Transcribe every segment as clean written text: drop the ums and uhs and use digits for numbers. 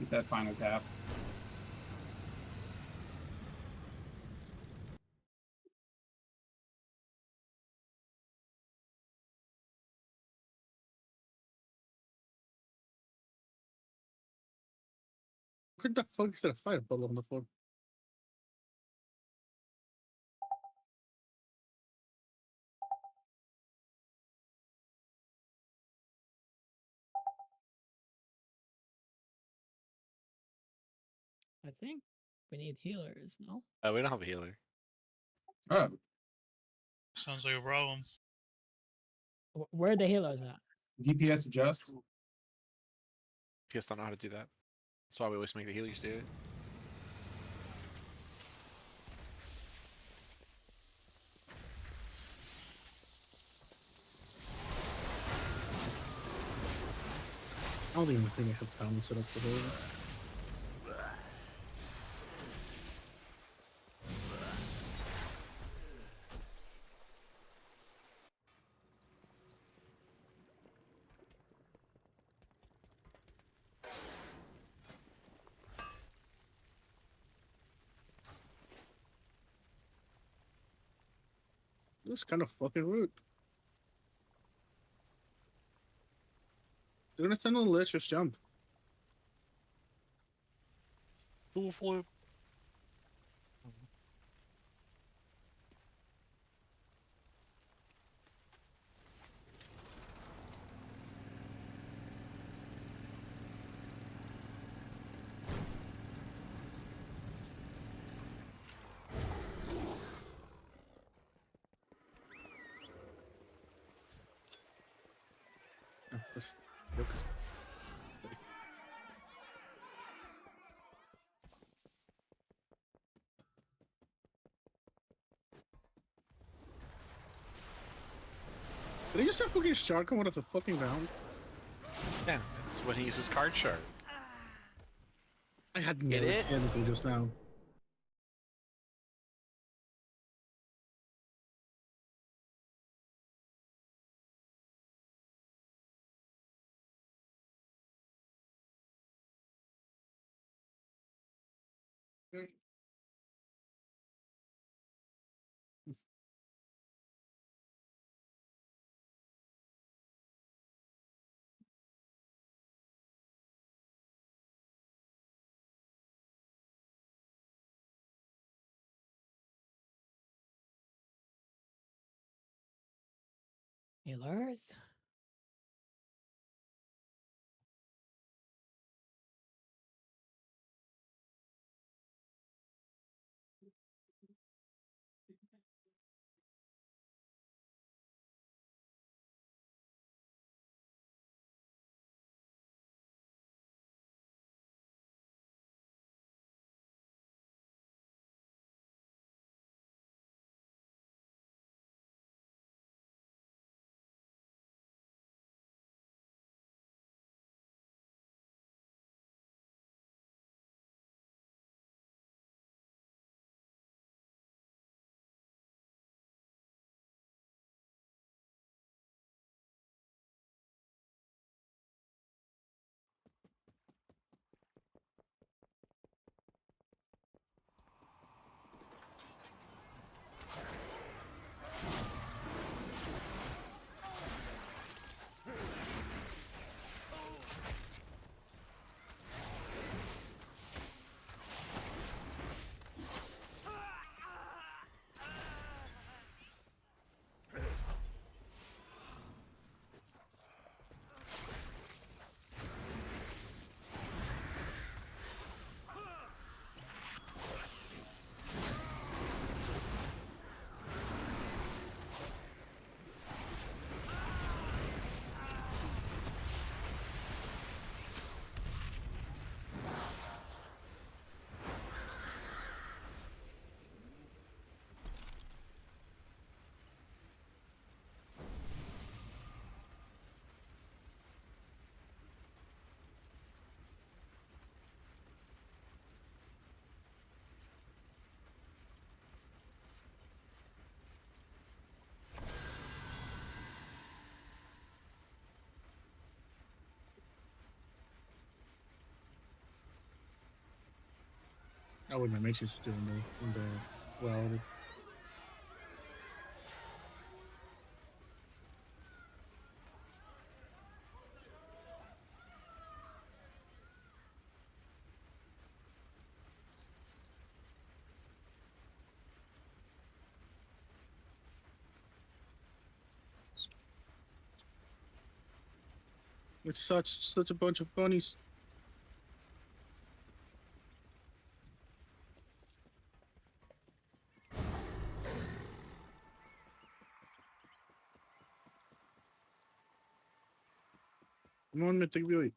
Get that final tap. What the fuck is that fire bubble on the floor? I think we need healers, no? We don't have a healer. Oh, Sounds like a problem. Where are the healers at? DPS adjust. PS don't know how to do that. That's why we always make the healers do it. I don't even think I have pound set up for those. This is kind of fucking rude. They're gonna stand on the ledge, just jump. Full flip. Oh, just focus. Did he just have fucking shark come out of the fucking ground? Yeah, that's when he uses card shark. I had Get never it? seen anything just now. Healers? Oh wait, my mage is still in the well. It's such a bunch of bunnies. Come on, Mythic Beauty.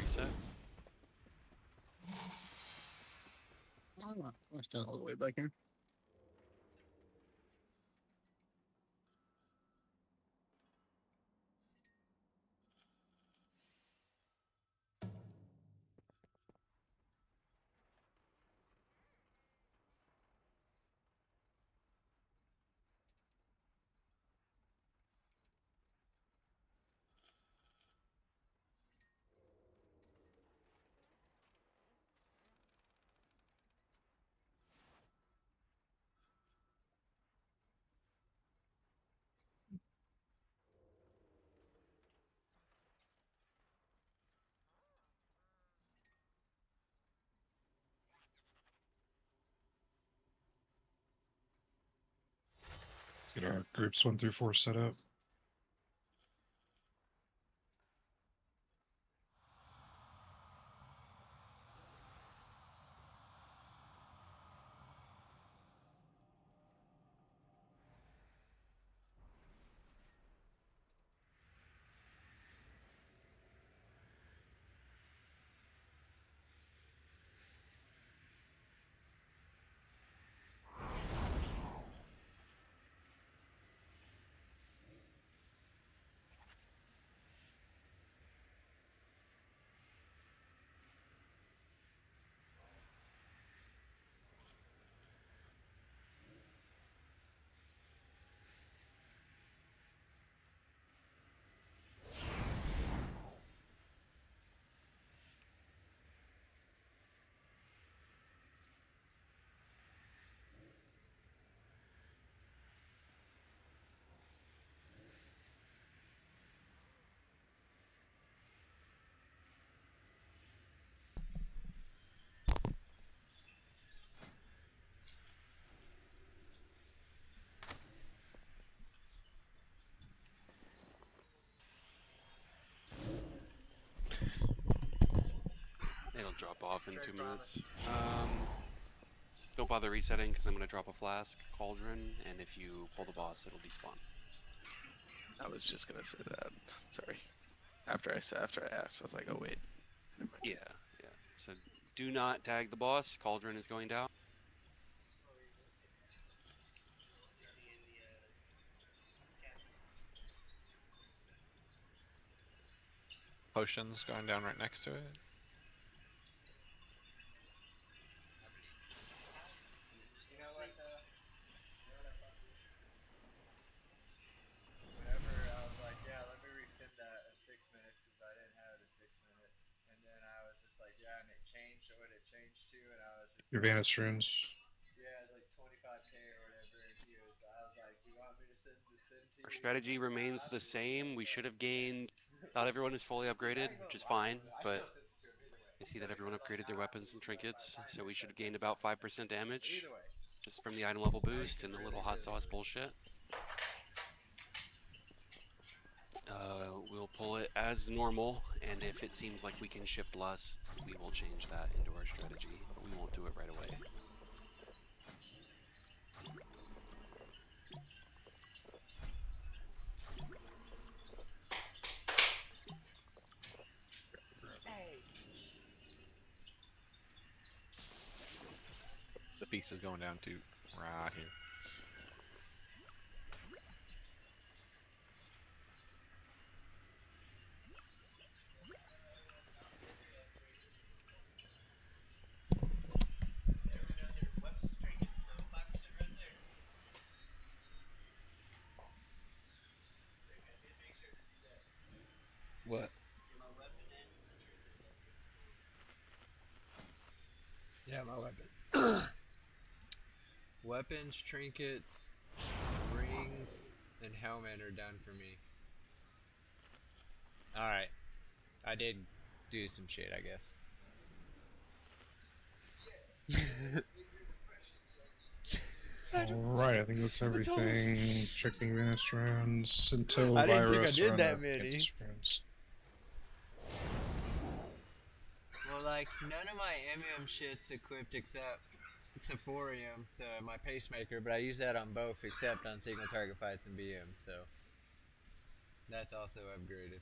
Reset. I'm still all the way back here. Get our groups 1 through 4 set up. It'll drop off in 2 minutes. Don't bother resetting because I'm going to drop a flask, cauldron, and if you pull the boss, it'll despawn. I was just gonna say that. Sorry. After I asked, I was like, oh wait. Never mind. Yeah. So do not tag the boss. Cauldron is going down. Potions going down right next to it. Whenever I was like, yeah, let me resend that at 6 minutes because I didn't have it at 6 minutes. And then I was just like, yeah, and it changed what it changed to. And I was just Your like, Vanis runes. yeah, like 25k or whatever. And I was like, do you want me to send to you? Our strategy remains the same. We should have gained. Not everyone is fully upgraded, which is fine, but I see that everyone upgraded their weapons and trinkets, so we should have gained about 5% damage. Either way. just from the item level boost and the little hot sauce bullshit. We'll pull it as normal, and if it seems like we can shift less, we will change that into our strategy, but we won't do it right away. The piece is going down too. Right here. What? Yeah, my weapon. Weapons, trinkets, rings, and helmet are done for me. Alright. I did do some shit, I guess. Alright, I think that's everything. Checking Venus runes until I didn't think I virus did run that out, many. get these runes. Well, like, none of my MM shit's equipped except Sephorium, my pacemaker, but I use that on both except on single target fights and BM, so that's also upgraded.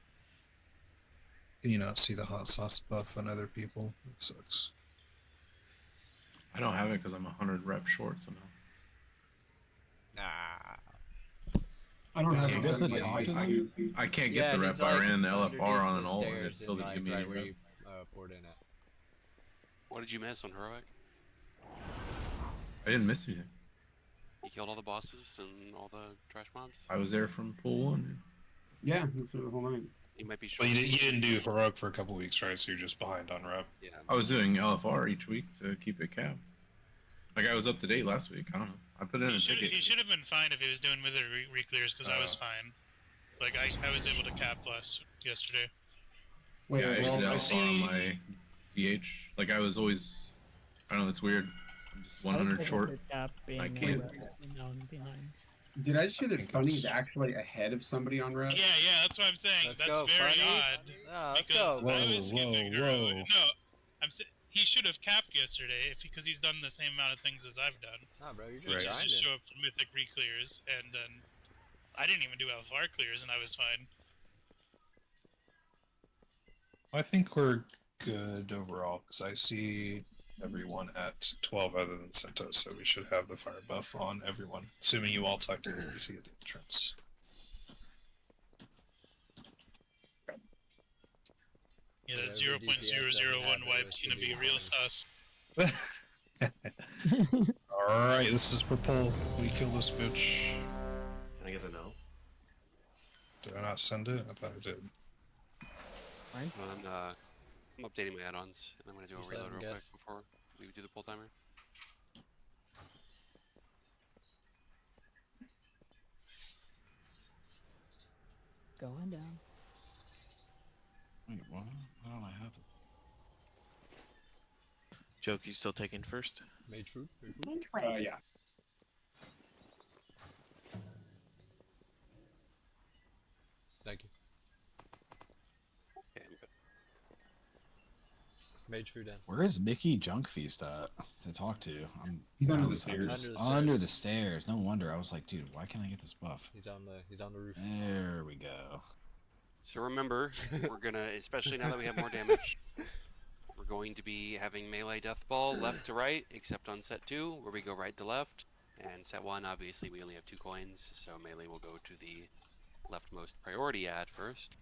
Can you not see the hot sauce buff on other people? That sucks. I don't have it because I'm 100 rep short somehow. Nah. I don't have Yeah, it. good. Like, I can't get Yeah, the rep he's I like ran the LFR underneath on the an alt, and it stairs still didn't like give me right any where rep. you poured in it. What did you miss on Heroic? I didn't miss anything. You killed all the bosses and all the trash mobs? I was there from pool 1. yeah, that's the whole night. You might be Well, short. you didn't do heroic for a couple weeks, right? So you're just behind on rep. Yeah. I was doing LFR each week to keep it capped. Like I was up to date last week. I don't know. I put in a ticket. He should have been fine if he was doing Mythic re-clears, because I was fine. Like, I was able to cap yesterday. Wait, Yeah, I well, did I LFR see- on my DH. Like I was always. I don't know. It's weird. I'm just 100 short. I can't. Down behind. did I just hear I that think Funny it's- is actually ahead of somebody on rep? Yeah, that's what I'm saying. Let's That's go, very Funny. odd. Oh, let's because go. I Whoa, was skipping whoa, Heroic. whoa. No, he should have capped yesterday because he's done the same amount of things as I've done. Nah, bro, you're Which just is grinding. just show up for Mythic re-clears, and then I didn't even do LFR clears, and I was fine. I think we're good overall because I see everyone at 12 other than Sento, so we should have the fire buff on everyone, assuming you all tucked in the DC at the entrance. Yeah, that Whatever DPS doesn't 0.001 have the wipe's list gonna of be real demons. sus. Alright, this is for Pole. We kill this bitch. Can I get the no? Did I not send it? I thought I did. I'm updating my add-ons, and I'm gonna do Just a let reload him real quick guess. before we do the pull timer. Going down. Wait, what? Why don't I have it? Joke, you still taking first? Mage food? Mage food? Yeah. Thank you. Okay, I'm good. Mage food down. Where is Mickey Junk Feast at to talk to? He's under down the stairs. Under the stairs. No wonder. I was like, dude, why can't I get this buff? He's on the roof. There we go. So remember, we're gonna, especially now that we have more damage, we're going to be having melee death ball left to right, except on set 2, where we go right to left. And set 1, obviously, we only have 2 coins, so melee will go to the leftmost priority ad first.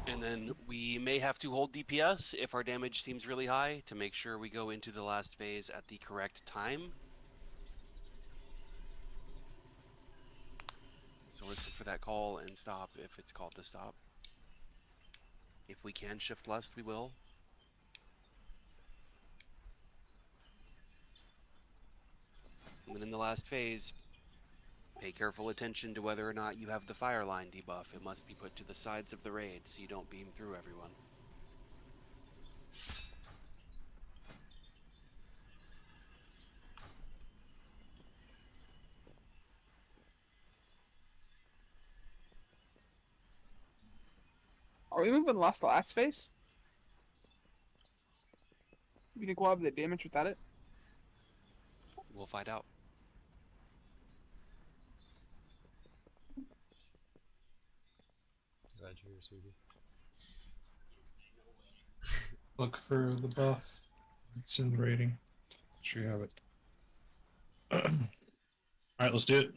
And then we may have to hold DPS if our damage seems really high to make sure we go into the last phase at the correct time. So listen for that call and stop if it's called to stop. If we can shift left, we will. And then in the last phase, pay careful attention to whether or not you have the fire line debuff. It must be put to the sides of the raid so you don't beam through everyone. Are we moving lost the last phase? You think we'll have the damage without it? We'll find out. Glad you're here, Subi. Look for the buff. It's in the rating. Sure you have it. Alright, let's do it.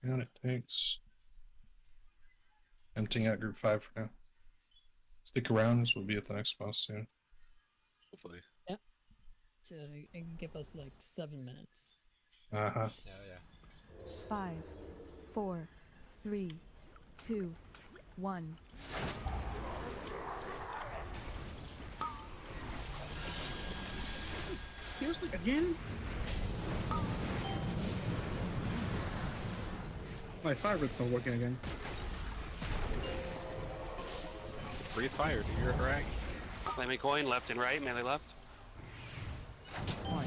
Got it, thanks. Emptying out group 5 for now. Stick around, as we'll be at the next boss soon. Hopefully. Yep. So it can give us like 7 minutes. Uh-huh. Oh yeah. 5, 4, 3, 2, 1. Seriously, again? My fire bit's still working again. Breathe fire, do your harangue. Flaming coin, left and right, melee left. Coin.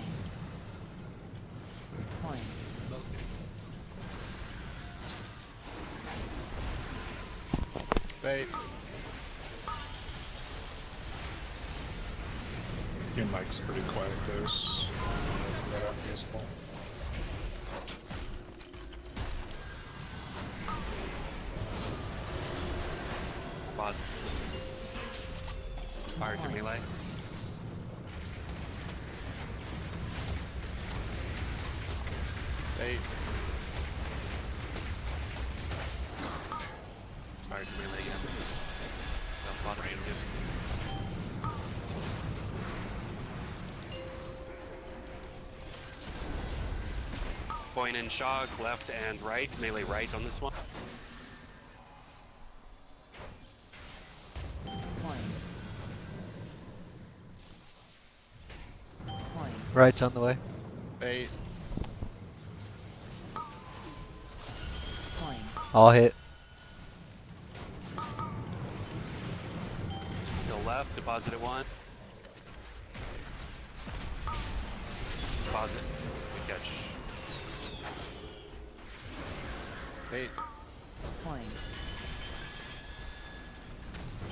Coin. Bait. Your mic's pretty quiet, there's right after this ball. Pause. Fire through melee. Bait. Fire through melee again. Pause ranges. Coin and shock, left and right, melee right on this one. Right's on the way. Bait. Coin. All hit. Go left, deposit at 1. Deposit. Good catch. Bait. Coin.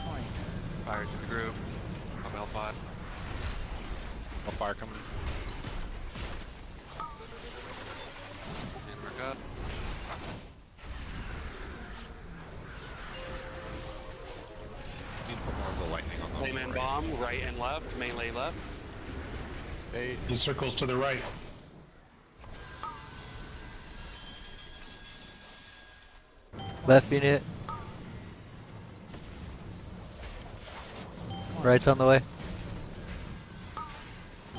Coin. Fire to the group. Up L5. Oh, fire coming. And we're good. Need to put more of the lightning on the Flame and bomb, right and left, melee left. Bait. He circles to the right. Left being hit. Right's on the way.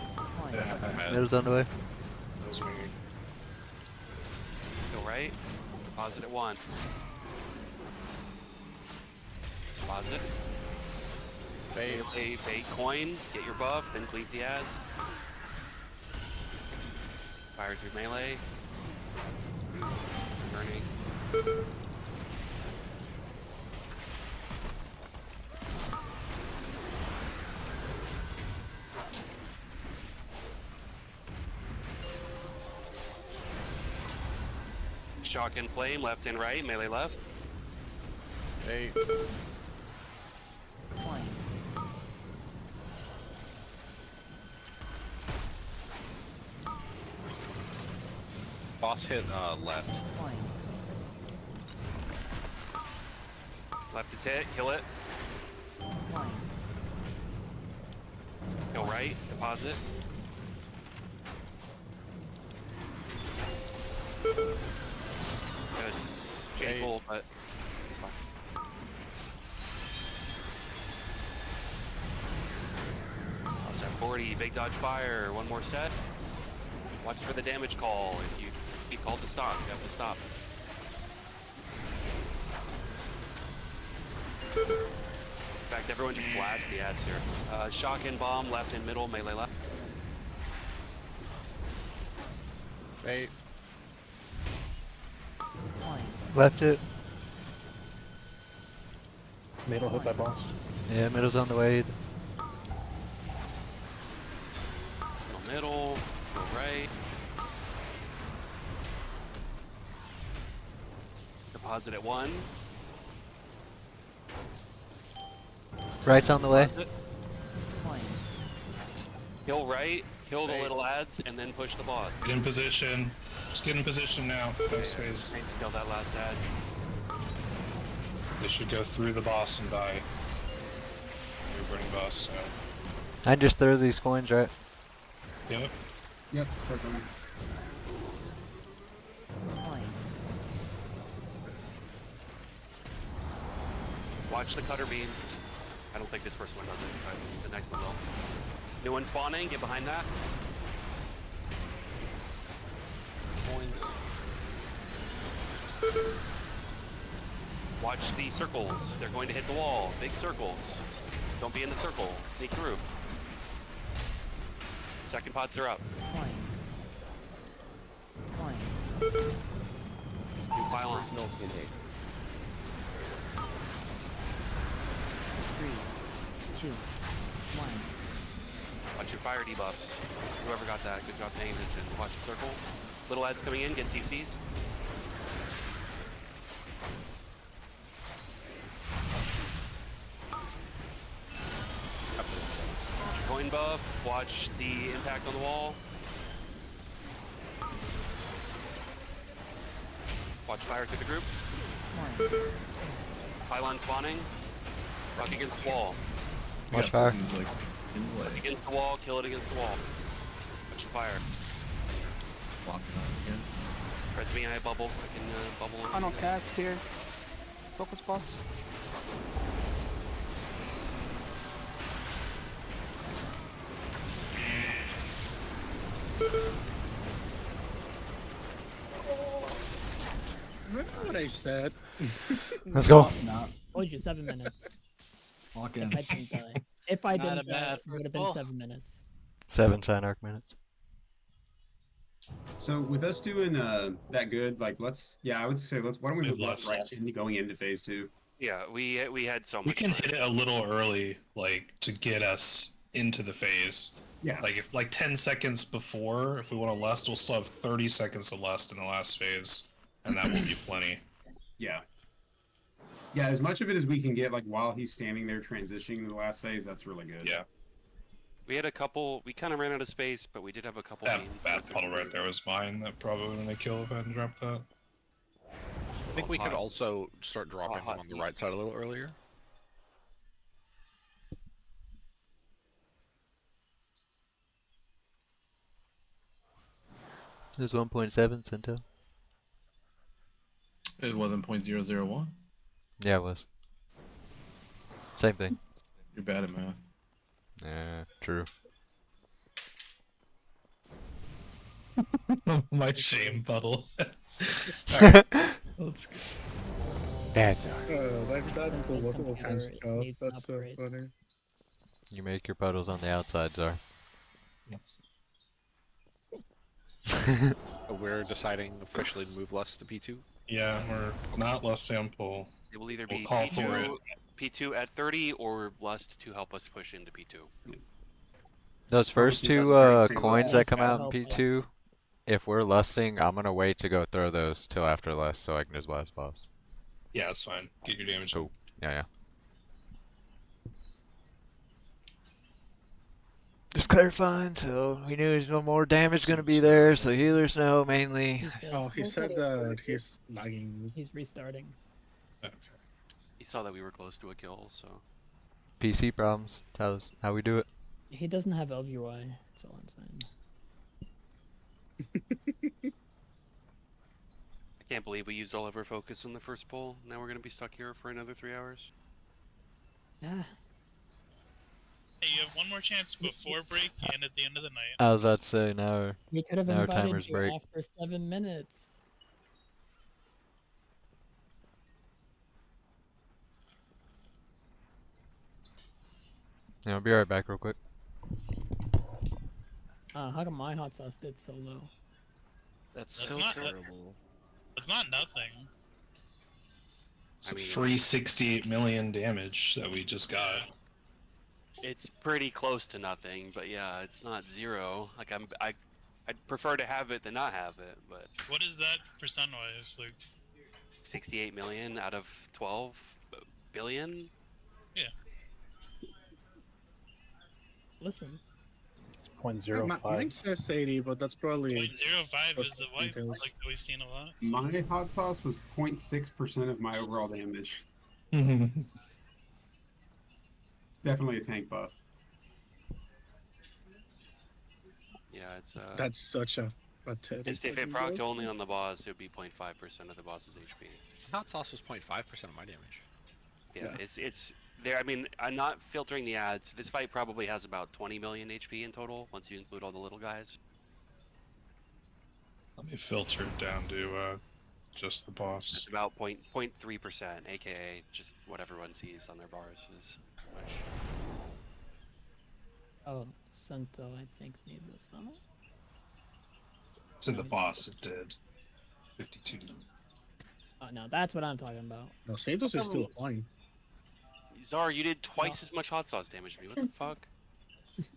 Coin. Middle's on the way. That was me. Go right. Deposit at 1. Deposit. Bait coin. Get your buff. Then cleave the ads. Fire through melee. Burning. Shock and flame, left and right, melee left. Bait. Coin. Boss hit left. Coin. Left is hit, kill it. Coin. Go right, deposit. Good. Shameful, but it's fine. I'll set 40, big dodge fire, 1 more set. Watch for the damage call. If you be called to stop, you have to stop. In fact, everyone just blast the ads here. Shock and bomb, left and middle, melee left. Bait. Coin. Left it. Middle hit by boss. Yeah, middle's on the way. Go middle, go right. Deposit at 1. Right's on the way. Pause it. Point. Kill right, kill the little ads, and then push the boss. Get in position. Just get in position now. Next phase. Trying to kill that last ad. They should go through the boss and die. You're burning boss, so. I just throw these coins, right? Yep. Yep, start going. Point. Watch the cutter beam. I don't think this first one does it, but the next one will. New one spawning, get behind that. Coins. Watch the circles. They're going to hit the wall. Big circles. Don't be in the circle. Sneak through. Second pots are up. Point. Point. New pylons. Skin hate. 3, 2, 1. Watch your fire debuffs. Whoever got that, good job paying attention. Watch the circle. Little ads coming in, get CCs. Watch your coin buff. Watch the impact on the wall. Watch fire through the group. Point. Pylon spawning. Rock against the wall. Watch fire. Like, in the Rock way. against the wall, kill it against the wall. Watch the fire. Walking on again. Press me, I bubble. I can bubble in. Final cast here. Focus boss. Remember what I said? Let's go. Told you 7 minutes. Walk If in. I didn't die. If I Not a didn't die, bad it would have been first 7 minutes. 7 Cyanarch minutes. So with us doing that good, like I would say why don't we We've move left lost. right into going into phase 2? Yeah, we had so much. We can fun. hit it a little early, like, to get us into the phase. Yeah. Like, if 10 seconds before, if we want to lust, we'll still have 30 seconds to lust in the last phase. And that will be plenty. Yeah. Yeah, as much of it as we can get, like while he's standing there transitioning to the last phase, that's really good. Yeah. We had a couple. We kind of ran out of space, but we did have a couple. That beams. bad puddle right there was mine. That probably would have been a kill if I hadn't dropped that. I think we could also start dropping them on the right side a little earlier. There's 1.7 Cento. It wasn't 0.001. Yeah, it was. Same thing. You're bad at math. Yeah, true. My shame puddle. Alright, let's go. That's That Those was all kinds of computer stuff. needs an That's so upgrade. funny. You make your puddles on the outside, Czar. We're deciding officially to move less to P2. Yeah, we're not lusting on pull. It will either We'll be call for it. P2 at 30 or Lust to help us push into P2. Those first Obviously, two that's very coins single. that come out in Help P2, if we're lusting, I'm gonna wait to go throw those till after lust so I can just blast boss. Yeah, that's fine. Get your damage. Cool. Yeah. Just clarifying, so we knew there's no more damage gonna be there, so healers know mainly. He said, Oh, he "We'll said get it that first." he's lagging. He's restarting. Okay. He saw that we were close to a kill, so PC problems. That's how we do it. He doesn't have LVY, that's all I'm saying. I can't believe we used all of our focus on the first pull. Now we're gonna be stuck here for another 3 hours. Yeah. Hey, you have one more chance before break and at the end of the night. I was about to say now. We could have Now our invited timers you break. after 7 minutes. Yeah, I'll be right back real quick. How come my hot sauce did so low? That's That's so not- terrible. It's not nothing. It's I a mean- free 68 million damage that we just got. It's pretty close to nothing, but yeah, it's not zero. Like I'd prefer to have it than not have it, but What is that percent-wise? Like, 68 million out of 12 billion. listen. It's 0.05. Mine says 80, but that's probably 0.05 is the wipe, details. like we've seen a lot. My hot sauce was 0.6% of my overall damage. Mhm. It's definitely a tank buff. Yeah, it's That's such a pathetic. if it fucking procced build. only on the boss, it would be 0.5% of the boss's HP. Hot sauce was 0.5% of my damage. Yeah, it's there. I mean, I'm not filtering the ads. This fight probably has about 20 million HP in total once you include all the little guys. Let me filter it down to just the boss. It's about 0.3%, aka just what everyone sees on their bars is much. Oh, Sento, I think, needs a summon. To the boss, it did. 52. Oh, no, that's what I'm talking about. No, Santos is still fine. Zar, you did twice as much hot sauce damage to me. What the fuck?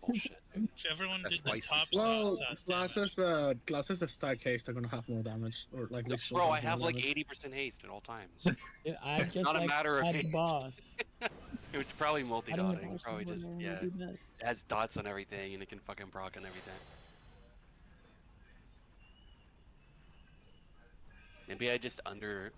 Bullshit. Dude. Everyone That's did the spicy. top Well, sauce damage. classes that stack haste are gonna have more damage, or like this. Bro, I have like 80% haste at all times. Yeah, I just Not a like matter of had the haste. boss. It's probably multi-dotting. boss Probably is just, what yeah. we do best. It has dots on everything and it can fucking proc on everything. Maybe I just under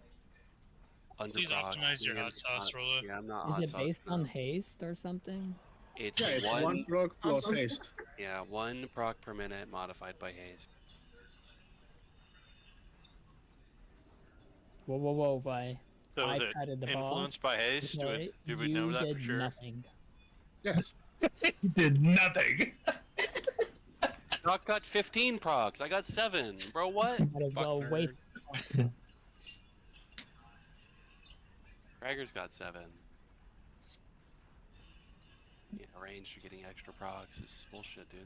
Please optimize your hot sauce, Rolla. Yeah, I'm not Is hot it sauce based on enough. haste or something? It's Yeah, it's one proc plus haste. Yeah, 1 proc per minute modified by haste. Whoa, Vi. So I is it tried the influenced boss. by haste? Okay, Do we know you that did for sure? nothing. Yes. He did nothing. Doc got 15 procs. I got 7. Bro, what? Might as well wait. Cragger's got 7. Yeah, range for getting extra procs. This is bullshit, dude.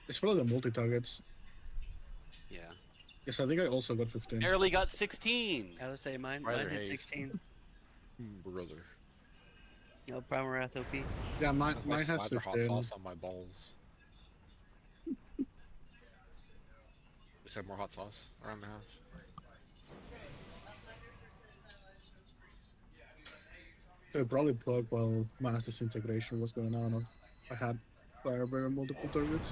It's probably the multi-targets. Yeah. Yes, I think I also got 15. Barely got 16. I would say mine Rider hit haste. 16. Brother. No, Primal Wrath OP. Yeah, mine That's my has slider hot 15. sauce on my balls. Just have more hot sauce around the house. I probably plug while mass disintegration was going on. I had Firebreak on multiple targets.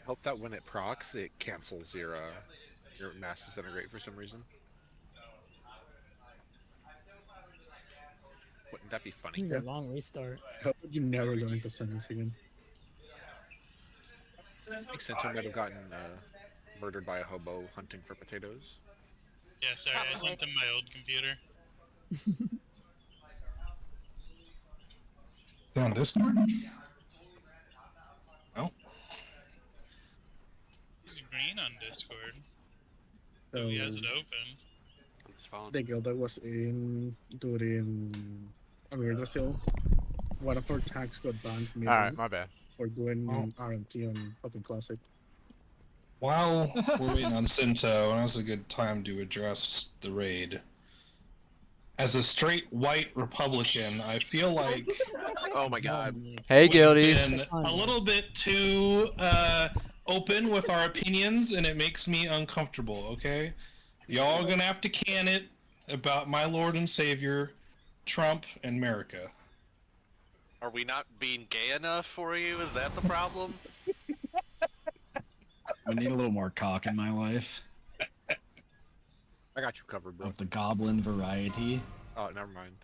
Hope that when it procs, it cancels your mass disintegrate for some reason. Wouldn't that be funny? This is a long restart. How would you never go into sentence again? I think Center might have gotten murdered by a hobo hunting for potatoes. Yeah, sorry, I sent them my old computer. On Discord? No. He's green on Discord. So, He has it open. On his phone. the guild that was in during still one of our tags got banned from Alright, my bad. for doing RMT on fucking classic. While we're waiting on Sinto, now's a good time to address the raid. As a straight white Republican, I feel like Oh my god. Hey, we've guildies. been a little bit too open with our opinions, and it makes me uncomfortable. Okay, y'all gonna have to can it about my Lord and Savior, Trump and America. Are we not being gay enough for you? Is that the problem? I need a little more cock in my life. I got you covered, bro. Of the goblin variety. Oh, never mind.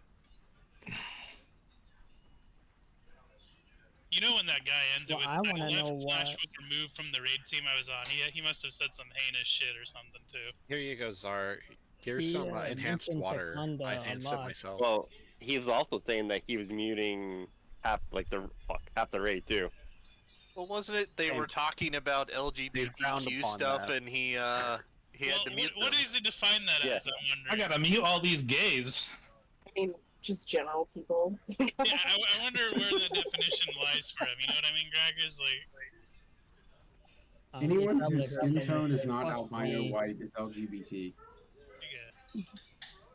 You know when that guy ends Well, it with I wanna left know slash what- was removed from the raid team I was on. He must have said some heinous shit or something too. Here you go, Zar. Here's He, some enhanced mentioned water. Secunda I a enhanced it lot. myself. Well, he was also saying that he was muting half the raid too. Well, wasn't it they were talking about LGBTQ upon stuff that. and he had to mute What them? does he define that Yeah. as? I'm wondering. I gotta mute all these gays. I mean, just general people. Yeah, I wonder where the definition lies for him. You know what I mean, Graggers? Like, Anyone probably whose skin doesn't tone is say, not "Fuck albino me." white is LGBT. yeah.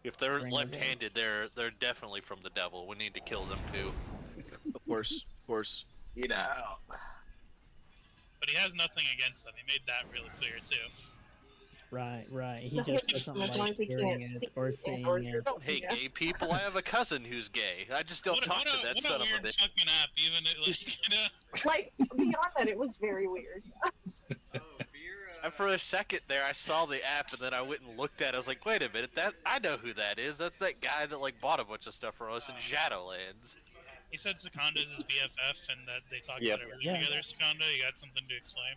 If they're Bring it left-handed, they're definitely from the devil. We need to kill them too. Of course, of course. You know. But he has nothing against them. He made that really clear too. Right. He just doesn't As long like as he hearing can't it see or it saying or it. don't hate gay people. I have a cousin who's gay. I just don't talk to that what son a of a weird bitch. fucking app, even like, you know. Like beyond that, it was very weird. And for a second there, I saw the app, and then I went and looked at it. I was like, wait a minute, I know who that is. That's that guy that like bought a bunch of stuff from us in Shadowlands. He said Secondo's his BFF and that they talk Yep. about everything together. Secondo, you got something to explain?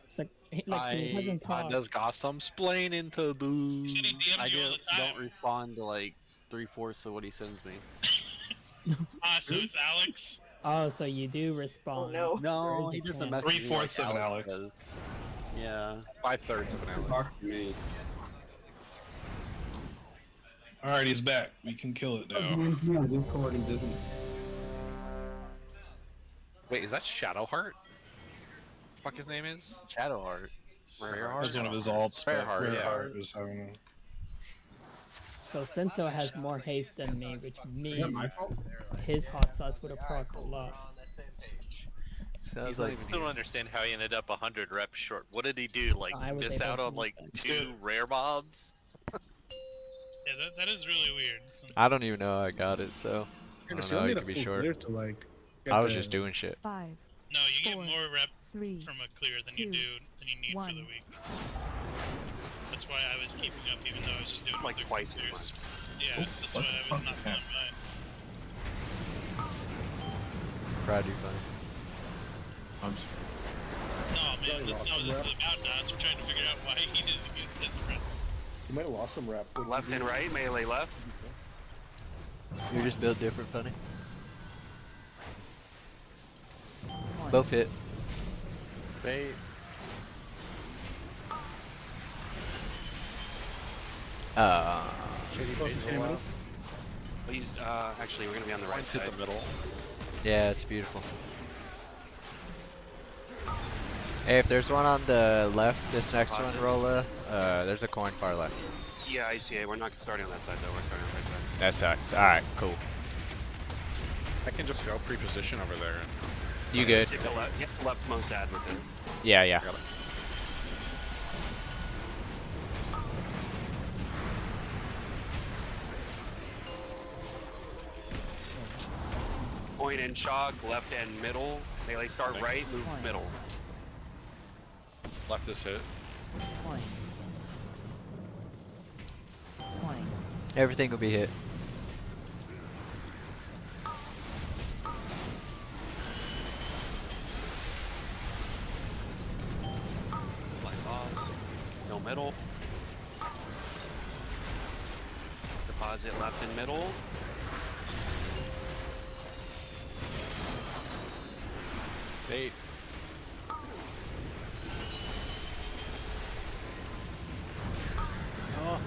It's like he hasn't talked. does got some splaining to do. He said he DM'd I you all the time. don't respond to like 3/4 of what he sends me. Ah, so it's Alex? Oh, so you do respond. no. No, There he is a doesn't chance. message me like 3/4 of an Alex. does. Yeah. 5/3 of an Alex. Alright, he's back. We can kill it now. Wait, is that Shadowheart? Fuck his name is? Shadowheart. That's one of his alts, but Fairheart, yeah. Fairheart is having. So Sento has more haste than me, which Is that means my fault? his hot sauce would have procced a lot. Sounds I like still don't understand how he ended up 100 reps short. What did he do? Like I was miss able out to on like make 2 rare mobs? Yeah, that is really weird. Since I don't even know how I got it, so I Because don't you know. need It a could be full short. clear to like. Get I was the- just doing shit. 5, No, you get 4, more rep 3, from a clear than you 2, do than you need for the 1. week. That's why I was keeping up, even though I was just doing Like other twice as clears. much. Yeah, that's why I was not pulling mine. Proud you, buddy. I'm sorry. No, man, that's not what this is about now. We're trying to figure out why he didn't get different. You might have lost some rep. Left and right, melee left. You're just built different, funny. One. Both hit. Bait. Please, actually, we're gonna be on the right Points hit side. the middle. Yeah, it's beautiful. Hey, if there's one on the left, this next one, Rolla, there's a coin far left. Yeah, I see it. We're not starting on that side though. We're starting on the right side. That sucks. Alright, cool. I can just go pre-position over there. And... You good? Hit the leftmost ad with it. Yeah, yeah. Got it. Point and shock, left and middle. Melee start right, move Point. middle. Left is hit. Coin. Coin. Everything will be hit. Slide boss. No middle. Deposit left and middle. Bait. Coin.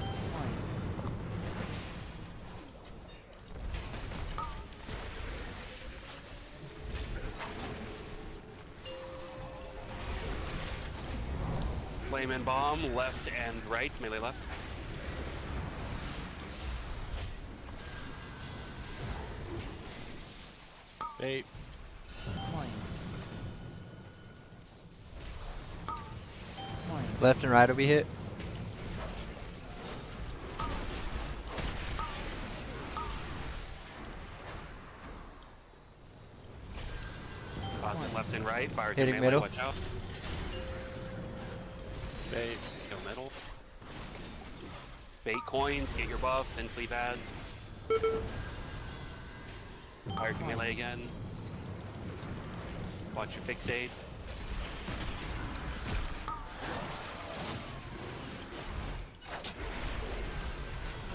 Flame and bomb, left and right, melee left. Bait. Coin. Coin. Left and right will be hit. Deposit left and right, fire to Hitting melee, middle. watch out. Bait. Go middle. Bait coins, get your buff, then fleet ads. Fire to melee again. Watch your fixate.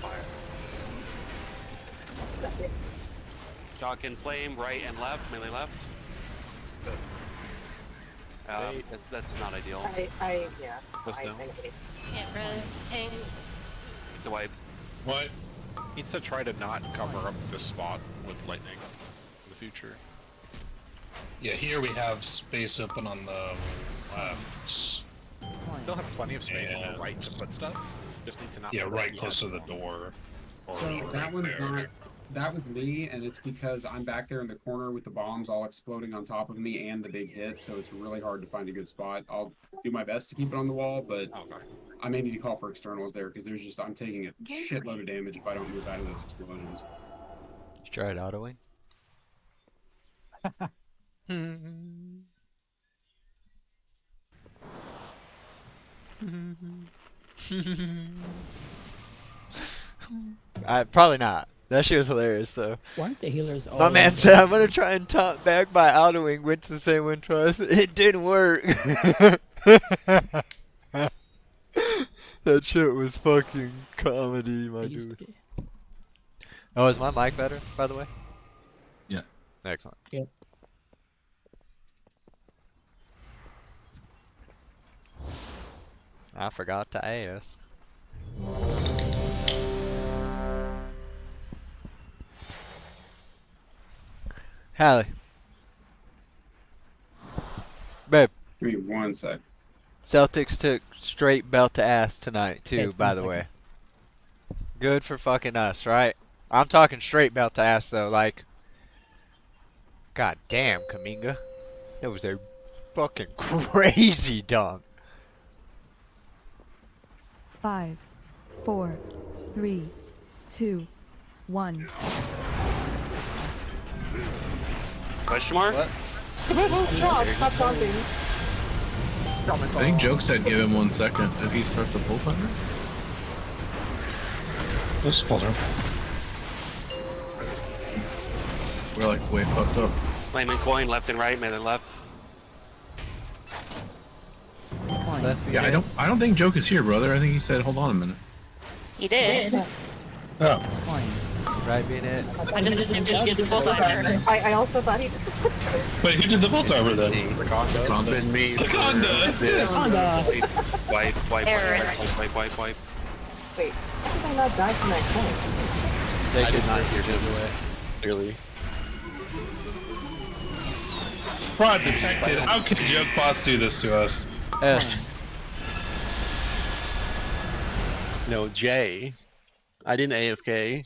Fire. Shock and flame, right and left, melee left. That's not ideal. Yeah. What's I down? think it. Can't res ping. It's a wipe. What? Need to try to not cover up this spot with lightning in the future. Yeah, here we have space open on the left. Still have plenty of space on the right to put stuff. Just need to not. Yeah, put it right on close the to the door. Or So that right one's there. not That was me, and it's because I'm back there in the corner with the bombs all exploding on top of me and the big hit, so it's really hard to find a good spot. I'll do my best to keep it on the wall, but I may need to call for externals there because there's just I'm taking a shitload of damage if I don't move out of those explosions. You tried autoing? Probably not. That shit was hilarious though. Why aren't the healers all My man over? said I'm gonna try and top back by autoing, went to the same one twice. It didn't work. That shit was fucking comedy, my dude. Oh, is my mic better, by the way? Yeah. Excellent. Yep. I forgot to ask. Hallie. Babe. Give me 1 sec. Celtics took straight belt to ass tonight, too, it's by been a the way. second. Good for fucking us, right? I'm talking straight belt to ass, though, like... God damn, Kaminga. That was a fucking crazy dunk. 5, 4, 3, 2, 1. Question mark? Stop talking. I think Joke said give him 1 second. Did he start the pull timer? This is pull timer. We're like way fucked up. Flaming coin left and right, melee left. Yeah, I don't think Joke is here, brother. I think he said hold on a minute. He did. Oh. Right being it. I just assumed he did the full timer. I also thought he did the full timer. Wait, who did the pull timer then? Seconda. Been me. Wipe. Errors. Wipe. Wait, how did I not die from that coin? I did not hear giveaway. Clearly. Fraud detected. How could Joke Boss do this to us? S. No, J. I didn't AFK.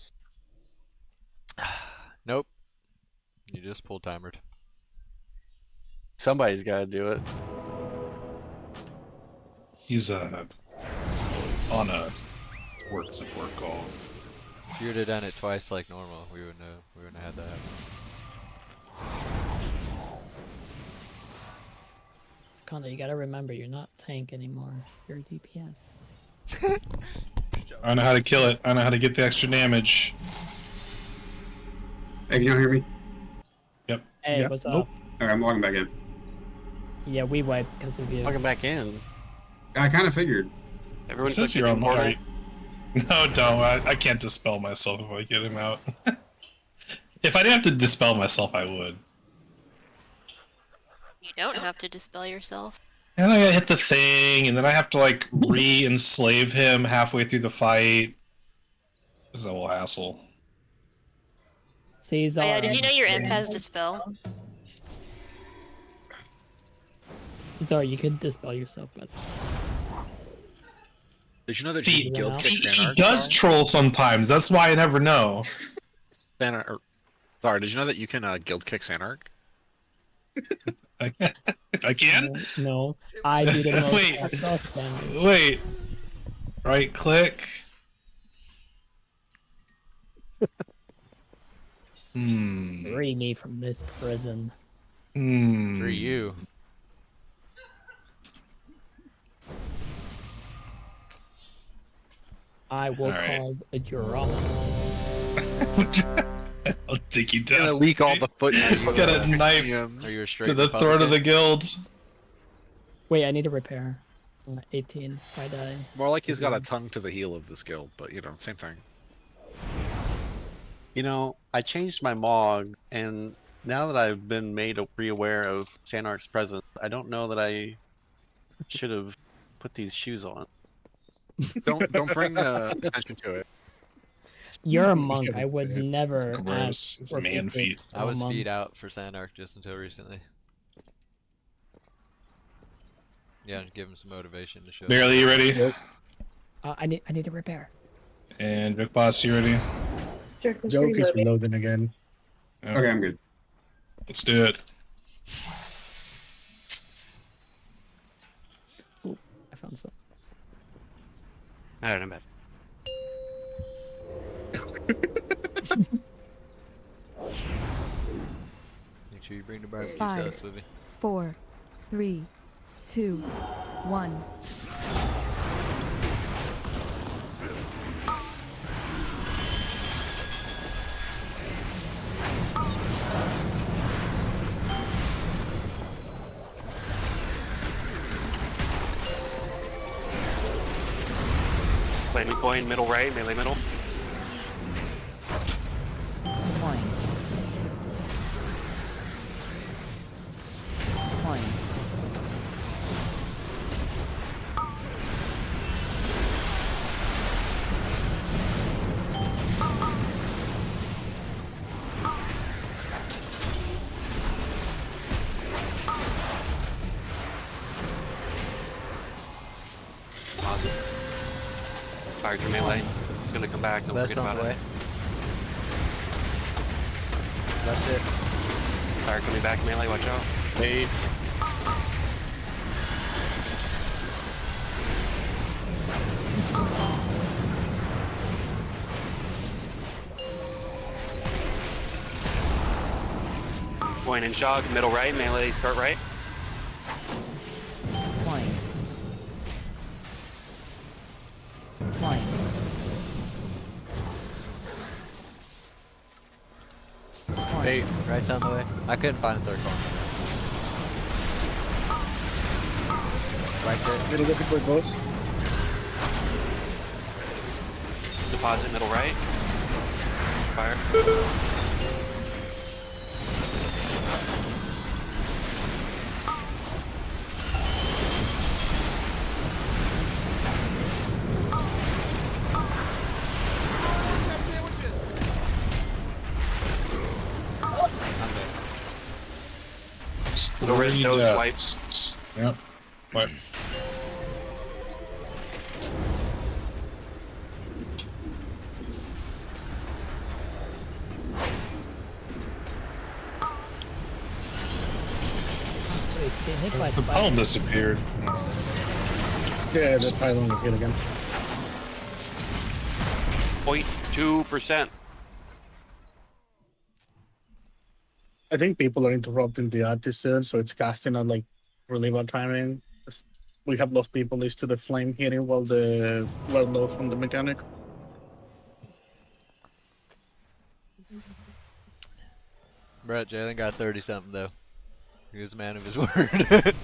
Nope. You just pull timered. Somebody's got to do it. He's on a work support call. If you would have done it twice like normal, we wouldn't have had that happen. Secunda, you gotta remember, you're not tank anymore. You're DPS. I know how to kill it. I know how to get the extra damage. Hey, can you hear me? Yep. Hey, Yep. what's Nope. up? Okay, I'm logging back in. Yeah, we wiped because of you. Welcome back in. I kind of figured. Everyone Since click you're the on portal. my... No, don't. I can't dispel myself if I get him out. If I didn't have to dispel myself, I would. You don't have to dispel yourself. And then I gotta hit the thing, and then I have to like re-enslave him halfway through the fight. This is a whole hassle. Caesar. Oh, yeah, did you know your imp has dispel? Sorry, you could dispel yourself, but Did you know that See, you guild he kick Xanark? does troll sometimes. That's why I never know. Sorry, did you know that you can guild kick Xanark? I can? no, I do the most. Wait. damage. Wait. Right click. Free me from this prison. For you. I will Alright. cause a drama. I'll take you down. Gonna leak all the foot. He's got a knife Are you a straight to the throat of the guild. Wait, I need a repair. 18. If I die. More like he's got a tongue to the heel of this guild, but you know, same thing. You know, I changed my MOG, and now that I've been made re-aware of Xanark's presence, I don't know that I should have put these shoes on. Don't bring attention to it. You're a monk. I would never. It's gross. ask It's for man feet. feet I from a was monk. feed out for Sandark just until recently. Yeah, to give him some motivation to show. Barely, you ready? I need a repair. And Vic Boss, you ready? faster. 'Cause Joke is reloading. reloading again. Yeah. Okay, I'm good. Let's do it. Ooh, I found some. Alright, I'm back. Make sure you bring the barbecue 5, sauce with me. 4, 3, 2, 1. Landing point, middle right, melee middle. Point. Point. Pause it. Fired your melee. It's gonna come back, don't Left's forget on about the it. way. Left it. Fire coming back, melee, watch out. Made. Point and shock, middle right, melee, start right. Point. Point. Hey, right's on the way. I couldn't find a third one. Right's it. Middle looking for boss. Deposit, middle right. Fire. Little red nose deaths. Yep. What? Wait, getting hit by The spider. palm disappeared. Yeah, that pylon will hit again. 0.2%. I think people are interrupting the artisan, so it's casting on like really bad timing. We have lost people is to the flame hitting while the we're low from the mechanic. Brett Jalen got 30 something though. He was a man of his word.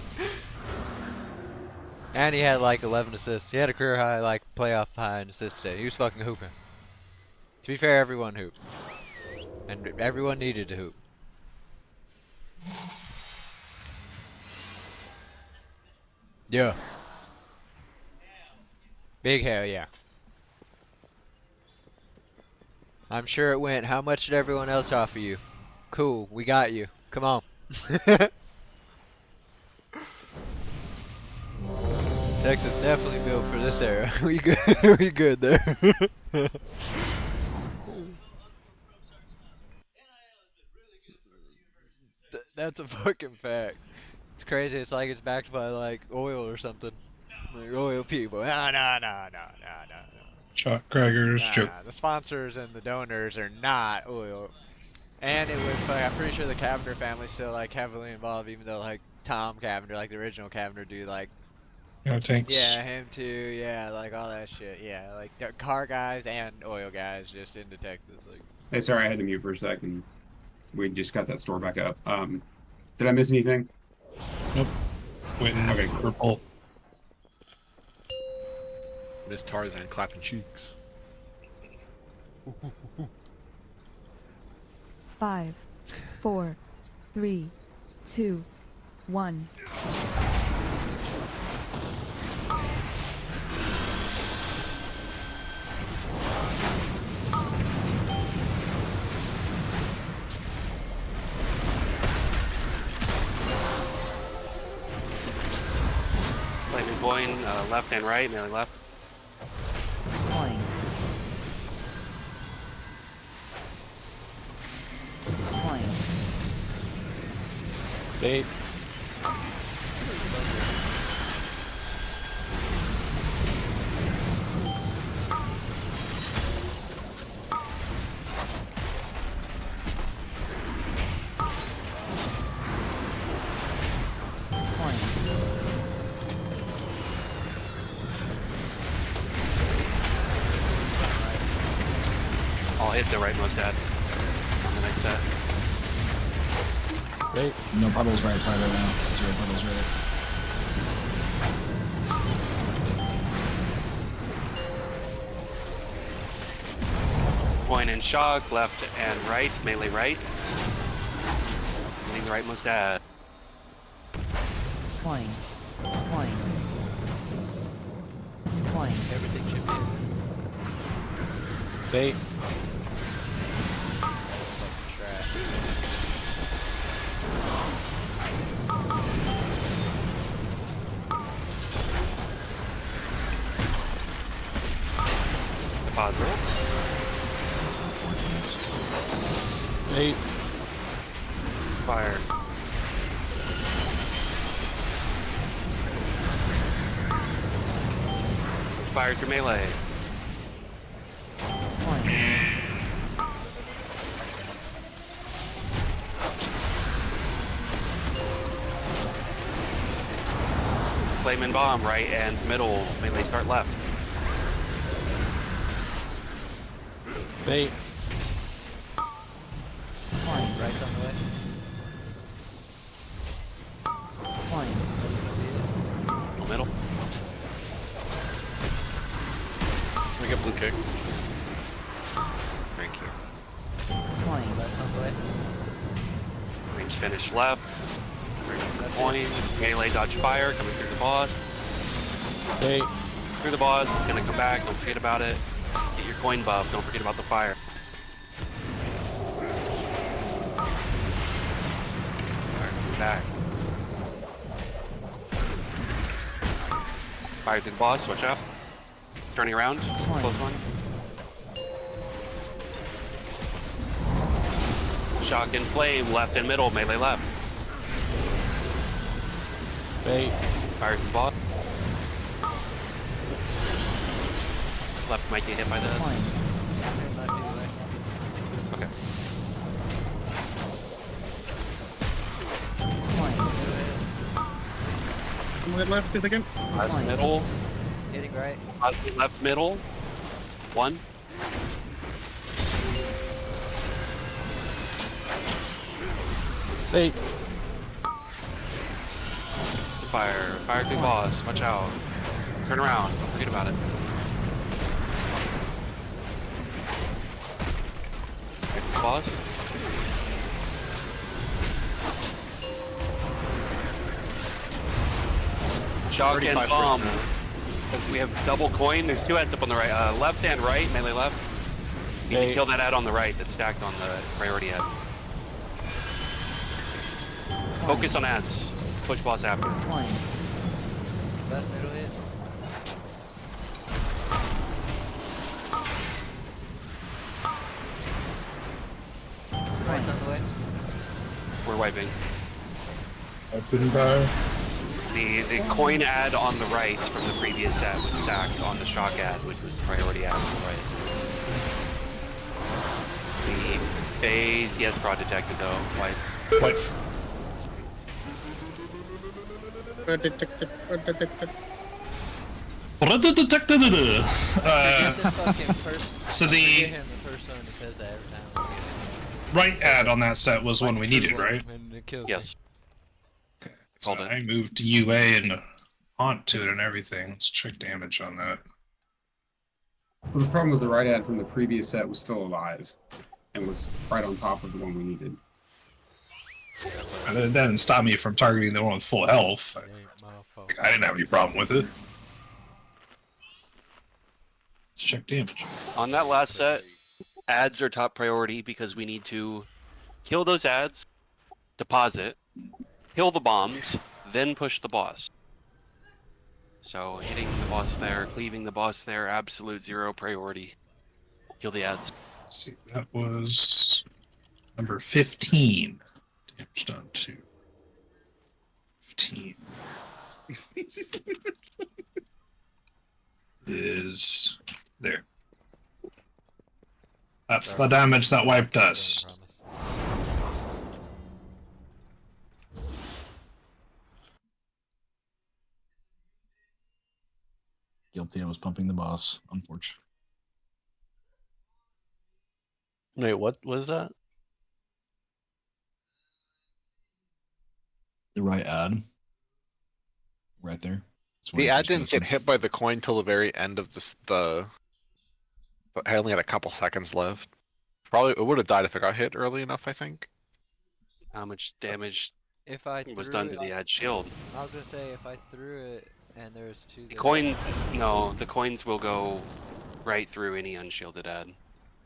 And he had like 11 assists. He had a career high, like playoff high in assists today. He was fucking hooping. To be fair, everyone hooped. And everyone needed to hoop. Yeah. Big hell yeah. I'm sure it went. How much did everyone else offer you? Cool, we got you. Come on. Texas definitely built for this era. We good. We good there. That's a fucking fact. It's crazy. It's like it's backed by like oil or something. Like oil people. No. Shot crackers. Nah, Joke. the sponsors and the donors are not oil. And it was funny. I'm pretty sure the Cavender family's still like heavily involved, even though like Tom Cavender, like the original Cavender dude, like Tanks. yeah, him too. Yeah, like all that shit. Yeah, like the car guys and oil guys just into Texas. Like, Hey, sorry, I had to mute for a second. We just got that store back up. Did I miss anything? Nope. Waiting. Okay. Purple. Miss Tarzan clapping cheeks. 5, 4, 3, 2, 1. Lightning point, left and right, melee left. Point. Bait. I'll hit the rightmost ad on the next set. Wait. No puddles right side right now. 0 puddles right. Coin and shock, left and right, melee right. Hitting the rightmost ad. Coin. Coin. Coin. Everything should be. Bait. Deposit. Bait. Fire. Fire through melee. Flame and bomb, right and middle. Melee start left. Bait. Coin. Right on the way. Coin. Middle. We get blue kick. Thank you. Coin. That's on the way. Range finish left. Coins. Melee dodge fire coming through the boss. Bait. Through the boss. It's gonna come back. Don't forget about it. Get your coin buff. Don't forget about the fire. Fire's coming back. Fire through the boss. Watch out. Turning around. Close one. Shock and flame. Left and middle. Melee left. Bait. Fire through the boss. Left might get hit by this. Okay. Left it again. Last middle. Hitting right. Left middle. One. Bait. It's a fire. Fire through boss. Watch out. Turn around. Don't forget about it. Hit the boss. Shock and bomb. We have double coin. There's two ads up on the right. Left and right. Melee left. You need to kill that ad on the right that's stacked on the priority ad. Focus on ads. Push boss after. Left middle hit. Right's on the way. We're wiping. I couldn't die. The coin ad on the right from the previous set was stacked on the shock ad, which was the priority ad on the right. The phase, yes, fraud detected though. Wipe. Wipe. Detected. So the right ad on that set was one we needed, right? Yes. Okay. So I moved UA and Haunt to it and everything. Let's check damage on that. Well, the problem was the right ad from the previous set was still alive and was right on top of the one we needed. And that didn't stop me from targeting the one with full health. I didn't have any problem with it. Let's check damage. On that last set, ads are top priority because we need to kill those ads, deposit, kill the bombs, then push the boss. So hitting the boss there, cleaving the boss there, absolute zero priority. Kill the ads. Let's see, that was number 15. Damage done 2. 14 is there. That's the damage that wiped us. Guilty. I was pumping the boss. Unfortunately. Wait, what was that? The right ad. Right there. That's where The I ad just didn't get posted. hit by the coin till the very end of the. But I only had a couple seconds left. Probably it would have died if it got hit early enough. I think. How much damage If I was threw done it, to the ad shield? I was gonna say if I threw it and there's two. The coins, no, the coins will go right through any unshielded ad.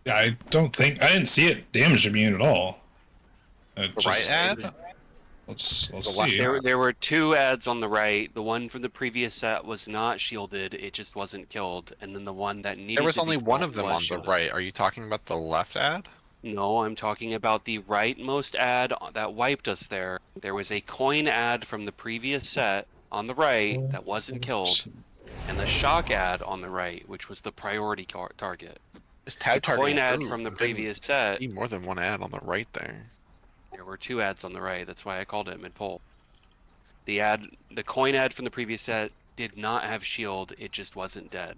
Yeah, I didn't see it damage immune at all. Right ad? Let's see. There were two ads on the right. The one from the previous set was not shielded; it just wasn't killed. And then the one that needed. There was to only be one killed of them was on the shielded. right. Are you talking about the left ad? No, I'm talking about the rightmost ad that wiped us there. There was a coin ad from the previous set on the right that wasn't killed, and the shock ad on the right, which was the priority target. This The tab coin targeting ad through. from the There previous set. be more than one ad on the right there. There were two ads on the right. That's why I called it mid-pole. The coin ad from the previous set did not have shield. It just wasn't dead.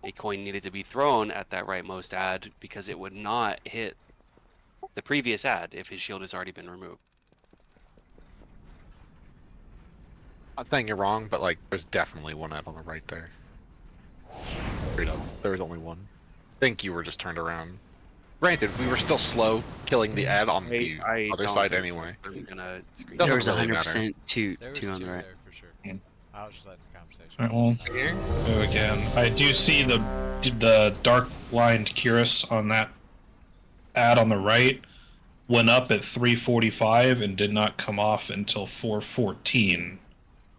A coin needed to be thrown at that rightmost ad because it would not hit the previous ad if his shield has already been removed. Not saying you're wrong, but like, there's definitely one ad on the right there. Straight up, there was only one. I think you were just turned around. Granted, we were still slow killing the ad on the other side anyway. I'm gonna screen There was Doesn't really 100% matter. two There was on the two right. there for sure. I was just letting the conversation. Alright, well, again, I do see the dark lined Curus on that ad on the right went up at 3:45 and did not come off until 4:14.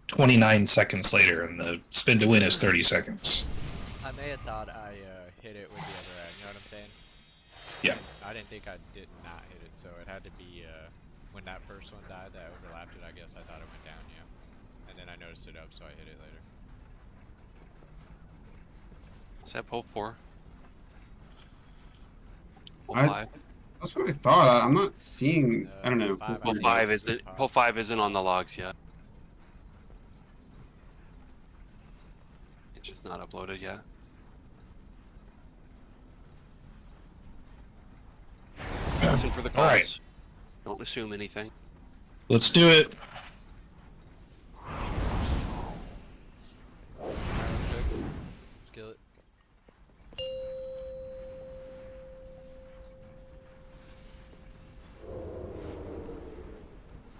29 seconds later, and the spin to win is 30 seconds. I may have thought I hit it with the other ad. You know what I'm saying? Yeah. I didn't think I did not hit it, so it had to be when that first one died that overlapped it. I guess I thought it went down, yeah. And then I noticed it up, so I hit it later. Set pole 4. Pole I- 5. That's what I thought. I'm not seeing. I don't know. Pole 5 isn't. Pole 5 isn't on the logs yet. It's just not uploaded yet. Listen for the calls. Alright. Don't assume anything. Let's do it. Alright, let's go. Let's kill it.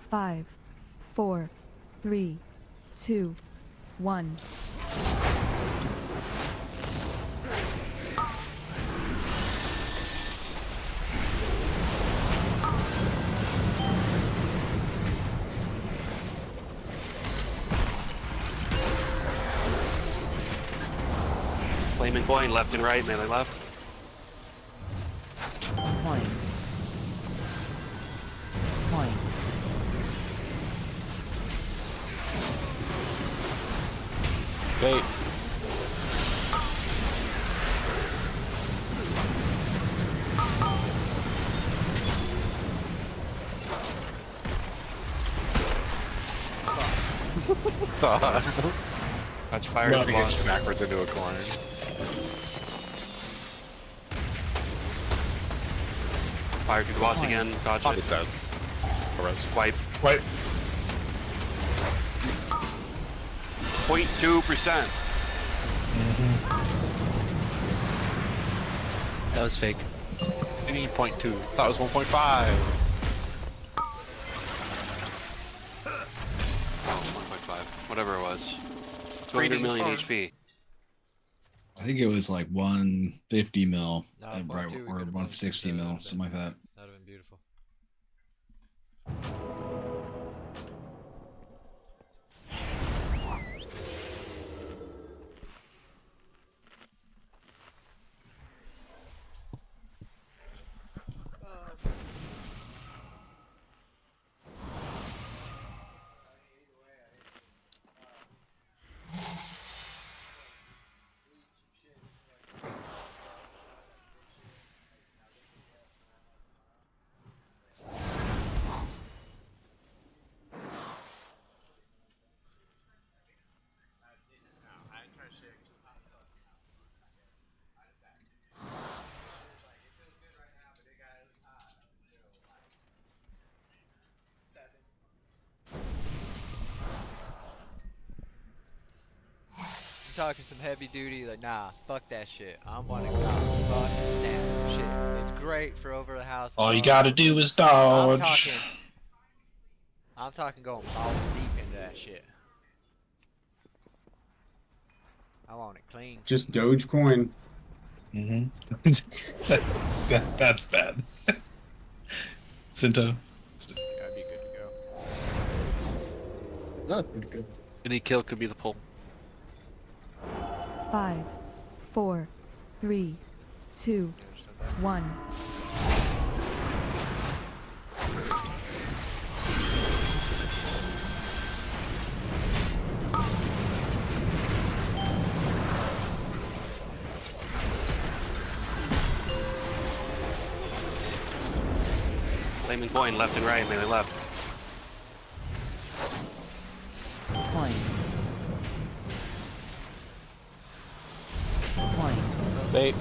Five, 4, 3, 2, 1. Flame and coin left and right, melee left. Coin. Coin. Wait. Touch fire to launch backwards into a coin. Fire to the boss again. Dodge it. It's dead. Wipe. Wipe. 0.2%. That was fake. 18.2. That was 1.5. Oh, 1.5. Whatever it was. 200 million HP. I think it was like 150 mil, No, right, 0.2 we or could've 160 bumped, mil, something like that. That'd have been beautiful. talking some heavy duty, like, nah, fuck that shit. I'm wanting to fuck that shit. It's great for over the house. All you gotta do is dodge. I'm talking going balls deep into that shit. I want it clean. Just Dogecoin. That's bad. Cinto. That'd be good to go. That's pretty good. Any kill could be the pull. 5, 4, 3, 2, 1. Flaming coin, left and right, melee left. Coin. Coin. Bait.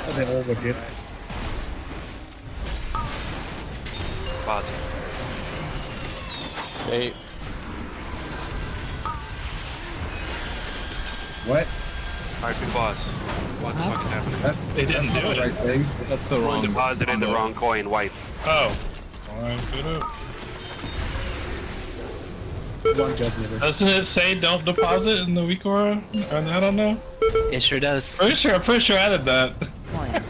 I think over here. Pause. Bait. What? Alright, big boss. What the fuck is happening? They didn't do the it. right thing. That's the wrong. Deposit in the wrong coin, wipe. Oh. Alright, good up. One job never. Doesn't it say don't deposit in the weak aura? I don't know. It sure does. I'm pretty sure I added that. Coin.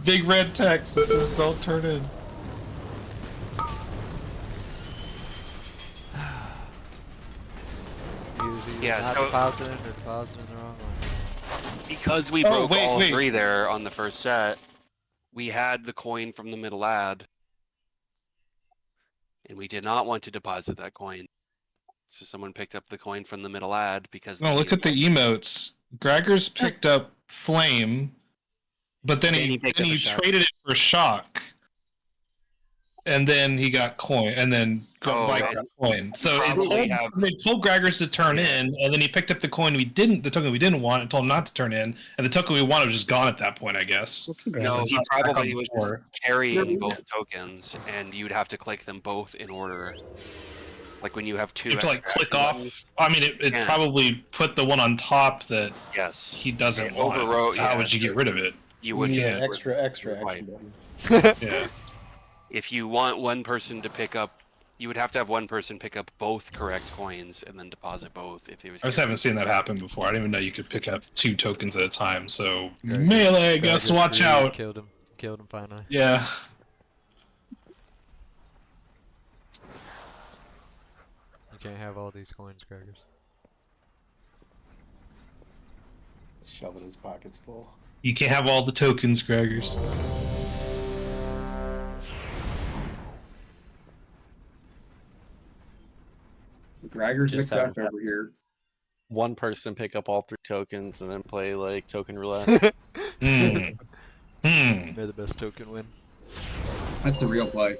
Big red text. This is don't turn in. Yeah, Not so- depositing or depositing the wrong one. Because we broke all three there on the first set, we had the coin from the middle ad. And we did not want to deposit that coin. So someone picked up the coin from the middle ad because... No, look at the emotes. Gregor's picked up Flame, but then he traded it for Shock. And then he got coin, and then Mike got coin. So they told Gregor's to turn in, and then he picked up the token we didn't want, and told him not to turn in, and the token we wanted was just gone at that point, I guess. No, he probably was just carrying both tokens, and you'd have to click them both in order. Like when you have two. You have to like click off. I mean, it probably put the one on top that he doesn't want. Overwrote, So how would you get rid of it? You would extra action button. Yeah. If you want one person to pick up, you would have to have one person pick up both correct coins and then deposit both. If it was. I just haven't seen that happen before. I didn't even know you could pick up 2 tokens at a time. So melee, I guess. Watch out. Killed him finally. Yeah. You can't have all these coins, Gregors. Shoving his pockets full. You can't have all the tokens, Gregors. Gregor's Just mixed have up over here. one person pick up all 3 tokens and then play like token roulette. May the best token win. That's the real play.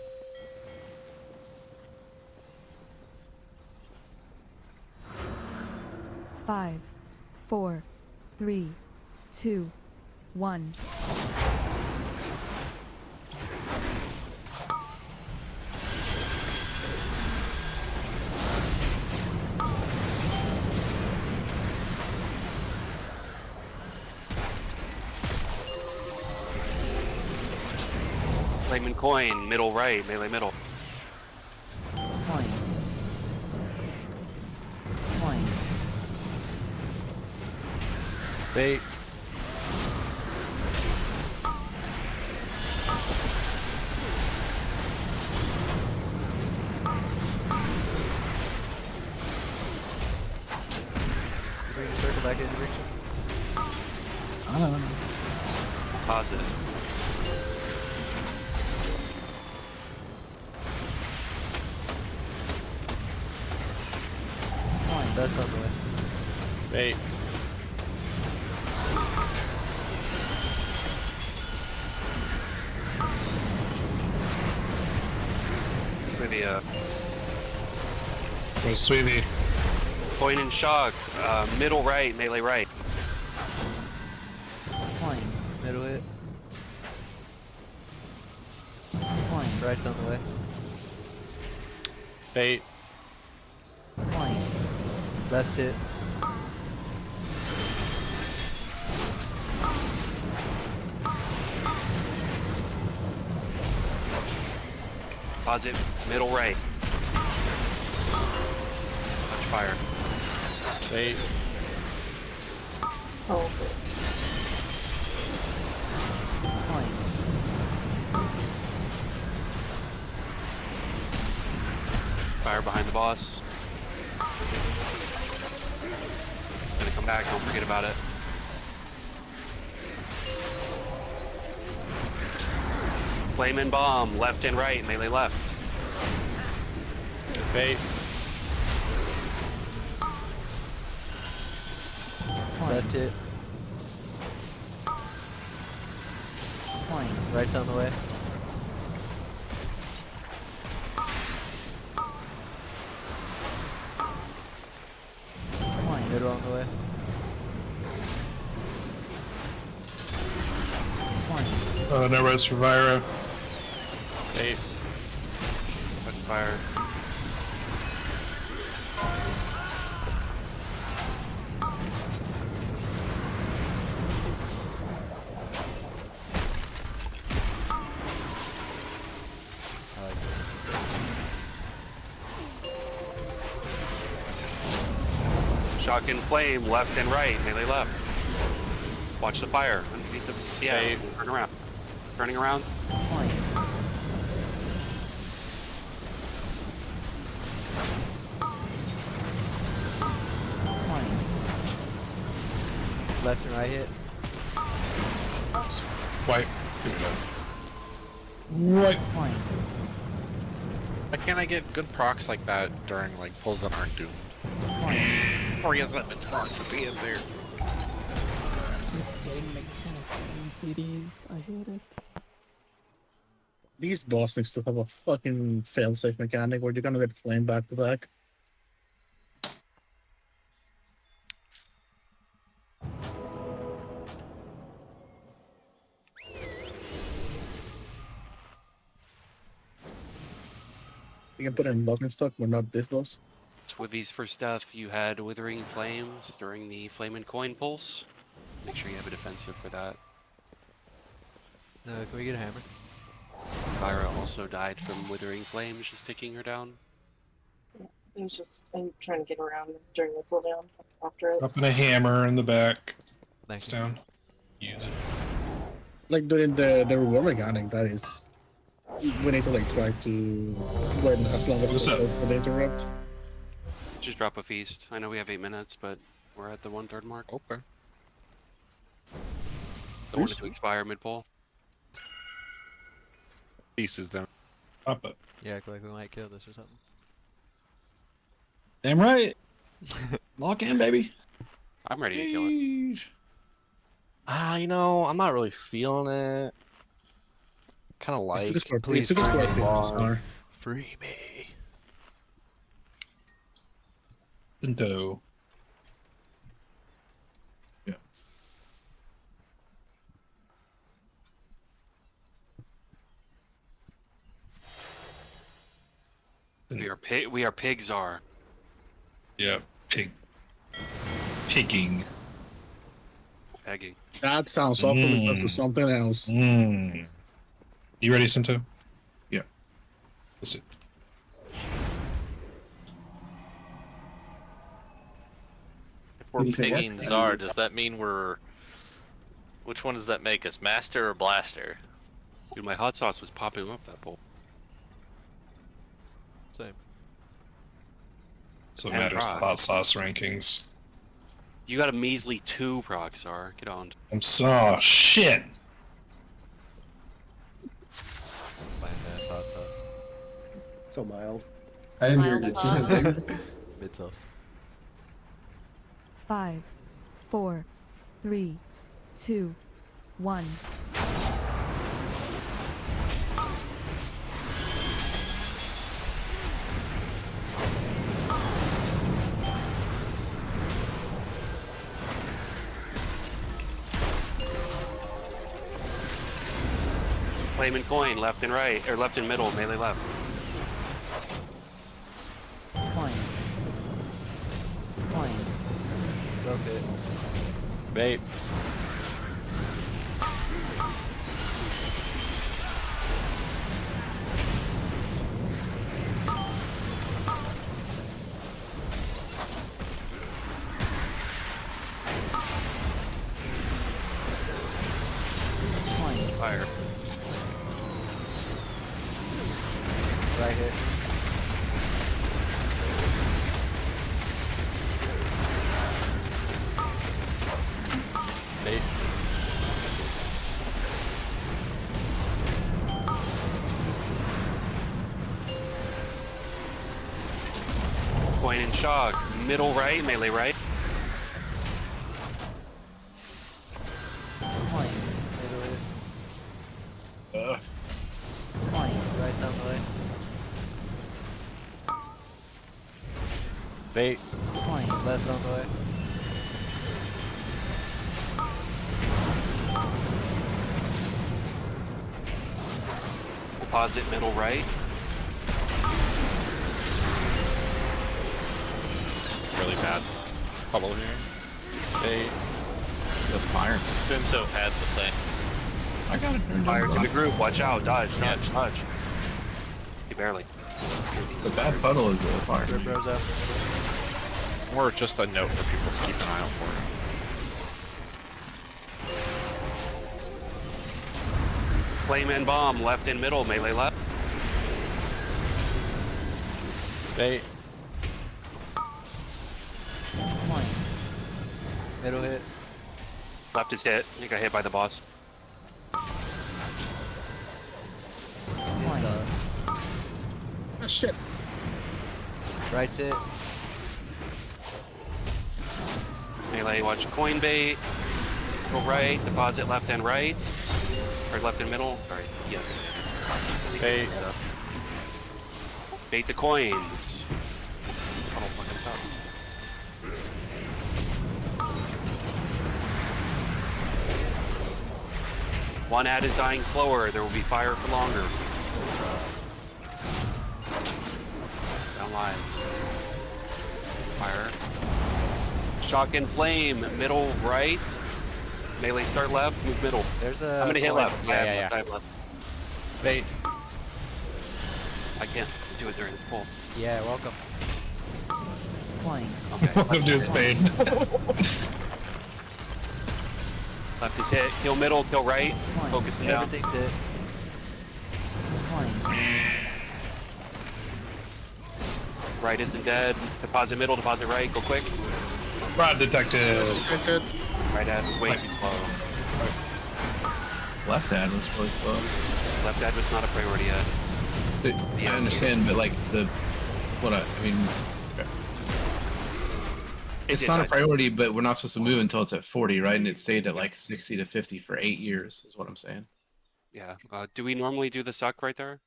Five, 4, 3, 2, 1. Flaming coin, middle right, melee middle. Coin. Coin. Bait. Bring the circle back into reach. I don't know. Positive. That's on the way. Bait. Smithy, Oh, sweetie. coin and shock, middle right, melee right. Coin. Middle Right's on the way. Bait. Point. Left hit. Posit, middle right. Touch fire. Bait. Oh. Point. Fire behind the boss. It's gonna come back, don't forget about it. Flame and bomb, left and right, melee left. Bait. Left hit. Point. Right's on the way. Point. Middle on the way. Point. No res for Vyra. Bait. Touch fire. I like this. Shock and flame, left and right, melee left. Watch the fire underneath the. Yeah, Hey. turn around. Turning around. Point. Point. Left and right hit. Wipe. Wipe. Point. Why can't I get good procs like that during like pulls that aren't doomed? Or he has that procs at the end there. Keep getting mechanics from CDs. I hate it. These boss needs to have a fucking failsafe mechanic where you're gonna get flame back to back. You can put it in locking stock, but not this boss. Swivvies for stuff. You had Withering Flames during the Flame and Coin pulse. Make sure you have a defensive for that. Can we get a hammer? Vyra also died from Withering Flames, just taking her down. It was just, I'm trying to get around during the cooldown after it. Dropping a hammer in the back. Thanks. It's down. Use it. Like during the reward mechanic, that is, we need to like try to wait as long as What's up? possible for the interrupt. Just drop a feast. I know we have 8 minutes, but we're at the 1/3 mark. Okay. Don't want it to expire mid-pull. Pieces down. Pop it. Yeah, like we might kill this or something. Damn right. Lock in, baby. I'm ready to kill it. You know, I'm not really feeling it. Kind of like. Please free free me. me. Free me. Cinto. Yeah. We are pigs are. Yeah. Pigging. Pegging. That sounds awful because to something else. You ready, Cinto? Yeah. Let's do. If we're Did he say what? pigging Czar, does that mean we're... Which one does that make us, Master or Blaster? Dude, my hot sauce was popping up that bowl. Same. So it 10 matters the procs. hot sauce rankings. You got a measly 2 Proxar. Get on. I'm so shit. Bland ass hot sauce. So mild. I didn't hear Mild you. sauce. Mid sauce. 5, 4, 3, 2, 1. Flame and coin, left and right, or left and middle, melee left. Coin. Coin. Broke it. Bait. Fire. Right hit. Bait. Coin and shock. Middle right, melee right. Coin. Coin. Right's on the way. Bait. Coin. Left's on the way. Deposit middle right. Really bad bubble here. They the fire. Bimso had the thing. I got it. Fire to the group. Watch out. Dodge. You barely. The bad puddle is a fire. Rip bros up. Or just a note for people to keep an eye out for. Flame and bomb. Left and middle. Melee left. Bait. Coin. Middle hit. Left is hit. You got hit by the boss. Coin. Oh, shit. Right's hit. Melee, watch coin bait. Go right, deposit left and right. Or left and middle, sorry. Yeah. Bait. Bait the coins. Puddle fucking sucks. One ad is dying slower, there will be fire for longer. Down lives. Fire. Shock and flame, middle right. Melee start left, move middle. There's a. I'm gonna hit left. Yeah. I have left. Bait. I can't do it during this pull. Yeah, welcome. Coin. Okay. Welcome to Spain. Left is hit. Kill middle, kill right. Coin. Focus it down. Everything's hit. Coin. Right isn't dead. Deposit middle, deposit right. Go quick. Rod detected. Right ad was way too slow. Left ad was really slow. Left ad was not a priority yet. I understand, but like I mean, it's not a priority, but we're not supposed to move until it's at 40, right? And it stayed at like 60 to 50 for 8 years, is what I'm saying. Yeah. Do we normally do the suck right there?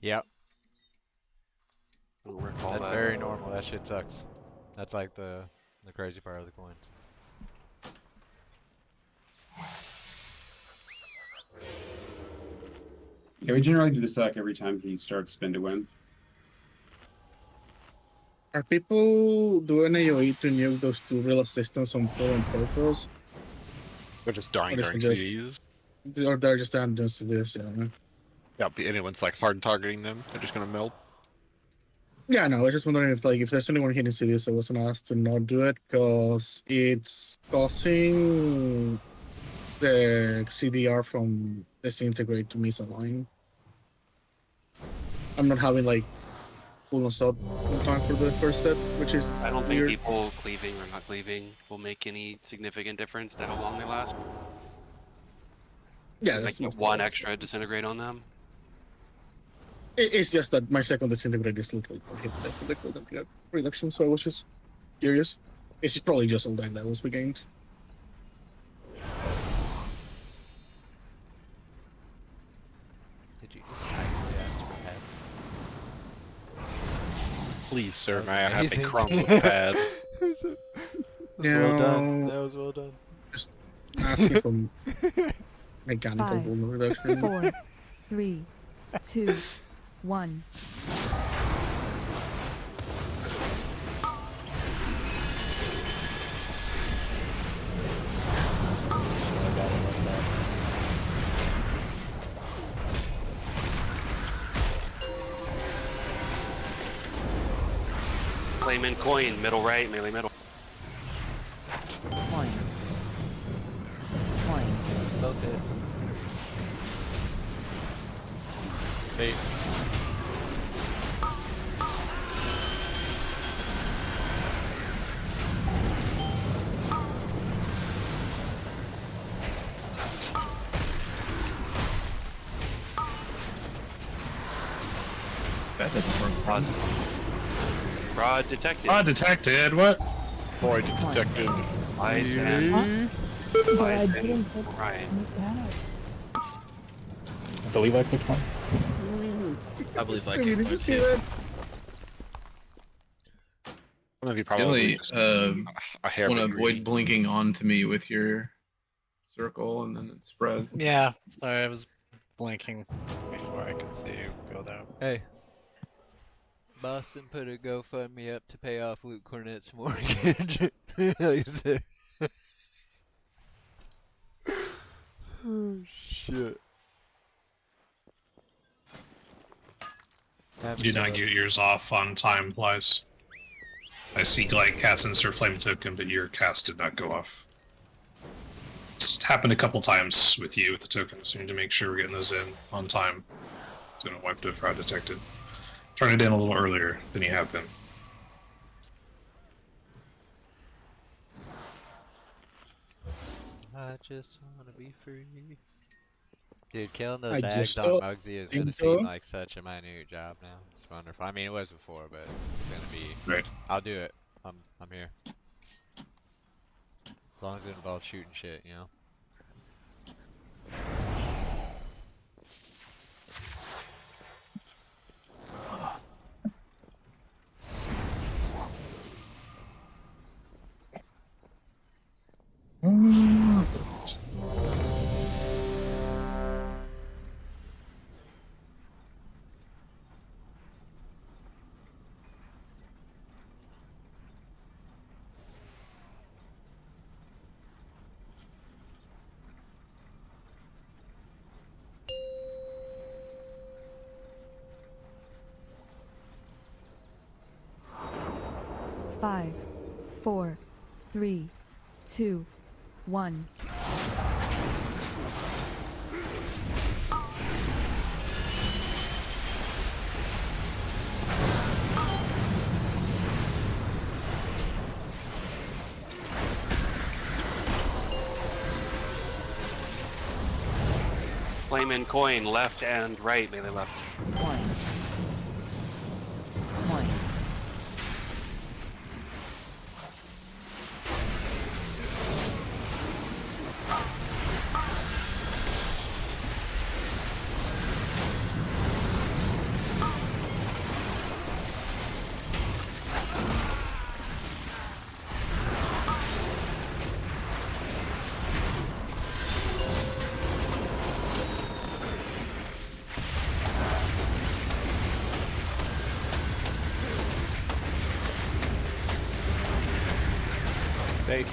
Yep. I don't recall That's that. very normal. That shit sucks. That's like the crazy part of the coins. Yeah, we generally do the suck every time he starts spin to win. Are people doing AoE to nuke those two real assistants on pull and purpose? They're just dying Or is during it just- CDs. Or they're just down doing this, yeah. Yeah, but anyone's like hard targeting them, they're just gonna melt. Yeah, no, I was just wondering if there's anyone hitting CDs that wasn't asked to not do it, because it's causing the CDR from disintegrate to miss a line. I'm not having like full on stop in time for the first set, which is I don't think weird. people cleaving or not cleaving will make any significant difference to how long they last. Yeah, There's that's like most one extra disintegrate on them. It's just that my second disintegrate is literally hit for the cooldown reduction, so I was just curious. It's probably just all that levels we gained. Did you nicely ask for that? Please, sir, That was may I have a amazing. crumb pad? That was well done. That was well done. Just asking from mechanical 5, volume reduction. 4, 3, 2, 1. Flame and coin, middle right, melee middle. Coin. Coin. Both hit. Bait. That doesn't work. Fraud detected. Ah, detected. What? Void detected. Eyes and But I eyes didn't and hit Ryan. any pass. I believe I clicked one. I believe I Did you can. see that? One of you Really, probably just a hair want to bit greedy. avoid blinking onto me with your circle, and then it spreads. Yeah, I was blinking before I could see you go down. Hey. Boston put a GoFundMe up to pay off Luke Cornett's mortgage. Like I said. Oh, shit. You did not get yours off on time, Plies. I see Glide cast Insert Flame Token, but your cast did not go off. It's happened a couple times with you with the tokens, so you need to make sure we're getting those in on time. It's going to wipe the fraud detected. Turn it in a little earlier than you have been. I just wanna be free. Dude, killing those I ags just on saw- Muggsy is think gonna so. seem like such a minute job now. It's wonderful. I mean, it was before, but it's gonna be. Right. I'll do it. I'm here. As long as it involves shooting shit, you know. Five, 4, 3, 2, 1. Flame and coin, left and right, melee left. Coin. Coin. Bait.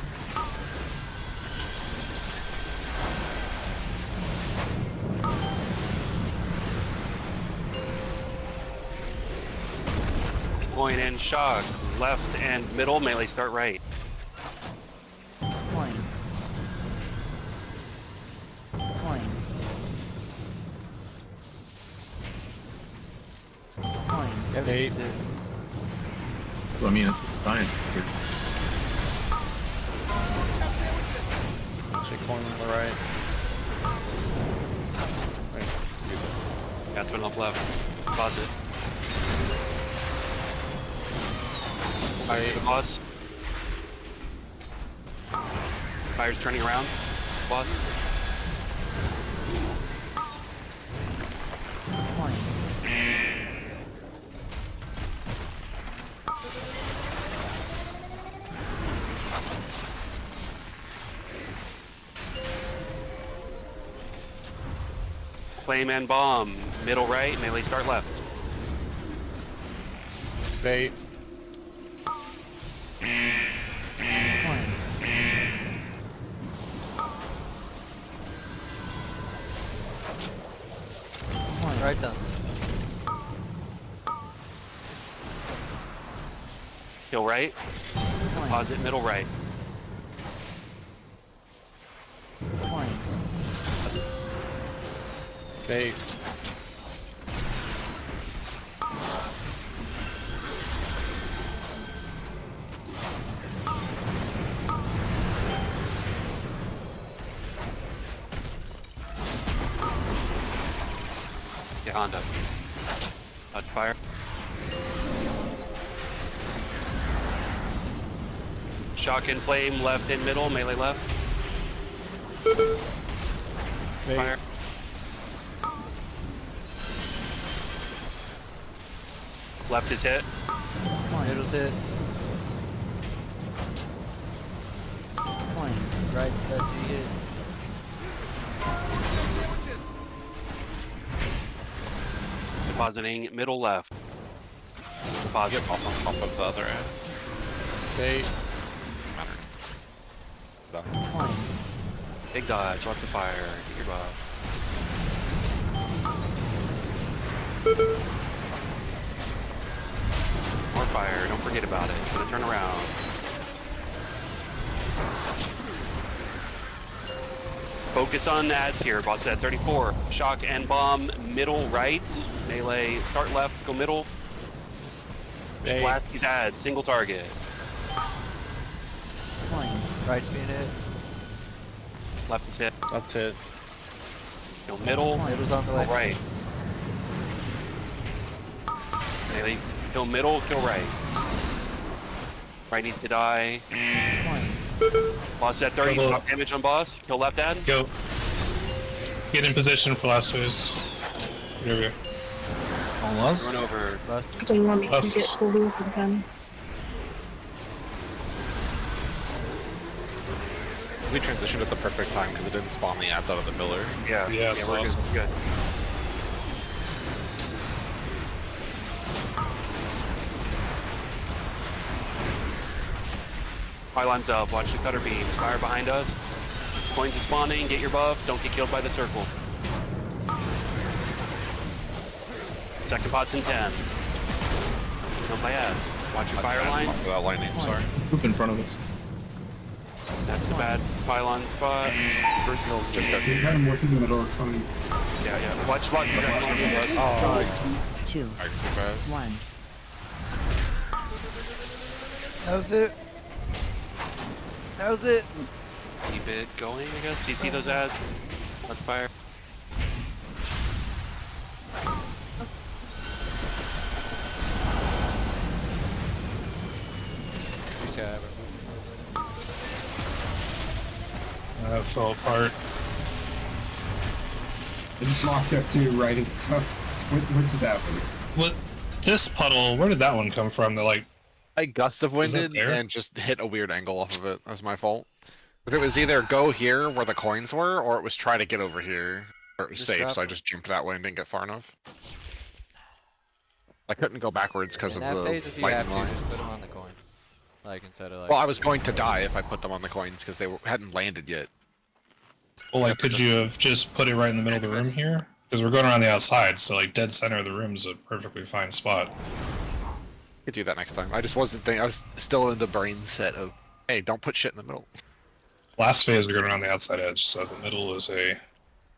Coin and shock, left and middle, melee start right. Coin. Coin. Coin. Bait. So I mean, it's fine. Shake coin on the right. Cast one off left. Pause it. Fire the boss. Fire's turning around. Boss. Coin. Flame and bomb. Middle right, melee start left. Bait. Right on. Kill right. Deposit middle right. Coin. Bait. Get Honda. Touch fire. Shock and flame left in middle, melee left. Fire. Left is hit. Middle's hit. Coin. Right's got G hit. Depositing middle left. Deposit. Get off of the other end. Bait. Coin. Big dodge, lots of fire. Get your buff. More fire, don't forget about it. It's gonna turn around. Focus on ads here, boss at 34. Shock and bomb, middle right. Melee, start left, go middle. Bait. Blast these ads, single target. Coin. Right's being hit. Left is hit. Left hit. Go middle. Middle's on the way. Go right. Melee, kill middle, kill right. Right needs to die. Boss at 30, stop damage on boss. Kill left ad. Go. Get in position for last phase. Here we go. Almost. Run over. Do you want me to Plus- get Sylvia for 10? We transitioned at the perfect time because it didn't spawn the ads out of the pillar. Yeah, Yeah, it's we're awesome. good. Pylons up, watch the cutter beams. Fire behind us. Coins are spawning, get your buff, don't get killed by the circle. Second pot's in 10. Don't by ad. Watch your fire line. Without lightning, sorry. Group in front of us. That's the bad pylon spot. Bruce Hill's just got. You got him working in the middle, it's fine. Yeah, yeah. Watch the dragon on us. Oh, 2. alright, too fast. 1. That was it. That was it. Keep it going, I guess. You see those ads? Let's fire. That fell apart. It just locked up too, right as what just happened? What? This puddle, where did that one come from? That like I gust of Was it winded there? and just hit a weird angle off of it. That was my fault. But it was either go here where the coins were, or it was try to get over here. Or it was Just safe, drop so I them. just jumped that way and didn't get far enough. I couldn't go backwards because In of that the phase, if you lightning have to, just lines. put them on the coins. Like, instead of like... Well, I was going to die if I put them on the coins because they hadn't landed yet. well, like could you have just put it right in the middle of the room here? Because we're going around the outside, so like dead center of the room is a perfectly fine spot. Could do that next time. I just wasn't thinking. I was still in the brain set of, hey, don't put shit in the middle. Last phase we're going around the outside edge, so the middle is a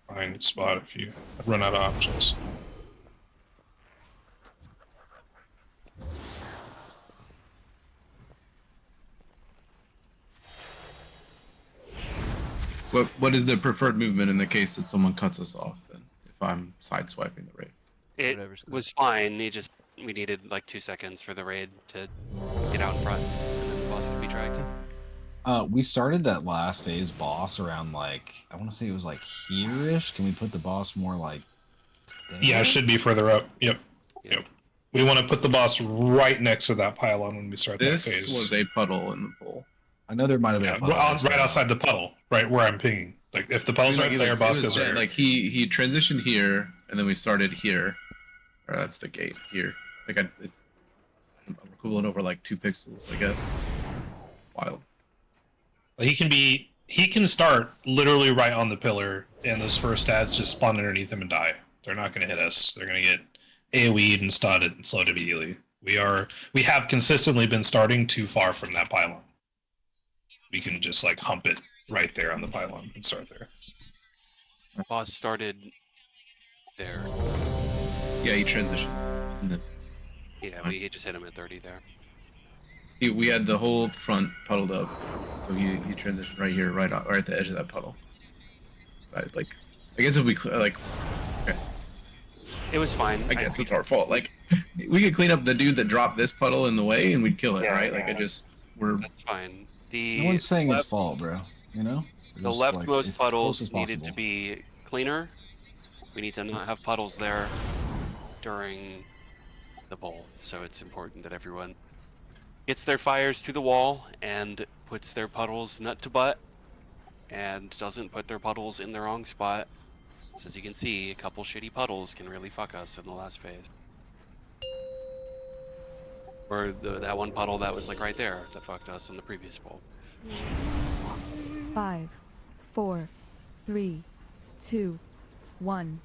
fine spot if you run out of options. What is the preferred movement in the case that someone cuts us off? Then, if I'm sideswiping the raid. It Whatever's good. was fine. We needed like 2 seconds for the raid to get out in front, and then the boss could be tracked. We started that last phase boss around like I want to say it was like here-ish. Can we put the boss more like? Yeah, there? it should be further up. Yep. Yep. We want to put the boss right next to that pylon when we start This that phase. was a puddle in the pool. I know there might have been. Yeah, a puddle well, there right outside the puddle, right where I'm pinging. Like if the puddle's right there, boss goes right here. Like he transitioned here, and then we started here. Or that's the gate here. Like I'm equivalent over like 2 pixels, I guess. Wild. He can start literally right on the pillar, and those first stats just spawn underneath him and die. They're not going to hit us. They're going to get AoE'd and stunned and slowed immediately. We have consistently been starting too far from that pylon. We can just like hump it right there on the pylon and start there. Boss started there. Yeah, he transitioned. Yeah, we just hit him at 30 there. We had the whole front puddled up, so he transitioned right here, right at the edge of that puddle. Right, like, I guess if we okay. It was fine. I guess it's our fault. Like, we could clean up the dude that dropped this puddle in the way, and we'd kill it, right? Like, That's fine. No one's saying it's fault, bro. You know? The Just, like, leftmost as puddles close as needed to possible. be cleaner. We need to not have puddles there during the bowl, so it's important that everyone gets their fires to the wall and puts their puddles nut to butt and doesn't put their puddles in the wrong spot. So as you can see, a couple shitty puddles can really fuck us in the last phase. Or that one puddle that was like right there that fucked us in the previous bowl. 5, 4, 3, 2, 1.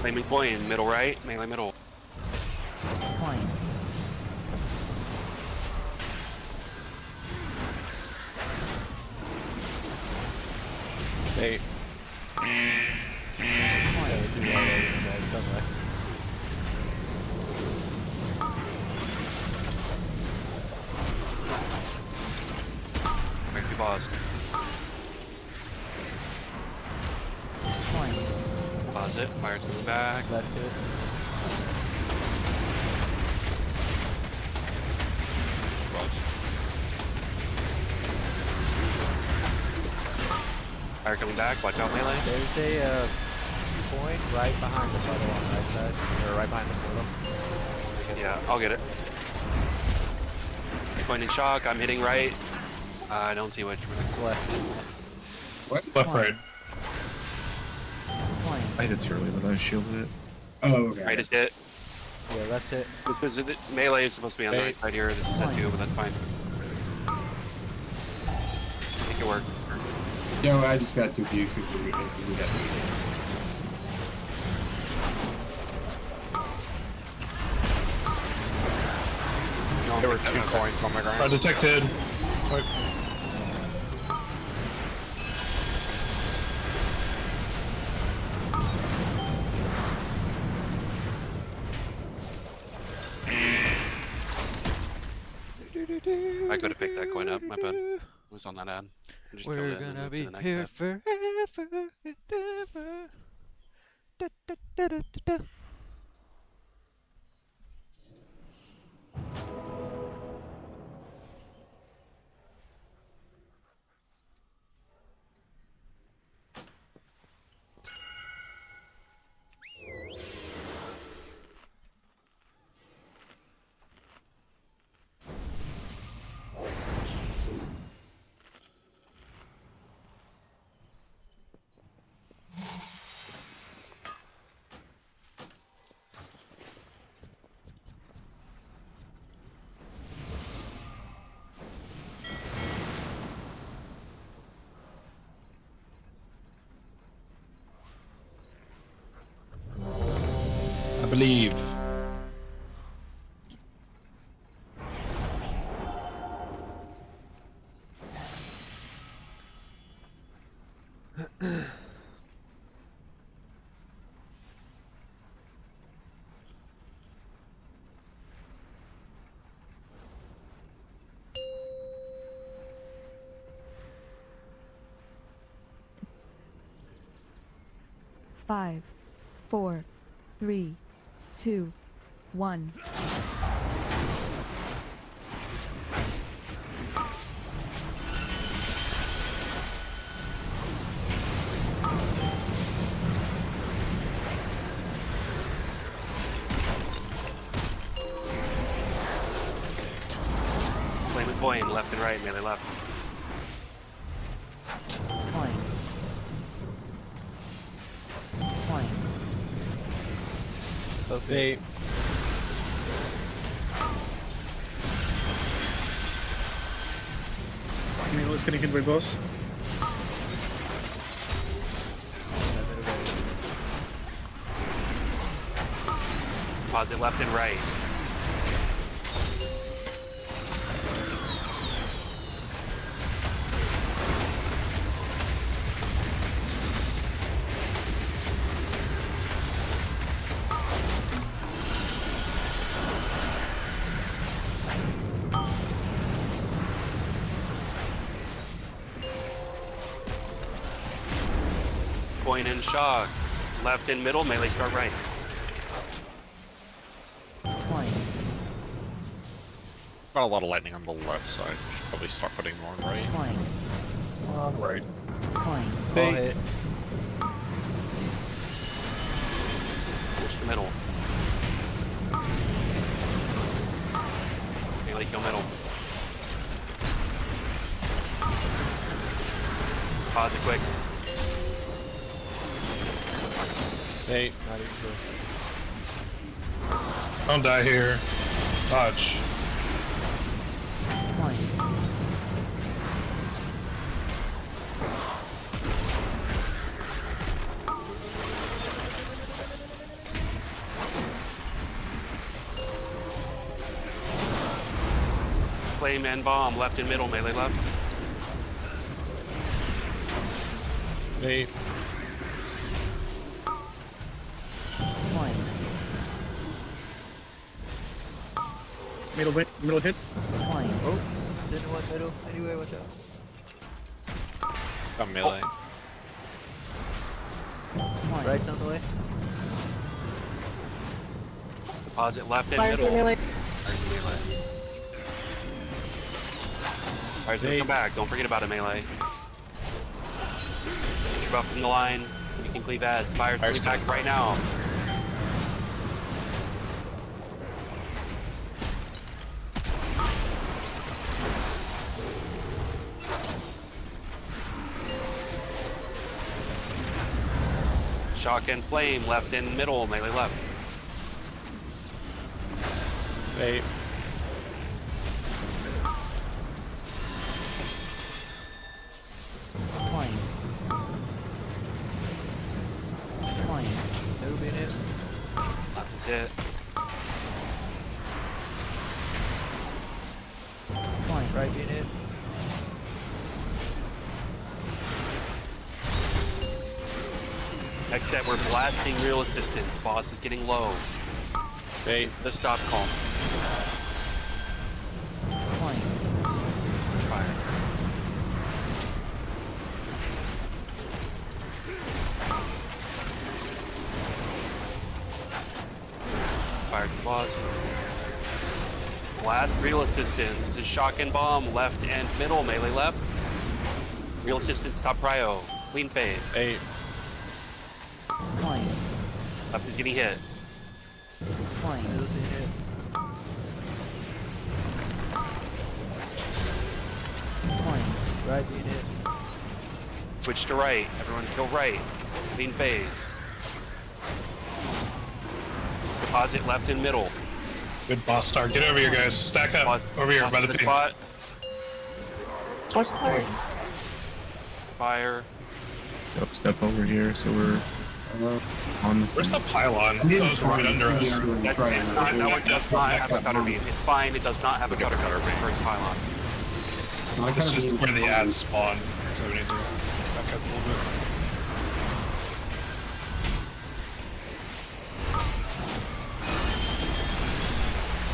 Flaming coin, middle right, melee middle. Coin. Hey. Make the boss. Coin. Pause it, fire's moving back. Left it. Fire coming back, watch out melee. There's a coin right behind the puddle on the right side, or right behind the portal. Yeah, I'll get it. Coin in shock, I'm hitting right. I don't see which one. It's left. What? Left, right. Coin. I hit it early, but I shielded it. Oh, okay. Right is hit. Yeah, left's hit. Because melee is supposed to be on the right side here. This is set 2, but that's fine. Make it work. Yo, I just got confused because we got these. There were 2 coins on the ground. Undetected. I could have picked that coin up, my bad. It was on that ad. I just killed We're it and gonna moved to be the next here ad. forever and ever. Da, da, da, da, da, da. I believe. Five, 4, 3, 2, 1. Coin left and right, melee left. Coin. Coin. Okay. Let's get hit by boss. Deposit left and right. Coin and shock. Left and middle, melee start right. Coin. Got a lot of lightning on the left side. Should probably start putting more on right. Coin. Right. Coin. Bait. Hit. Push the middle. Melee kill middle. Pause it quick. Hey, not even close. Don't die here. Dodge. Coin. Flame and bomb, left and middle, melee left. Hey. Coin. Middle hit. Coin. Oh. Is anyone middle? Anyway, watch out. Got melee. Coin. Right's on the way. Deposit left and Fires middle. are melee. Fire's gonna come back, don't forget about a melee. Get your buff from the line. You can cleave ads. Fire's coming back right now. Shock and flame, left and middle, melee left. Hey. Coin. Coin. Middle being hit. Left is hit. Coin. Right being hit. Next set, we're blasting real assistance. Boss is getting low. Hey. The stop calm. Coin. Fire. Fire to the boss. Blast real assistance. This is shock and bomb, left and middle, melee left. Real assistance, top prio. Clean fade. Hey. Coin. Left is getting hit. Coin. Middle being hit. Coin. Right being hit. Switch to right. Everyone kill right. Clean phase. Deposit left and middle. Good boss star. Get over here, guys. Stack up. Boss, Over here boss by to the the pig. spot. Watch the fire. Fire. Step over here, so we're on the. Where's the pylon? I'm getting Those right under us. It's not, that one does not have a cutter beam. It's fine, it does not have a cutter beam for its pylon. So I It's kind of just being where the controlled. ads spawn. So we need to back up a little bit.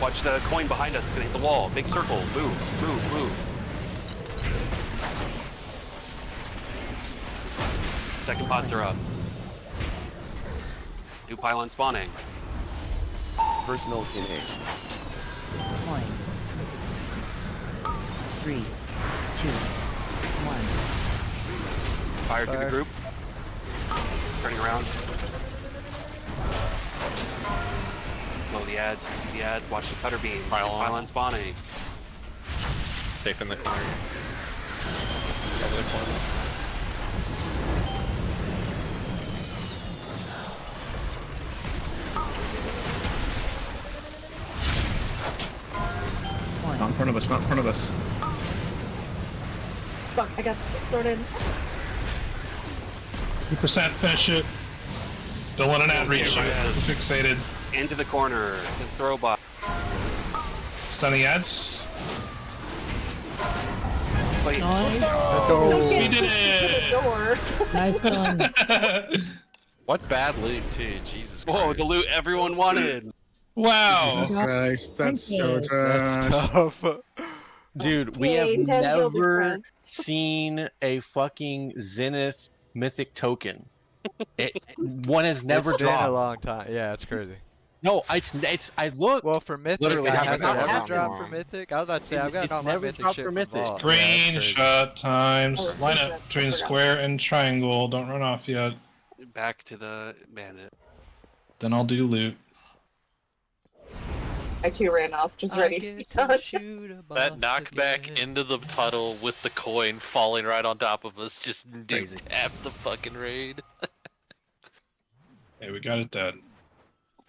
Watch the coin behind us, it's gonna hit the wall. Big circle. Move, move, move. Second pods are up. New pylon spawning. Personals in A. Coin. 3, 2, 1. Fire to the group. Turning around. Slow the ads, you see the ads, watch the cutter beam. Pylon spawning. Safe in the corner. Over the corner. Not in front of us, not in front of us. Fuck, I got thrown in. 2% finish it. Don't let an ad reach you. Fixated. Into the corner. Against the robot. Stunning ads. Wait. Let's go. He did it! Nice one. What bad loot, too. Jesus Christ. Whoa, the loot everyone wanted. Wow. Jesus Christ, that's so Thank trash. That's tough. Dude, we Yay, have 10 gil never difference. seen a fucking Zenith mythic token. One has never It's been a dropped. long time. Yeah, it's crazy. No, it's. I looked. Well, for Mythic, Literally has haven't it ever ever happened. dropped for Mythic? I was about to say, I've got It's all my never Mythic dropped shit for from Mythic. Vault. Yeah, that's crazy. Screenshot times. Oh, Line screenshot. up between I forgot. square and triangle. Don't run off yet. Back to the bandit. Then I'll do loot. I too ran off, just ready to be done. That knockback into the puddle with the coin falling right on top of us just Crazy. nuked half the fucking raid. Hey, we got it done.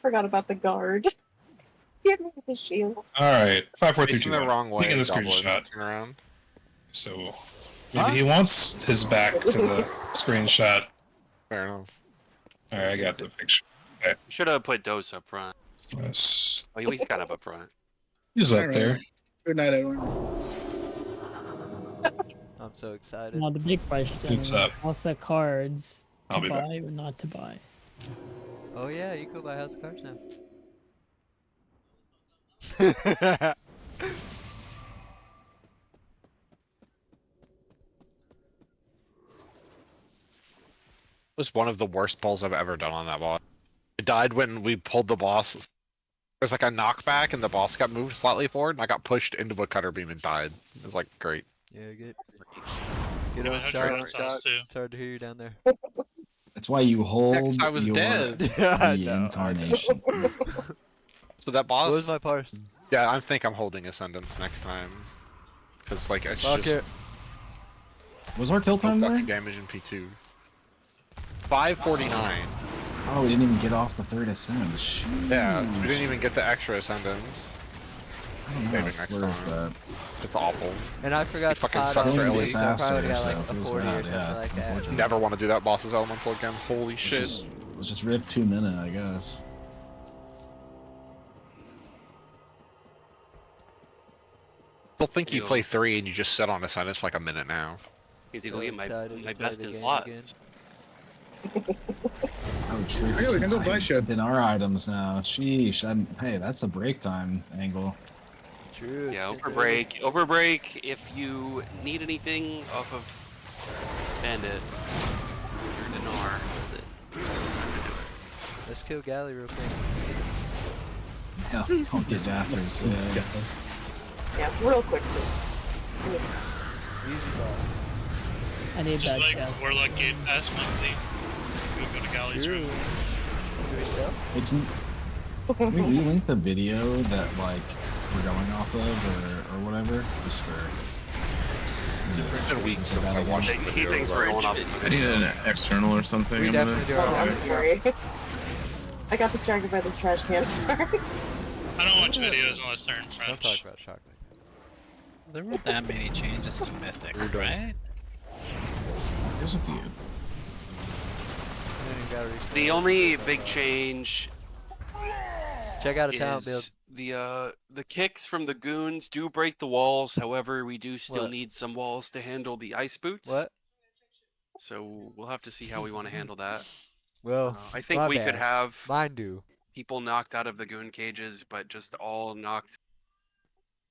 Forgot about the guard. Give me the shield. Alright, 5, 4, 3, Facing 2, the 1. wrong way. Taking the Goblin screenshot. looking around. So, maybe he wants his back to the screenshot. Fair enough. Alright, I got the picture. Okay. Should have put Dose up front. Yes. Oh, he's kind of up front. He's up there. Good night, everyone. I'm so excited. Now the big question What's is, up? what's the cards I'll to be buy back. or not to buy? Oh yeah, you go buy House of Cards now. Was one of the worst pulls I've ever done on that boss. It died when we pulled the boss. There's like a knockback and the boss got moved slightly forward and I got pushed into a cutter beam and died. It was like great. Yeah, get Yeah, on I heard shot. your sauce too. It's hard to hear you down there. That's why you hold I was your dead. Yeah, I know, I know. reincarnation. So that boss. What was my parse? Yeah, I think I'm holding Ascendance next time. Cause like it's Fuck just it. Was our kill time there? fucking damage in P2. 549. Oh, we didn't even get off the third ascend. Shoot. Yeah, so we didn't even get the extra Ascendance. I don't know Maybe if next it's worth time. that. It's awful. And I forgot It to fucking pot sucks on for it, Ellie. so I probably would've got so like it a feels 40 or bad, something yeah, like that. unfortunately. Never want to do that boss's elemental again. Holy shit. Let's just rip 2 minutes, I guess. People think you play 3 and you just sit on Ascendance for like a minute now. Need to So go get my excited to play best the in game slots. again. Oh, true. Yeah, we can go buy shit. In our items now. Sheesh. Hey, that's a break time angle. True. Yeah, it's overbreak. Overbreak, if you need anything off of Bandit, you're Dinar, hold it. Let's kill Galley real quick. Yeah, let's go get bastards. Yeah. Yeah, real quick, please. Easy boss. I need Just that like chest. Warlock gave past Munzie. We'll go to Galley's room. Do we still? Hey, can we relink the video that like we're going off of or whatever? Just for It's been weeks since I watched the He video. thinks we're going off. I need an external or something. We I'm definitely do Oh, our I'm homework. sorry. I got distracted by this trash can, sorry. I don't watch videos unless they're in French. Don't talk about Shock. There weren't that many changes to Mythic, right? There's a few. The only big change Check out a talent build. is the kicks from the goons do break the walls. However, we do still What? need some walls to handle the ice boots. What? So we'll have to see how we want to handle that. Well, I think my we could bad. have Mine do. people knocked out of the goon cages, but just all knocked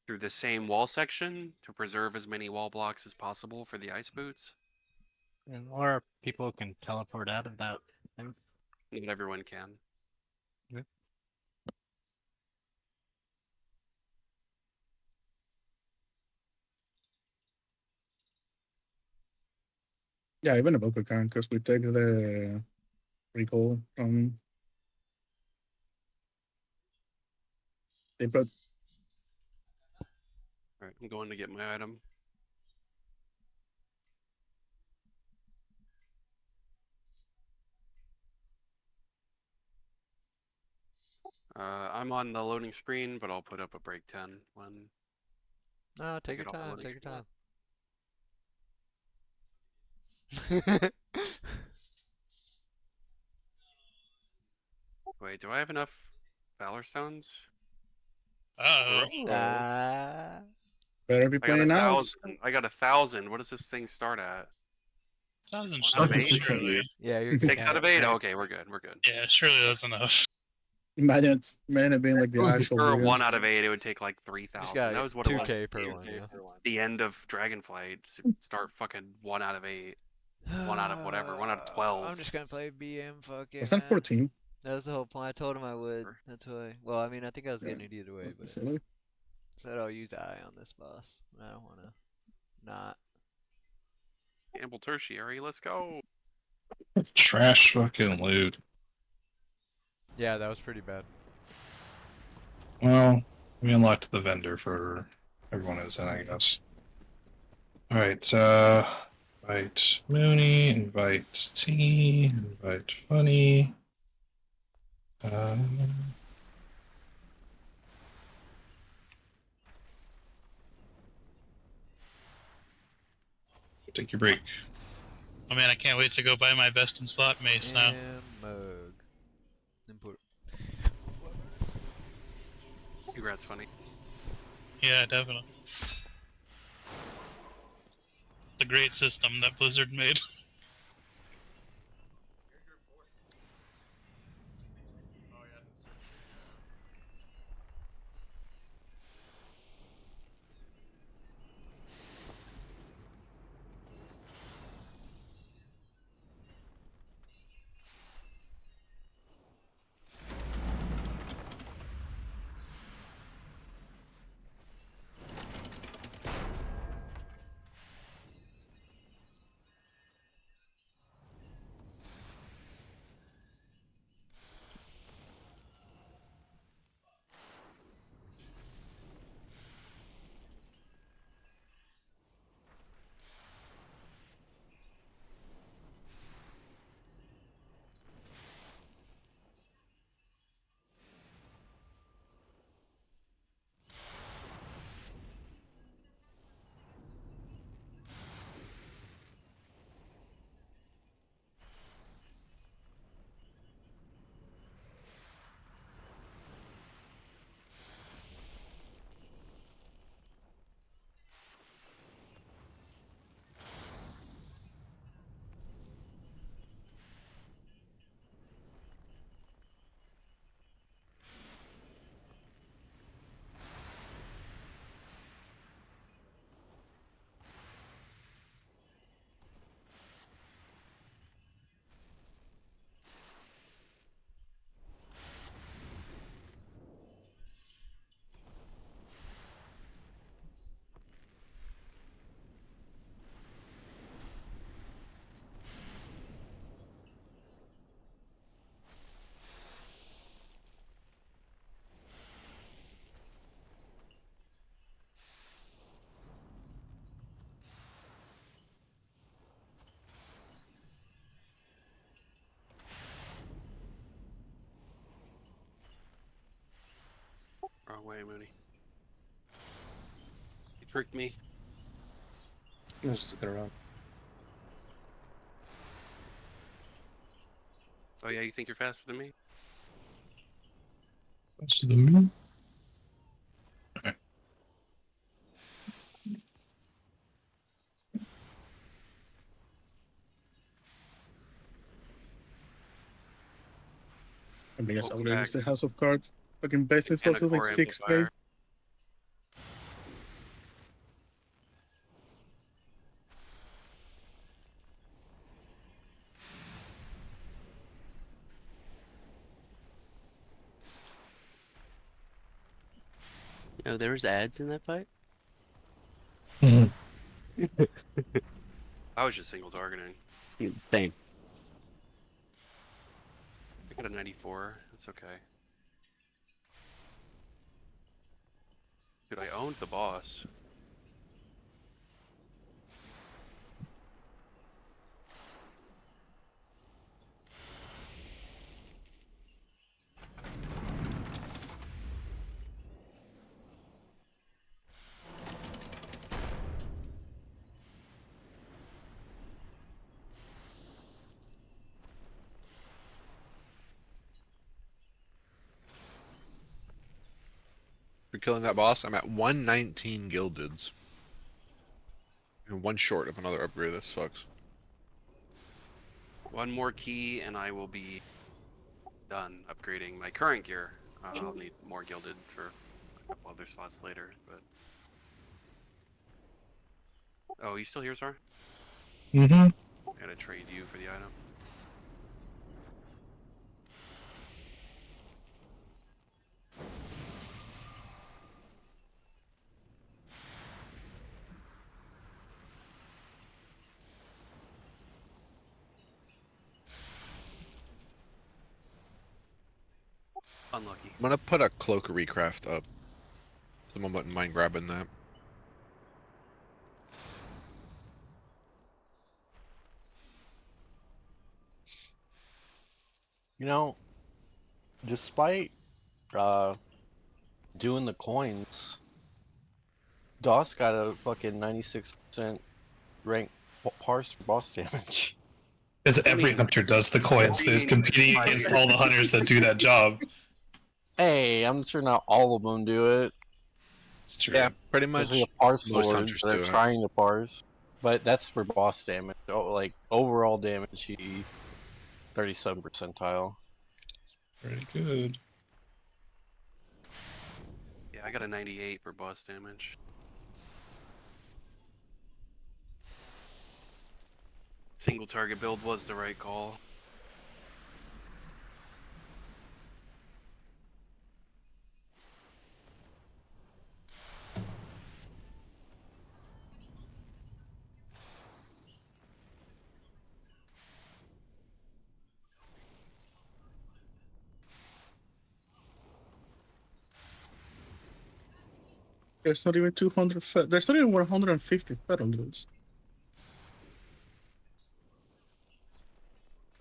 through the same wall section to preserve as many wall blocks as possible for the ice boots. Or people can teleport out of that thing. Not everyone can. Yeah, even Evoker can, because we take the recall from. They put Alright, I'm going to get my item. I'm on the loading screen, but I'll put up a break 10 when. No, take your get off the time. loading Take your screen. time. Wait, do I have enough Valor Stones? Uh-oh. Better be I got playing out. 1,000. I got 1,000. What does this thing start at? 1,000 Start to should 6 out of surely. 8. Yeah, you're 6 out of 8? yeah. Okay, we're good. We're good. Yeah, surely that's enough. Imagine it being like the actual For a biggest. 1 out of 8, it would take like 3,000. gotta That get was what it 2K was. per one, yeah. The end of Dragonflight. Start fucking 1 out of 8. 1 out of whatever. 1 out of 12. I'm just gonna play BM. Fuck it. It's not 14. That was the whole point. I told him I would. That's why. Well, I mean, I think I was getting it either way, but Silly. said I'll use Eye on this boss. I don't wanna not. Ample Tertiary. Let's go. Trash fucking loot. Yeah, that was pretty bad. Well, we unlocked the vendor for everyone who's in, I guess. Alright, invite Mooney, invite T, invite Funny. Take your break. Oh man, I can't wait to go buy my best in slot mace now. Mug. Input. Congrats, Funny. Yeah, definitely. It's a great system that Blizzard made. Wrong way, Mooney. You tricked me. I was just looking around. Oh yeah, you think you're faster than me? Faster than me? I guess I would use the House of Cards. Fucking basic slots is like 6K. Oh, there was ads in that fight? I was just single targeting. Same. I got a 94. That's okay. Dude, I owned the boss. for killing that boss. I'm at 119 gildeds. And one short of another upgrade. That sucks. One more key, and I will be done upgrading my current gear. I'll need more gilded for a couple other slots later, but. Oh, you still here, Sar? Mm-hmm. I gotta trade you for the item. Unlucky. I'm gonna put a cloak recraft up. Someone wouldn't mind grabbing that. You know, despite doing the coins, DOS got a fucking 96% rank parse for boss damage. Because every hunter does the coins, so he's competing against all the hunters that do that job. Hey, I'm sure not all of them do it. It's true. Yeah, pretty much. Especially the parse Most lords hunters that are do it. trying to parse. But that's for boss damage. Oh, like overall damage, he 37 percentile. Very good. Yeah, I got a 98 for boss damage. Single target build was the right call. There's not even 200. There's not even 150 feral dudes.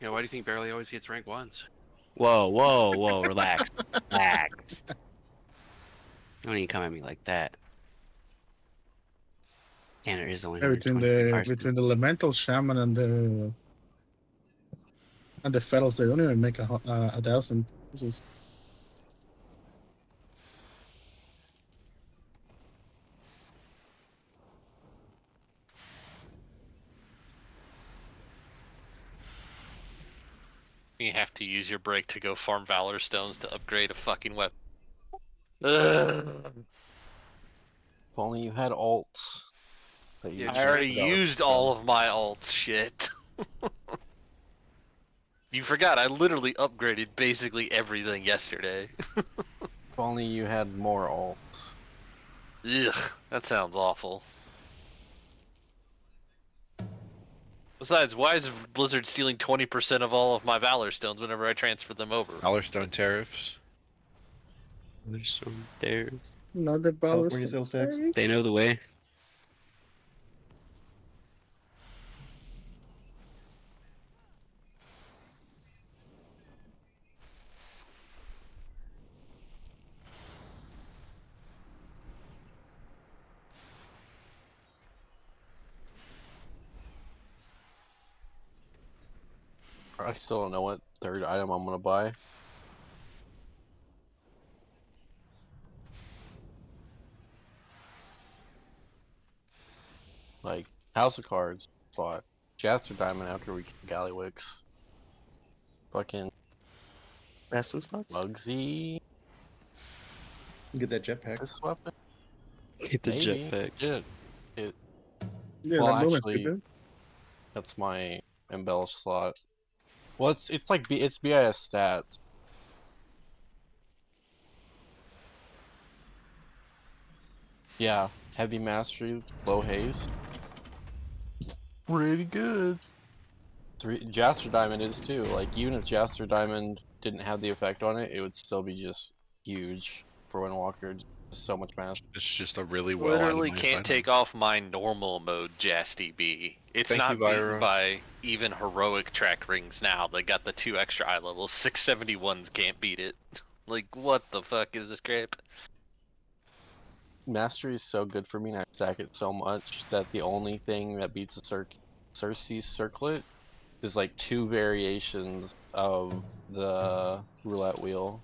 Yeah, why do you think Barely always gets rank 1s? Whoa, whoa, whoa, relax. Relax. Don't even come at me like that. And there is only Yeah, between the elemental shaman and the fellows, they don't even make a 1,000. This is You have to use your break to go farm Valor Stones to upgrade a fucking weapon. Ugh. If only you had alts. I already used all of my alts, shit. You forgot, I literally upgraded basically everything yesterday. If only you had more alts. Ugh, that sounds awful. Besides, why is Blizzard stealing 20% of all of my Valor Stones whenever I transfer them over? Valor Stone tariffs. There's some theirs. not the Valor. California sales tax. They know the way. I still don't know what third item I'm gonna buy. Like House of Cards, fought Jaster Diamond after we killed Gallywix. Fucking Bastion slots? Mugsy. Get that jetpack. This weapon? Get the Maybe. jetpack. It. Yeah, Well, that actually, that's my embellished slot. Well, it's like it's BIS stats. Yeah, heavy mastery, low haste. Pretty good. Jaster Diamond is too. Like even if Jaster Diamond didn't have the effect on it, it would still be just huge for Windwalker. Just so much mastery. It's just a really well. Literally can't take off my normal mode Jasty B. It's Thank not you, beaten Byra. by even heroic track rings now. They got the 2 extra eye levels. 671s can't beat it. Like, what the fuck is this crap? Mastery is so good for me, and I stack it so much that the only thing that beats a Cersei's circlet is like 2 variations of the roulette wheel.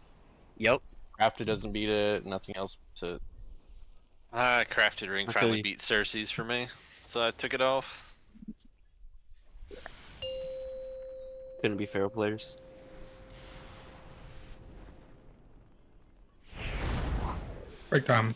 Yep. Crafted doesn't beat it. Nothing else beats it. Crafted Ring Okay. finally beat Cersei's for me, so I took it off. Couldn't be feral players. Break time.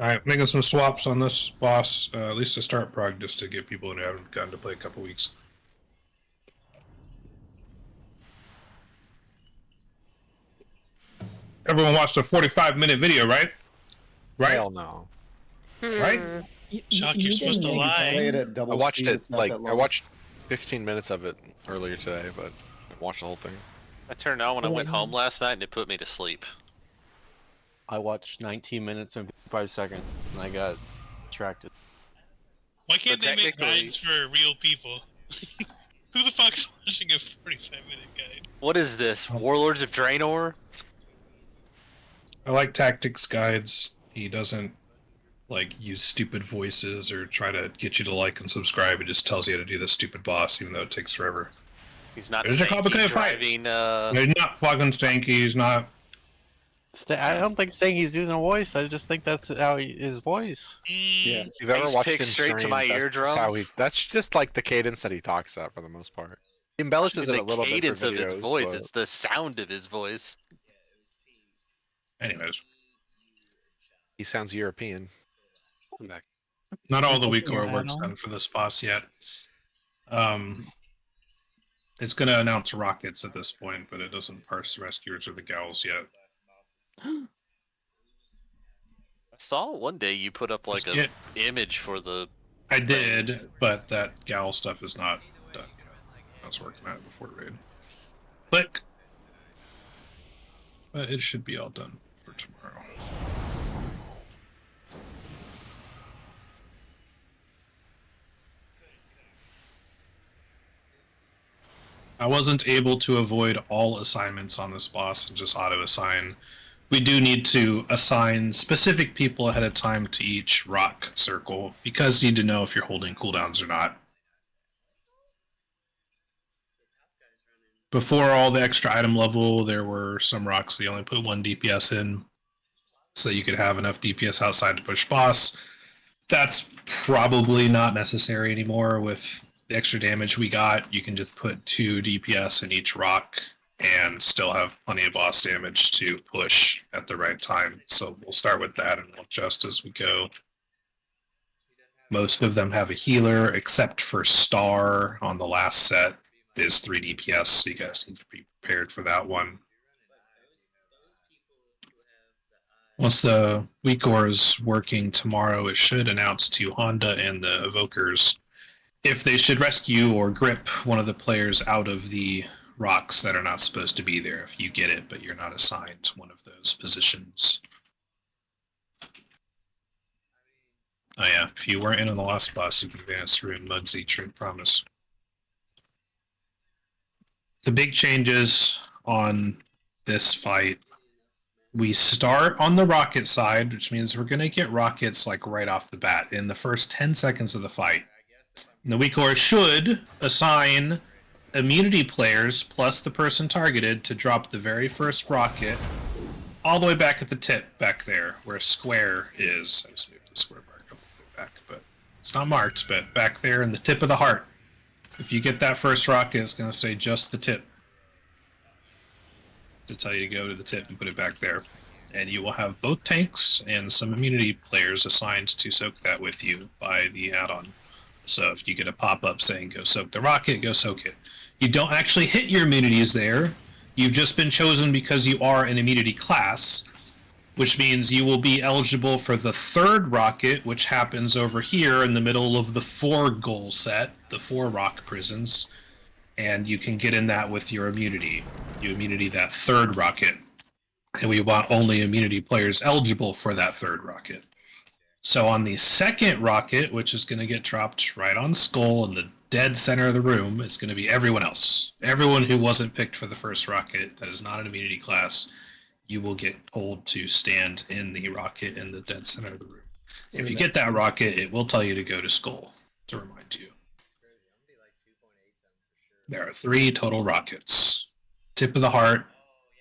Alright, making some swaps on this boss, at least to start prog, just to get people who haven't gotten to play a couple weeks. Everyone watched a 45-minute video, right? Right? Hell no. Right? Shock, you're supposed to lie. I watched it I watched 15 minutes of it earlier today, but I watched the whole thing. I turned on when I went home last night, and it put me to sleep. I watched 19 minutes and 55 seconds, and I got distracted. Why can't But they make technically- guides for real people? Who the fuck's watching a 45-minute guide? What is this? Warlords of Draenor? I like tactics guides. He doesn't like use stupid voices or try to get you to like and subscribe. It just tells you how to do the stupid boss, even though it takes forever. He's not There's a stanky complicated fight. driving, He's not fucking stanky. He's not. I don't think saying he's using a voice. I just think that's how his voice. Yeah. If you've ever He's watched picked him straight to stream, my that's just how eardrums. that's just like the cadence that he talks at for the most part. He embellishes it the a little bit cadence for of his videos, voice. but- It's the sound of his voice. Anyways, He sounds European. I'm back. not all the Open weak your core work's add-on. done for this boss yet. It's going to announce rockets at this point, but it doesn't parse the rescuers or the gals yet. I saw one day you put up like Just a image for the. I did, but that gal stuff is not done yet. I was working on it before raid. Click. But it should be all done for tomorrow. I wasn't able to avoid all assignments on this boss and just auto-assign. We do need to assign specific people ahead of time to each rock circle, because you need to know if you're holding cooldowns or not. Before all the extra item level, there were some rocks that you only put 1 DPS in, so that you could have enough DPS outside to push boss. That's probably not necessary anymore with the extra damage we got. You can just put 2 DPS in each rock and still have plenty of boss damage to push at the right time. So we'll start with that and we'll adjust as we go. Most of them have a healer, except for Star on the last set is 3 DPS, so you guys need to be prepared for that one. Once the weak core is working tomorrow, it should announce to Honda and the evokers if they should rescue or grip one of the players out of the rocks that are not supposed to be there. If you get it, but you're not assigned to one of those positions. Oh yeah, if you weren't in on the last boss, you can advance through and Mugsy Trade Promise. The big changes on this fight. We start on the rocket side, which means we're going to get rockets like right off the bat in the first 10 seconds of the fight. And the weak core should assign immunity players plus the person targeted to drop the very first rocket all the way back at the tip back there where square is. I just moved the square mark a little bit back, but it's not marked, but back there in the tip of the heart. If you get that first rocket, it's going to say just the tip to tell you to go to the tip and put it back there. And you will have both tanks and some immunity players assigned to soak that with you by the add-on. So if you get a pop-up saying go soak the rocket, go soak it. You don't actually hit your immunities there. You've just been chosen because you are an immunity class, which means you will be eligible for the third rocket, which happens over here in the middle of the 4 goal set, the 4 rock prisons, and you can get in that with your immunity. You immunity that third rocket, and we want only immunity players eligible for that third rocket. So on the second rocket, which is going to get dropped right on Skull in the dead center of the room, it's going to be everyone else. Everyone who wasn't picked for the first rocket that is not an immunity class you will get told to stand in the rocket in the dead center of the room. If you get that rocket, it will tell you to go to skull to remind you. There are 3 total rockets. Tip of the heart,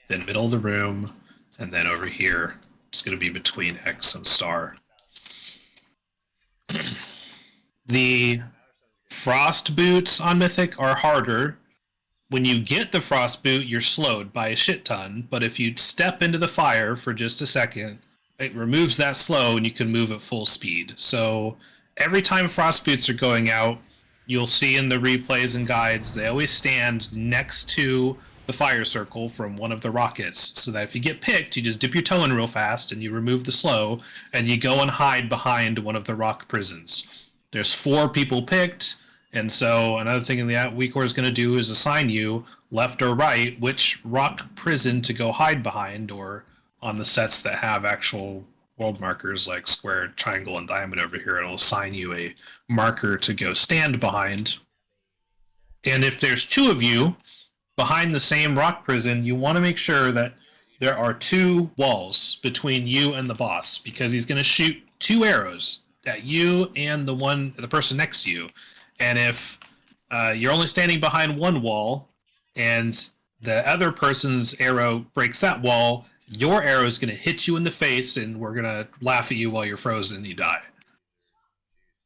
then middle of the room, and then over here. It's going to be between X and star. The frost boots on Mythic are harder. When you get the frost boot, you're slowed by a shit ton, but if you step into the fire for just a second, it removes that slow and you can move at full speed. So every time frost boots are going out, you'll see in the replays and guides, they always stand next to the fire circle from one of the rockets, so that if you get picked, you just dip your toe in real fast and you remove the slow, and you go and hide behind one of the rock prisons. There's 4 people picked, and so another thing the WeCore is going to do is assign you left or right which rock prison to go hide behind, or on the sets that have actual world markers like square, triangle, and diamond over here, it'll assign you a marker to go stand behind. And if there's 2 of you behind the same rock prison, you want to make sure that there are 2 walls between you and the boss, because he's going to shoot 2 arrows at you and the person next to you. And if you're only standing behind one wall and the other person's arrow breaks that wall, your arrow is going to hit you in the face and we're going to laugh at you while you're frozen and you die.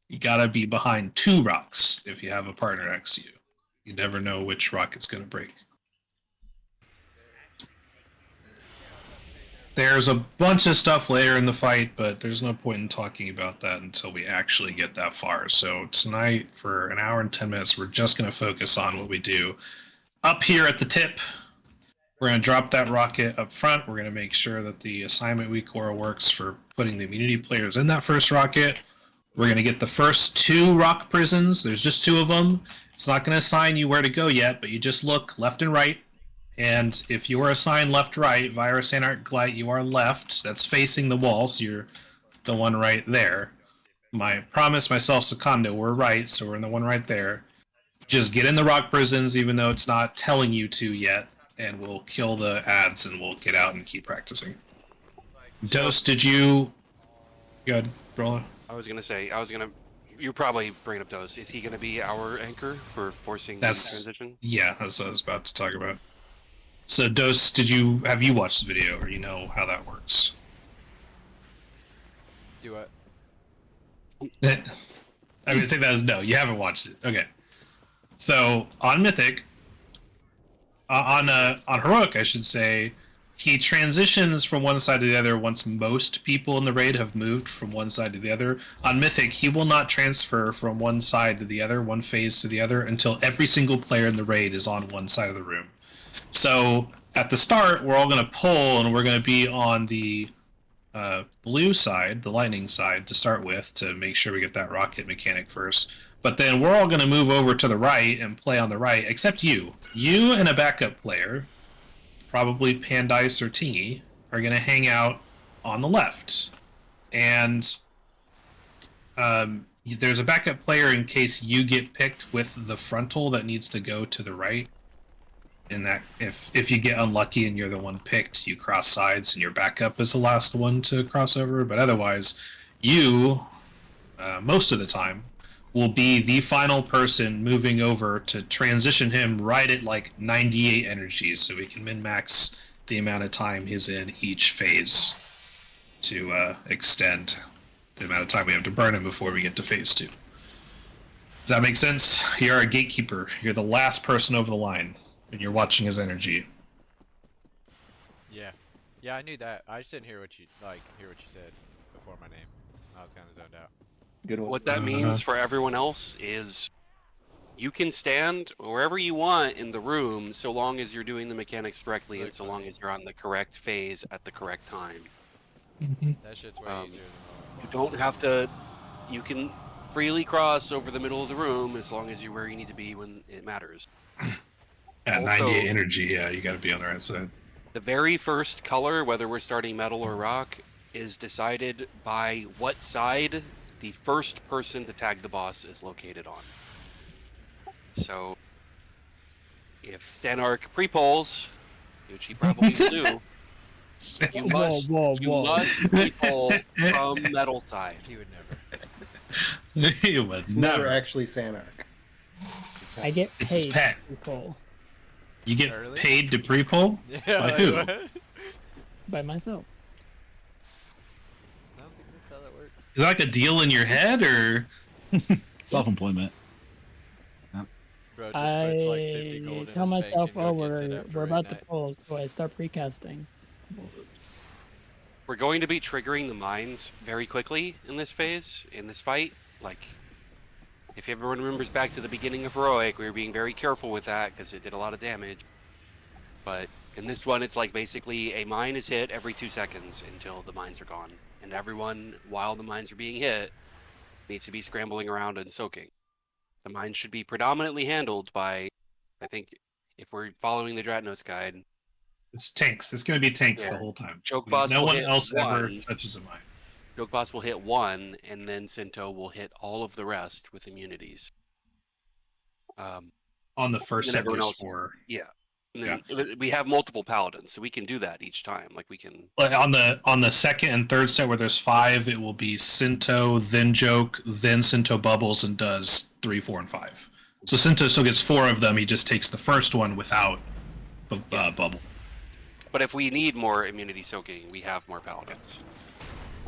You got to be behind 2 rocks if you have a partner next to you. You never know which rock it's going to break. There's a bunch of stuff later in the fight, but there's no point in talking about that until we actually get that far. So tonight, for an hour and 10 minutes, we're just going to focus on what we do. Up here at the tip, we're going to drop that rocket up front. We're going to make sure that the assignment WeCore works for putting the immunity players in that first rocket. We're going to get the first 2 rock prisons. There's just 2 of them. It's not going to assign you where to go yet, but you just look left and right. And if you are assigned left-right, Virus, Anarch, Glite, you are left. That's facing the wall, so you're the one right there. My Promise, myself, Secondo, we're right, so we're in the one right there. Just get in the rock prisons, even though it's not telling you to yet, and we'll kill the ads, and we'll get out and keep practicing. Dose, did you... Go ahead, Brola. You're probably bringing up Dose. Is he going to be our anchor for forcing the That's... transition? Yeah, that's what I was about to talk about. So, Dose, have you watched the video, or you know how that works? Do what? I'm gonna say that as no. You haven't watched it. Okay. So on Mythic, on Heroic, I should say, he transitions from one side to the other once most people in the raid have moved from one side to the other. On Mythic, he will not transfer from one side to the other, one phase to the other, until every single player in the raid is on one side of the room. So at the start, we're all going to pull, and we're going to be on the blue side, the lightning side, to start with, to make sure we get that rocket mechanic first. But then we're all going to move over to the right and play on the right, except you. You and a backup player, probably Pandice or Tingy, are going to hang out on the left. And there's a backup player in case you get picked with the frontal that needs to go to the right. And that if you get unlucky and you're the one picked, you cross sides and your backup is the last one to cross over. But otherwise, you, most of the time, will be the final person moving over to transition him right at like 98 energy, so we can min-max the amount of time he's in each phase to extend the amount of time we have to burn him before we get to phase 2. Does that make sense? You're a gatekeeper. You're the last person over the line. And you're watching his energy. Yeah, I knew that. I just didn't hear what you said before my name. I was kind of zoned out. Good one. What that means for everyone else is you can stand wherever you want in the room, so long as you're doing the mechanics correctly and so long as you're on the correct phase at the correct time. That shit's way easier than you don't have to. You can freely cross over the middle of the room as long as you're where you need to be when it matters. At Also, 98 energy, yeah, you got to be on the right side. The very first color, whether we're starting metal or rock, is decided by what side the first person to tag the boss is located on. So, if Xanarch pre-polls, which he probably will do, You must, you must people from metal side. He would never. It's never actually Sanark. I get It's his paid pet. to pull You get paid to pre-pull? Yeah, By like who? what? by myself. I don't think that's how that works. Is that like a deal in your head, or Self-employment. Bro just puts like 50 gold in tell his bank myself, and oh, go gets it after we're raid about to night. pull, so I start precasting. We're going to be triggering the mines very quickly in this phase, in this fight. Like, if everyone remembers back to the beginning of Heroic, we were being very careful with that because it did a lot of damage. But in this one, it's like basically a mine is hit every 2 seconds until the mines are gone. And everyone, while the mines are being hit, needs to be scrambling around and soaking. The mines should be predominantly handled by, I think, if we're following the Dratnos guide, it's tanks? It's going to be tanks Yeah. the whole time. Choke boss No will one hit else ever one. touches a mine. Choke boss will hit one, and then Sinto will hit all of the rest with immunities. On the first and set, everyone there's else, 4. yeah. And then we have multiple paladins, so we can do that each time. Like we can. But on the second and third set where there's 5, it will be Sinto, then Joke, then Sinto bubbles, and does 3, 4, and 5. So Sinto still gets 4 of them. He just takes the first one without bubble. But if we need more immunity soaking, we have more paladins.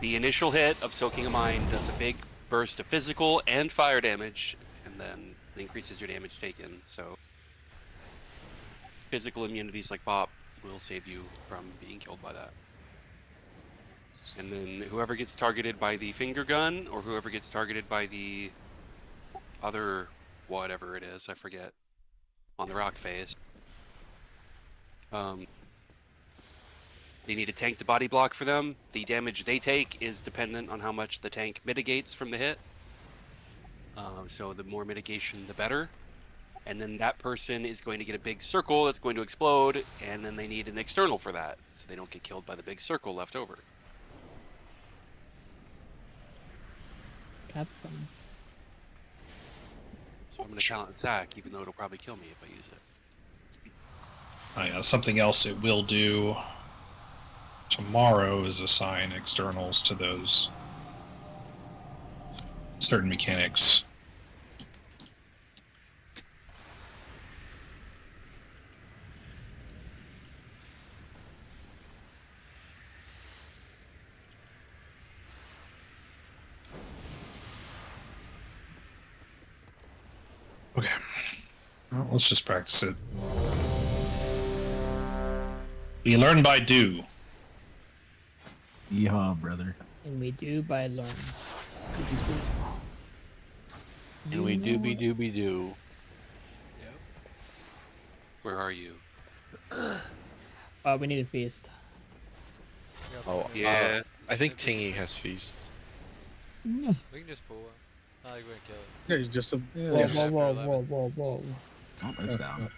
The initial hit of soaking a mine does a big burst of physical and fire damage, and then increases your damage taken. So physical immunities like Pop will save you from being killed by that. And then whoever gets targeted by the finger gun, or whoever gets targeted by the other whatever it is, I forget, on the rock phase. They need a tank to body block for them. The damage they take is dependent on how much the tank mitigates from the hit. So the more mitigation, the better. And then that person is going to get a big circle that's going to explode, and then they need an external for that, so they don't get killed by the big circle left over. Got some. So I'm going to talent sack, even though it'll probably kill me if I use it. Oh, yeah, something else it will do tomorrow is assign externals to those certain mechanics. Okay. Well, let's just practice it. We learn by do. Yeehaw, brother. And we do by learn. And we dooby doo. Where are you? We need a feast. Oh, yeah. I think Tingy has feast. We can just pull one. Not like we can kill it. Yeah, it's just a. Whoa. Oh, it's down.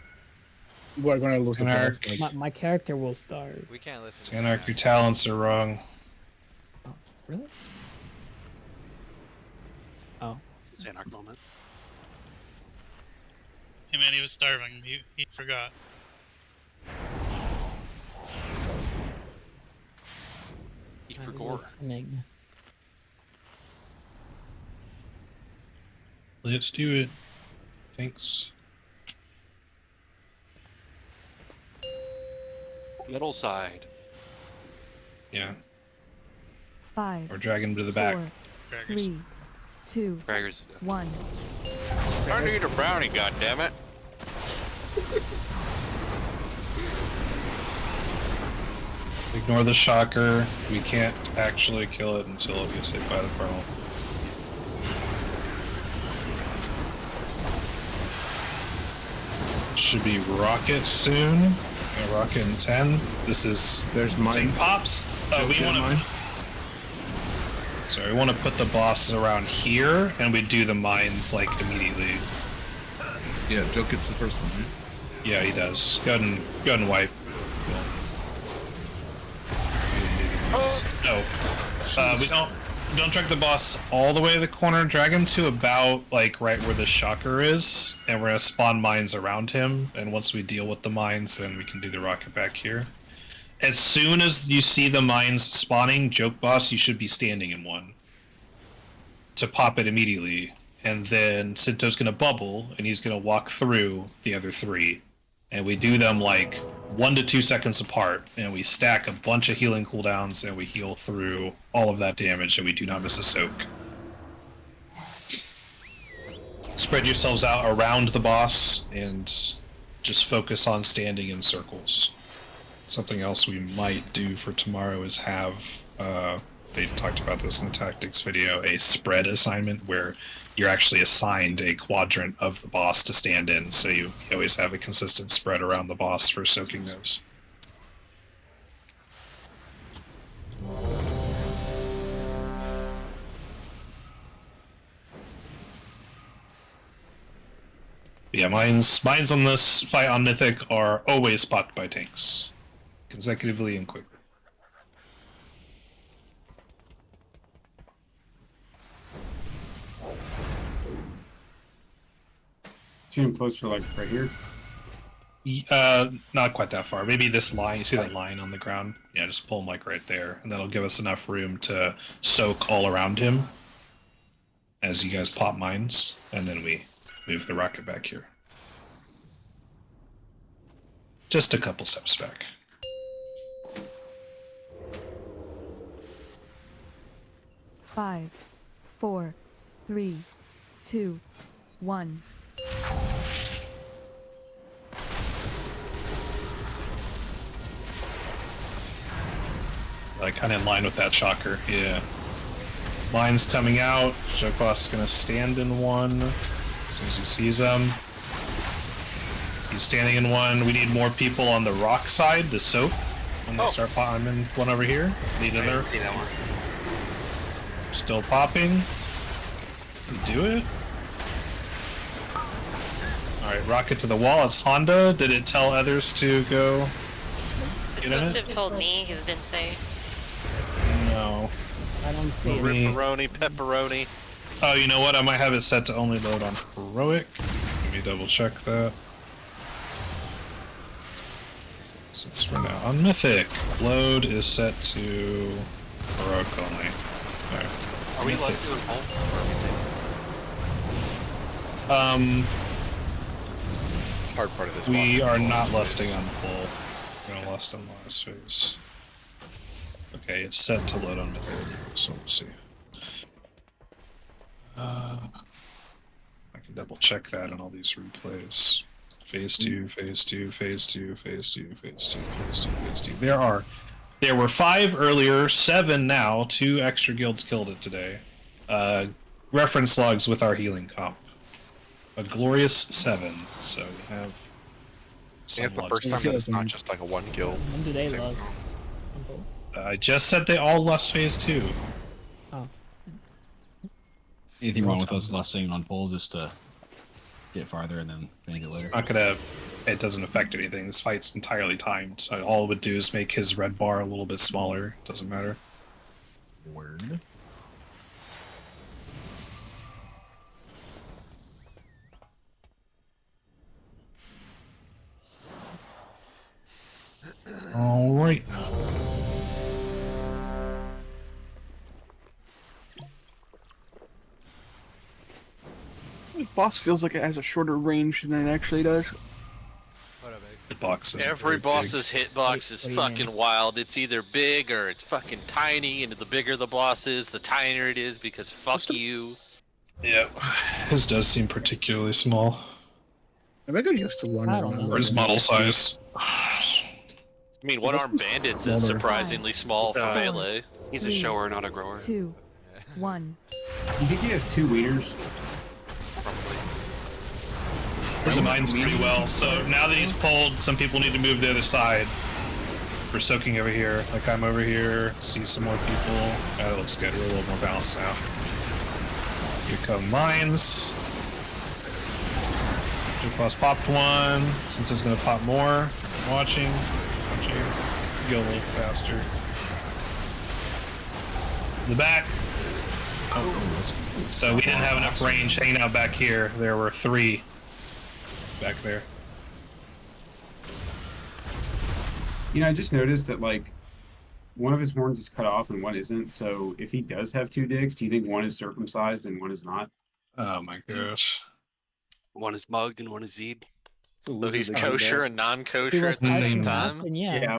We're gonna lose the Anarch. path, like- My character will starve. We can't listen to Anarch, your talents are wrong. Really? Oh. It's an Anarch moment. Hey man, he was starving. He forgot. Eat for gore. Let's do it. Thanks. Middle side. Yeah. 5. Or drag him to the back. 4, 3, 2, Fraggers. 1. Trying to eat a brownie, goddammit. Ignore the shocker. We can't actually kill it until it gets hit by the funnel. Should be rocket soon. Yeah, rocket in 10. This is. There's mine. Take pops. We want to. Sorry, we want to put the bosses around here, and we do the mines like immediately. Yeah, Joe gets the first one, right? Yeah, he does. Go ahead and wipe. So, we don't drag the boss all the way to the corner. Drag him to about like right where the shocker is, and we're gonna spawn mines around him. And once we deal with the mines, then we can do the rocket back here. as soon as you see the mines spawning, Joke Boss, you should be standing in one to pop it immediately. And then Sinto's going to bubble, and he's going to walk through the other 3. And we do them like 1 to 2 seconds apart, and we stack a bunch of healing cooldowns, and we heal through all of that damage, and we do not miss a soak. Spread yourselves out around the boss, and just focus on standing in circles. Something else we might do for tomorrow is have, they talked about this in the tactics video, a spread assignment where you're actually assigned a quadrant of the boss to stand in, so you always have a consistent spread around the boss for soaking those. Yeah, mines on this fight on Mythic are always spotted by tanks, consecutively and quickly. Too closer, like right here. Not quite that far. Maybe this line. You see that line on the ground? Yeah, just pull him like right there, and that'll give us enough room to soak all around him as you guys pop mines, and then we move the rocket back here. Just a couple steps back. Five, 4, 3, 2, 1. Like kind of in line with that shocker. Yeah. Mine's coming out. Joko's is gonna stand in one as soon as he sees them. He's standing in one. We need more people on the rock side to soak when they start popping. I'm in one over here. Need another. See that one. Still popping. You do it. Alright, rocket to the wall. It's Honda. Did it tell others to go? Is it supposed to have told me? Because it didn't say. No. I don't see it. Pepperoni. Oh, you know what? I might have it set to only load on heroic. Let me double check that. Since we're now on Mythic, load is set to heroic only. There. Are we Mythic. less doing pole? Hard part of this. We are not lusting on pole. We're gonna lust on last phase. Okay, it's set to load on Mythic, so we'll see. I can double check that on all these replays. Phase 2, phase 2, phase 2, phase 2, phase 2, phase 2, phase 2. There were 5 earlier, 7 now, 2 extra guilds killed it today. Reference logs with our healing comp. A glorious 7, so we have some It's the logs. first time that it's not just like a 1 kill. When do they log? I just said they all lust phase 2. Oh. Anything wrong with us lusting on pole just to get farther and then finish it later? Not gonna. It doesn't affect anything. This fight's entirely timed. So all it would do is make his red bar a little bit smaller. Doesn't matter. Word. All right. The boss feels like it has a shorter range than it actually does. Every boss's hitbox is fucking wild. It's either big or it's fucking tiny, and the bigger the boss is, the tinier it is because fuck you. Yeah, his does seem particularly small. I got used to one. I don't know. Or his model size. I mean, one-armed bandits is surprisingly small for melee. He's a shower, not a grower. 2, 1. You think he has 2 wieners? The mine's pretty well. So now that he's pulled, some people need to move the other side for soaking over here. Like I'm over here. See some more people. That looks good. We're a little more balanced now. Here come mines. Jukebox popped one. Sinta's gonna pop more. Watching. Go a little faster. In the back. Oh. So we didn't have enough range hanging out back here. There were 3 back there. You know, I just noticed that like one of his horns is cut off and one isn't. So if he does have two digs, do you think one is circumcised and one is not? Oh my gosh. One is mugged and one is Z'd. So he's kosher and If he non-kosher was at the out same and back, time. then yeah.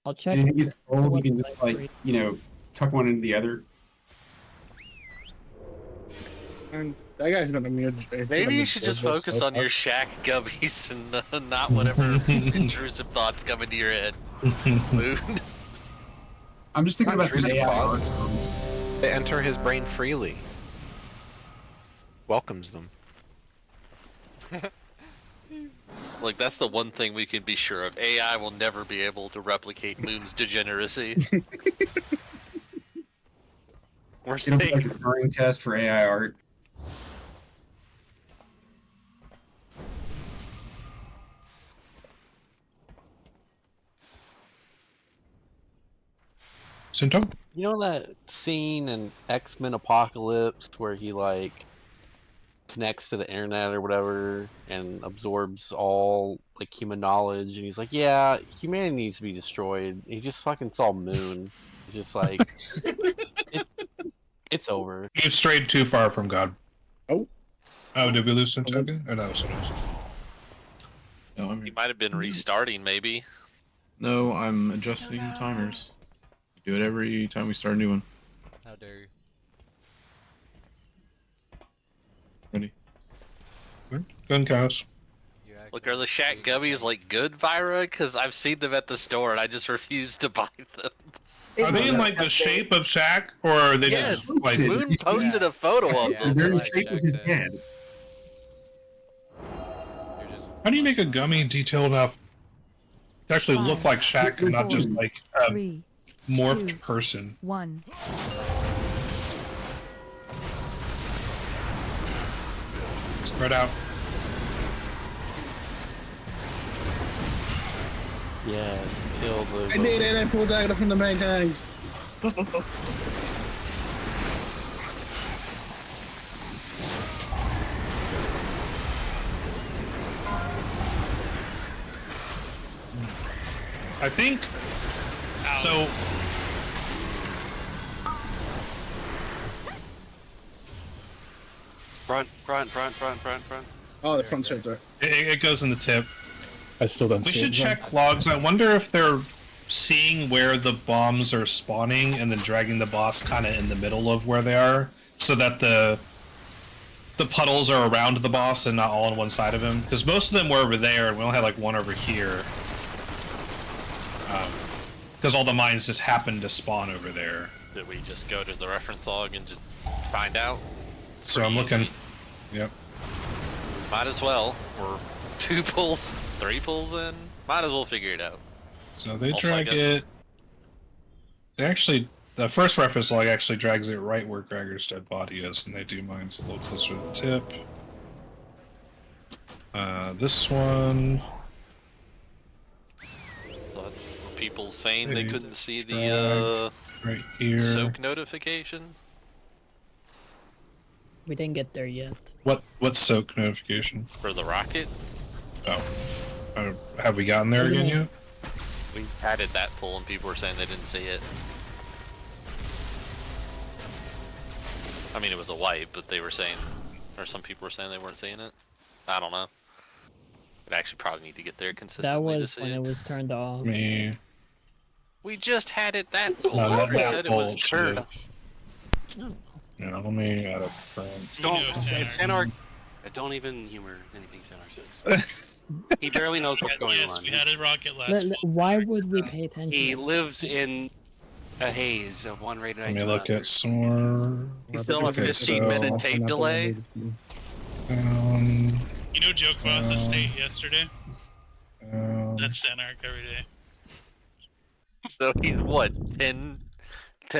I'll check. And if he gets old, you can website just for like, you know, tuck one into the other. And that guy's gonna mute. Maybe you should just focus on your shack gubbies and not whatever intrusive thoughts come into your head. Moon. I'm just thinking about some Intrusive AI thoughts. arms. They enter his brain freely. Welcomes them. Like, that's the one thing we can be sure of. AI will never be able to replicate Moon's degeneracy. We're It'll be saying like a Turing test for AI art. Symptom? You know that scene in X-Men Apocalypse where he like connects to the internet or whatever and absorbs all like human knowledge, and he's like, yeah, humanity needs to be destroyed. He just fucking saw Moon. He's just like it's over. You've strayed too far from God. Oh, did we lose Suntoka? Or that was someone else? No, he might have been restarting, maybe. No, I'm adjusting timers. We do it every time we start a new one. How dare you? Ready? Gun cows. Look, are the shack gubbies like good, Vyra? Because I've seen them at the store and I just refuse to buy them. Are they in like the shape of Shack, or are they Yeah, just like? Moon posted a photo of them. They're in the shape of his head. How do you make a gummy detailed enough to actually look like Shack and not just like a morphed person? 1. Spread out. Yes, kill the. I did it. I pulled dagger from the main tanks. I think so. Front. Oh, the front shifter. It goes in the tip. I still don't We see should it. check logs. I wonder if they're seeing where the bombs are spawning and then dragging the boss kind of in the middle of where they are, so that the puddles are around the boss and not all on one side of him. Because most of them were over there, and we only had like one over here. Because all the mines just happened to spawn over there. Did we just go to the reference log and just find out? So I'm looking. Yep. Might as well. We're 2 pulls, 3 pulls in. Might as well figure it out. So they Also, I drag guess- it. They actually, the first reference log actually drags it right where Gregor's dead body is, and they do mines a little closer to the tip. This one. But people saying they Hey, couldn't see the right here. soak notification. We didn't get there yet. What's soak notification? For the rocket? Oh. Have we gotten there again yet? We added that pull and people were saying they didn't see it. I mean, it was a wipe, but they were saying, or some people were saying they weren't seeing it. I don't know. We'd actually probably need to get there consistently That to was see when it was turned off. Me. We just had it that pull. No, Whoever that said it was bullshit. turned off. Yeah, let me add a friend. Don't, Sanark. Don't even humor anything Sanark says. He barely knows what's going Yes, on. we had a rocket last. Why would we pay attention? He lives in a haze of one rated Let me item. look at some more. He's still a 15-minute tape delay. You know Joke Boss's state yesterday? That's Sanark every day. So he's what, 10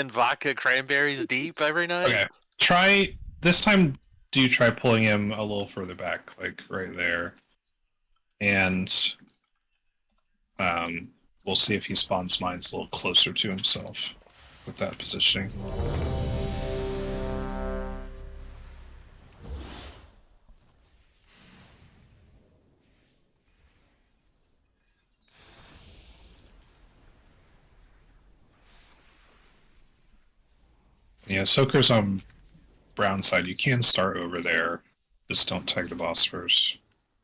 vodka cranberries deep every night? Okay. Try this time. Do you try pulling him a little further back, like right there, and we'll see if he spawns mines a little closer to himself with that positioning. Yeah, Soaker's on brown side. You can start over there. Just don't tag the boss first.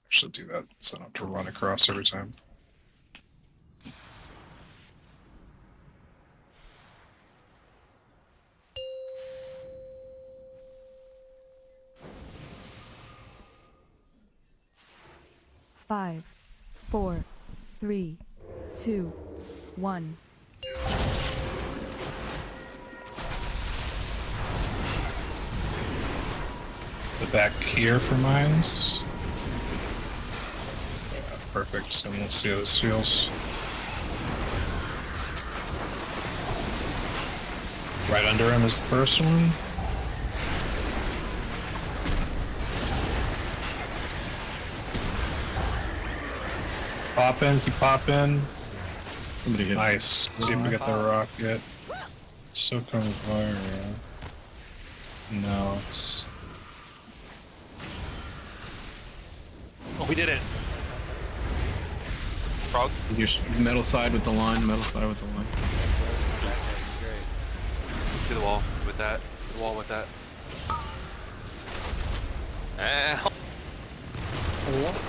Actually do that so I don't have to run across every time. Five, 4, 3, 2, 1. The back here for mines. Yeah, perfect. So we'll see how this feels. Right under him is the first one. Pop in, keep popping. Nice. See if we get the rocket. So comes fire. No, it's. Oh, we did it. Prog. Your metal side with the line, metal side with the line. To the wall with that. To the wall with that. Ow.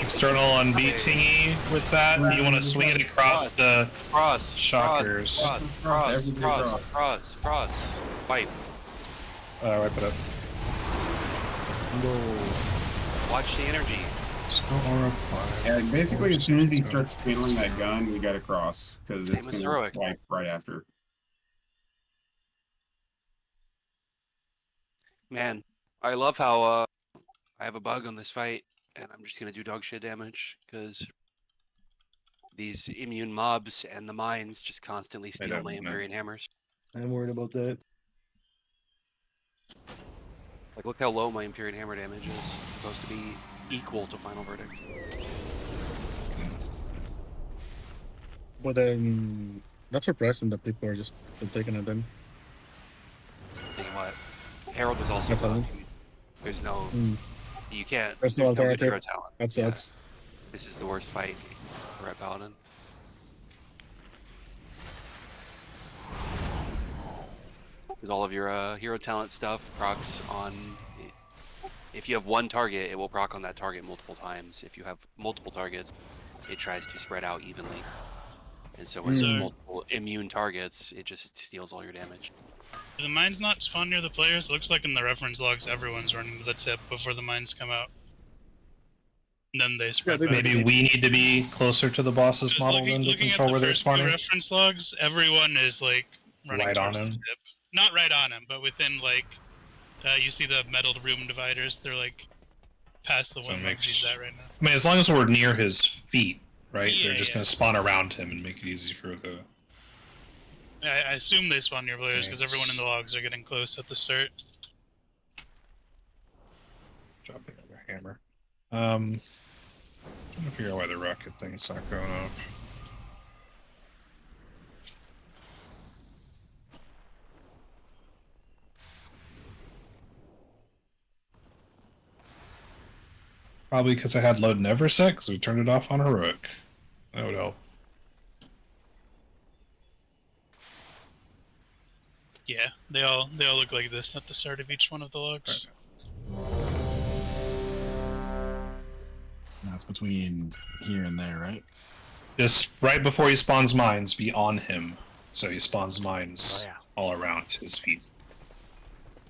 External on beat tingy with that. You want to swing it across the shockers. Cross. Fight. Wipe it up. Watch the energy. Yeah, basically, as soon as he starts feeling that gun, we gotta cross because it's gonna heroic. like right after. Man, I love how I have a bug on this fight, and I'm just gonna do dog shit damage because these immune mobs and the mines just constantly steal my Empyrean hammers. I'm worried about that. Like, look how low my Empyrean hammer damage is. It's supposed to be equal to Final Verdict. But not surprising that people are just taking it then. Thinking what? Herald was also Nothing. There's no you can't There's no good alternative. hero talent. That sucks. This is the worst fight for Red Paladin. Because all of your hero talent stuff procs on. If you have one target, it will proc on that target multiple times. If you have multiple targets, it tries to spread out evenly. And so when there's multiple immune targets, it just steals all your damage. Do the mines not spawn near the players? It looks like in the reference logs everyone's running to the tip before the mines come out. And then they spread back. Maybe we need to be closer to the boss's model than to control where they're spawning. Reference logs, everyone is like running Right on towards him. the tip. Not right on him, but within like you see the metal room dividers. They're like past the one he's at right now. I mean, as long as we're near his feet, right? Yeah, They're just going to spawn around him and make it easy for the. I assume they spawn near players because everyone in the logs are getting close at the start. Dropping another hammer. Trying to figure out why the rocket thing's not going off. Probably because I had load never set because we turned it off on heroic. That would help. Yeah, they all look like this at the start of each one of the logs. That's between here and there, right? Just right before he spawns mines, be on him. So he spawns mines all around his feet.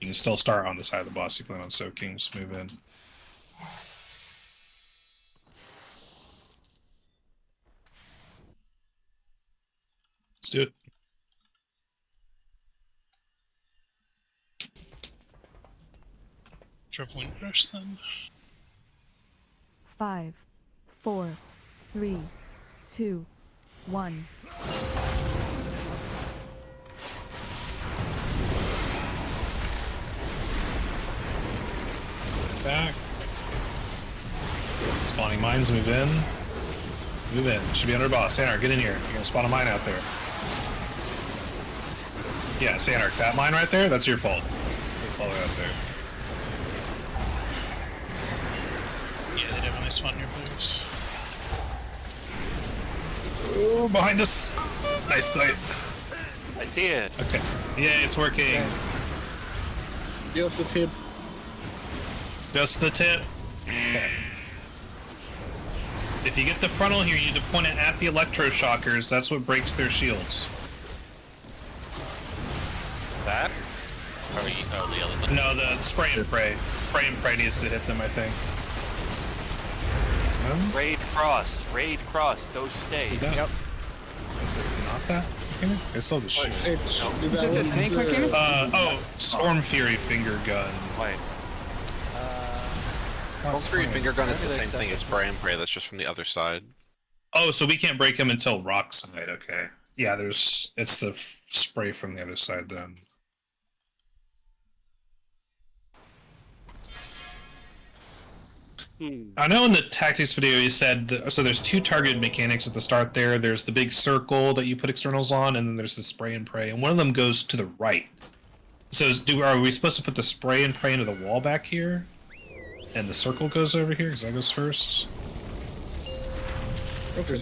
You can still start on the side of the boss you plan on soaking, just move in. Let's do it. Triple wind rush then. 5, 4, 3, 2, 1. Back. Spawning mines, move in. Move in. Should be under boss. Sanark, get in here. You're gonna spawn a mine out there. Yeah, Sanark, that mine right there, that's your fault. That's all out there. Yeah, they definitely spawn near players. Oh, behind us. Nice fight. I see it. Okay. Yeah, it's working. Just the tip. Just the tip. Okay. If you get the frontal here, you need to point it at the electroshockers. That's what breaks their shields. That? Or the other one? No, the spray and pray. Spray and pray needs to hit them, I think. Raid cross. Raid cross. Those stay. Yep. Is it not that? It's still the shoot. Storm Fury finger gun. Wait. Storm Fury finger gun is the same thing as spray and pray. That's just from the other side. Oh, so we can't break him until rock side. Okay. Yeah, it's the spray from the other side then. I know in the tactics video you said, so there's two targeted mechanics at the start there. There's the big circle that you put externals on, and then there's the spray and pray, and one of them goes to the right. So are we supposed to put the spray and pray into the wall back here? And the circle goes over here, because that goes first?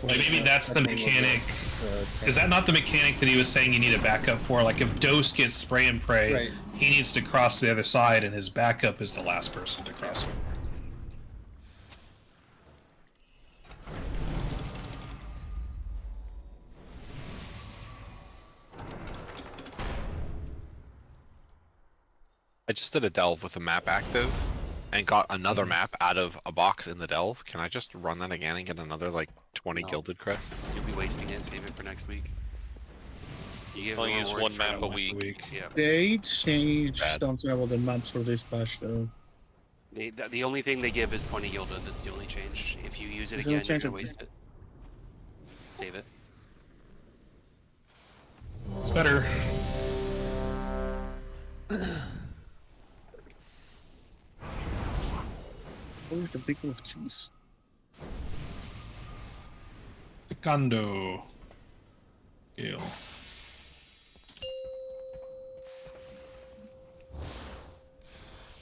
Maybe that's the mechanic. Is that not the mechanic that he was saying you need a backup for? Like if Dose gets spray and pray, Right. he needs to cross the other side, and his backup is the last person to cross it. I just did a delve with a map active and got another map out of a box in the delve. Can I just run that again and get another like 20 gilded crests? You'll be wasting it. Save it for next week. You get Only use rewards one map for a week. Yeah. They changed something about the maps for this patch though. The only thing they give is 20 gilded. That's the only change. If you use it There's again, no change you're gonna of- waste it. Save it. It's better. What is the big one of cheese? Secondo. Gale.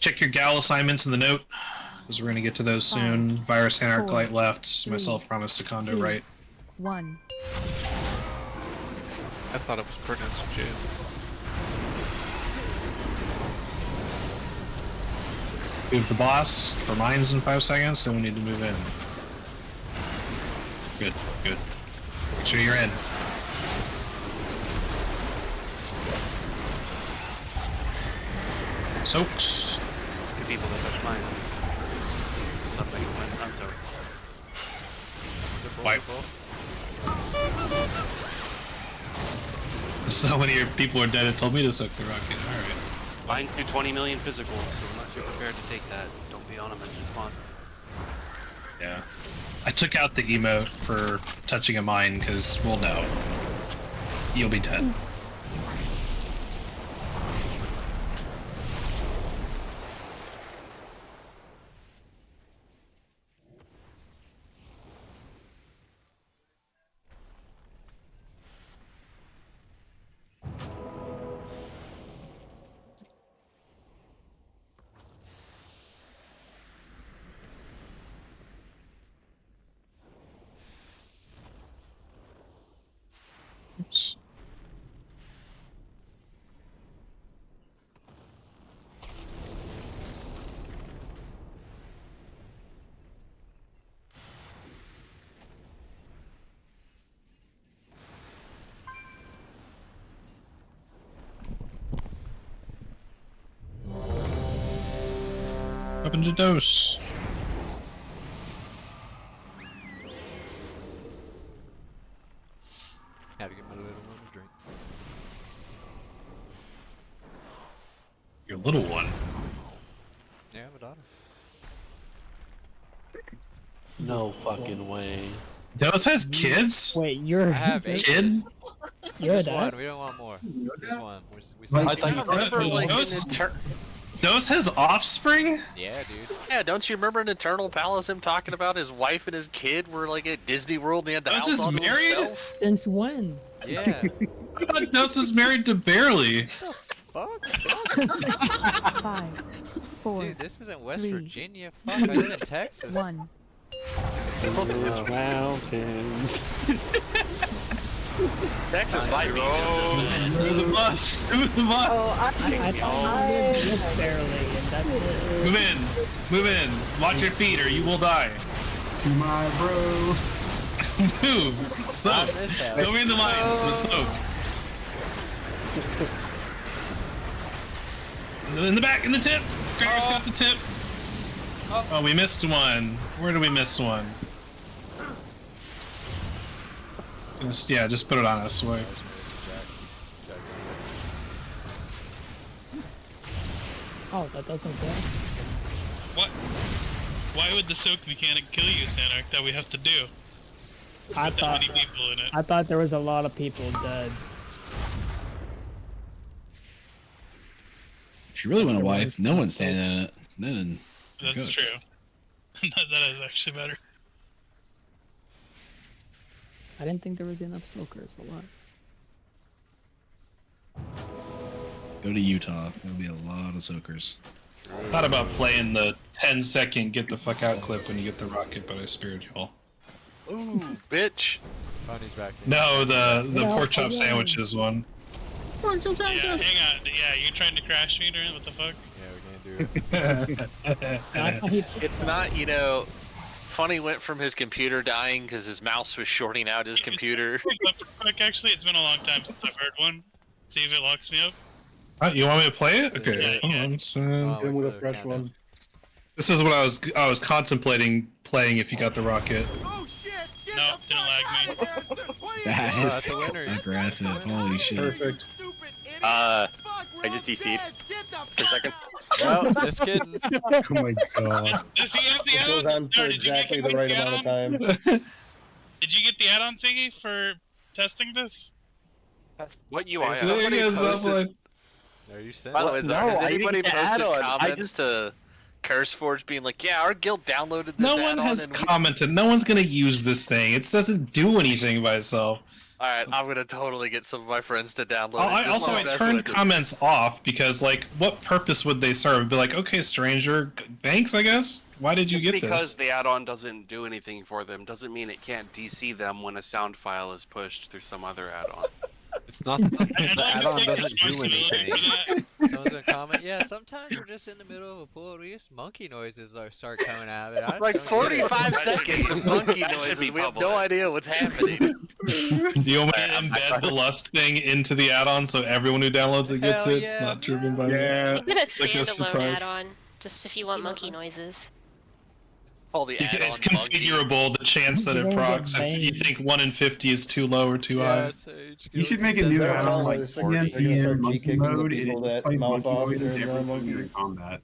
Check your gal assignments in the note, because we're going to get to those soon. Virus Anarch Light left. Myself promised Secondo right. 1. I thought it was pronounced June. Move the boss for mines in 5 seconds, then we need to move in. Good, good. Make sure you're in. Soaks. Good people that touch mine. Something. I'm sorry. Wipe. So many of your people are dead. It told me to soak the rocket. All right. Mines do 20 million physical, so unless you're prepared to take that, don't be on them as you spawn. Yeah. I took out the emote for touching a mine because we'll know. You'll be dead. Oops. Up into Dose. Had to get my little one a drink. Your little one. Yeah, I have a daughter. No fucking way. Dose has kids? Wait, you're I have a Kid? You're Just dad? one. We don't want more. Just one. I thought you Remember, like, Dose has offspring? Yeah, dude. Yeah, don't you remember in Eternal Palace him talking about his wife and his kid were like at Disney World and he had the Dose house is all to married? himself? Since when? Yeah. I thought Dose was married to Barely. Fuck. 5, 4, Dude, this isn't West 3, Virginia. Fuck, I live in Texas. 1. It's mountains. Texas might be just boss. Who's the boss? Oh, I thought you lived barely, and that's it. Move in. Move in. Watch your feet or you will die. To my bro. Move. Soak. Go in the mines with Soak. In the back, in the tip. Gregor's got the tip. Oh, we missed one. Where did we miss one? Just put it on us. Wait. Oh, that doesn't go. What? Why would the soak mechanic kill you, Sanark, that we have to do? I With that thought many people in it. I thought there was a lot of people dead. If you really want to wipe, no one's standing in it. Then That's true. That is actually better. I didn't think there was enough soakers alive. Go to Utah. There'll be a lot of soakers. Thought about playing the 10-second get the fuck out clip when you get the rocket, but I spared y'all. Ooh, bitch. Bonnie's back. No, the pork chop sandwiches one. Yeah, hang on. Yeah, you trying to crash me during what the fuck? Yeah, we can't do it. It's not, you know, Funny went from his computer dying because his mouse was shorting out his computer. Quick, actually, it's been a long time since I've heard one. See if it locks me up. You want me to play it? Okay. Yeah, Hold on, so- Hit him with a fresh one. This is what I was contemplating playing if you got the rocket. No, didn't lag me. That Oh, is that's a winner. aggressive. Holy shit. Perfect. I just DC'd for a second. Well, just kidding. Oh my god. Does he have the It goes add-on? on for Or did you make exactly him the get right the amount of add-on? time. Did you get the add-on thingy for testing this? What UI? Somebody posted- Are you saying? By the way, No, has I anybody didn't get posted add-on. I comments to CurseForge being like, yeah, our guild downloaded this No one add-on has and we... commented. No one's gonna use this thing. It doesn't do anything by itself. Alright, I'm gonna totally get some of my friends to download it. I just like also that's turned what I did. comments off because, like, what purpose would they serve? Be like, okay, stranger, thanks, I guess. Why did you Just get because this? the add-on doesn't do anything for them doesn't mean it can't DC them when a sound file is pushed through some other add-on. It's not. The add-on doesn't do anything. Someone's gonna comment. Yeah, sometimes we're just in the middle of a pool. We just monkey noises start coming out of it. I Like don't get it. 45 seconds of monkey That should noises. be We have no public. idea what's happening. Do you want me to embed the Lust thing into the add-on so everyone who downloads it gets Hell it? It's yeah, not driven by me. Yeah. Even a Like a standalone surprise. add-on, just if you want monkey noises. All the It's add-on monkey. configurable, the chance that it procs if you think 1 in 50 is too low or too high. You should make a new They're add-on telling like us they're gonna TMDM start monkey G-kicking the mode, and people it that plays mouth monkey off noises during every time monkey. you're in combat.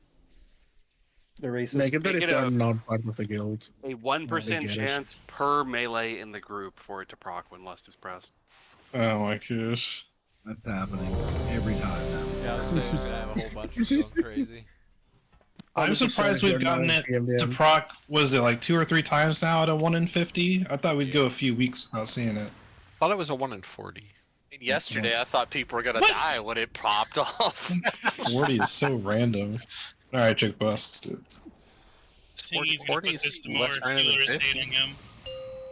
They're racist. Make it that Make if it they're a- not part of the guild. A 1% get it. chance per melee in the group for it to proc when Lust is pressed. Oh my gosh. That's happening every time now. Yeah, I'm saying we're gonna have a whole bunch of them going crazy. I'm surprised we've gotten it to proc, was it like 2 or 3 times now at a 1 in 50? I thought we'd go a few weeks without seeing it. Thought it was a 1 in 40. And yesterday, I thought people were gonna die when it popped off. 40 is so random. Alright, Chick Boss, let's do it. Tingy's gonna put this to more less random than healers 50. hating him.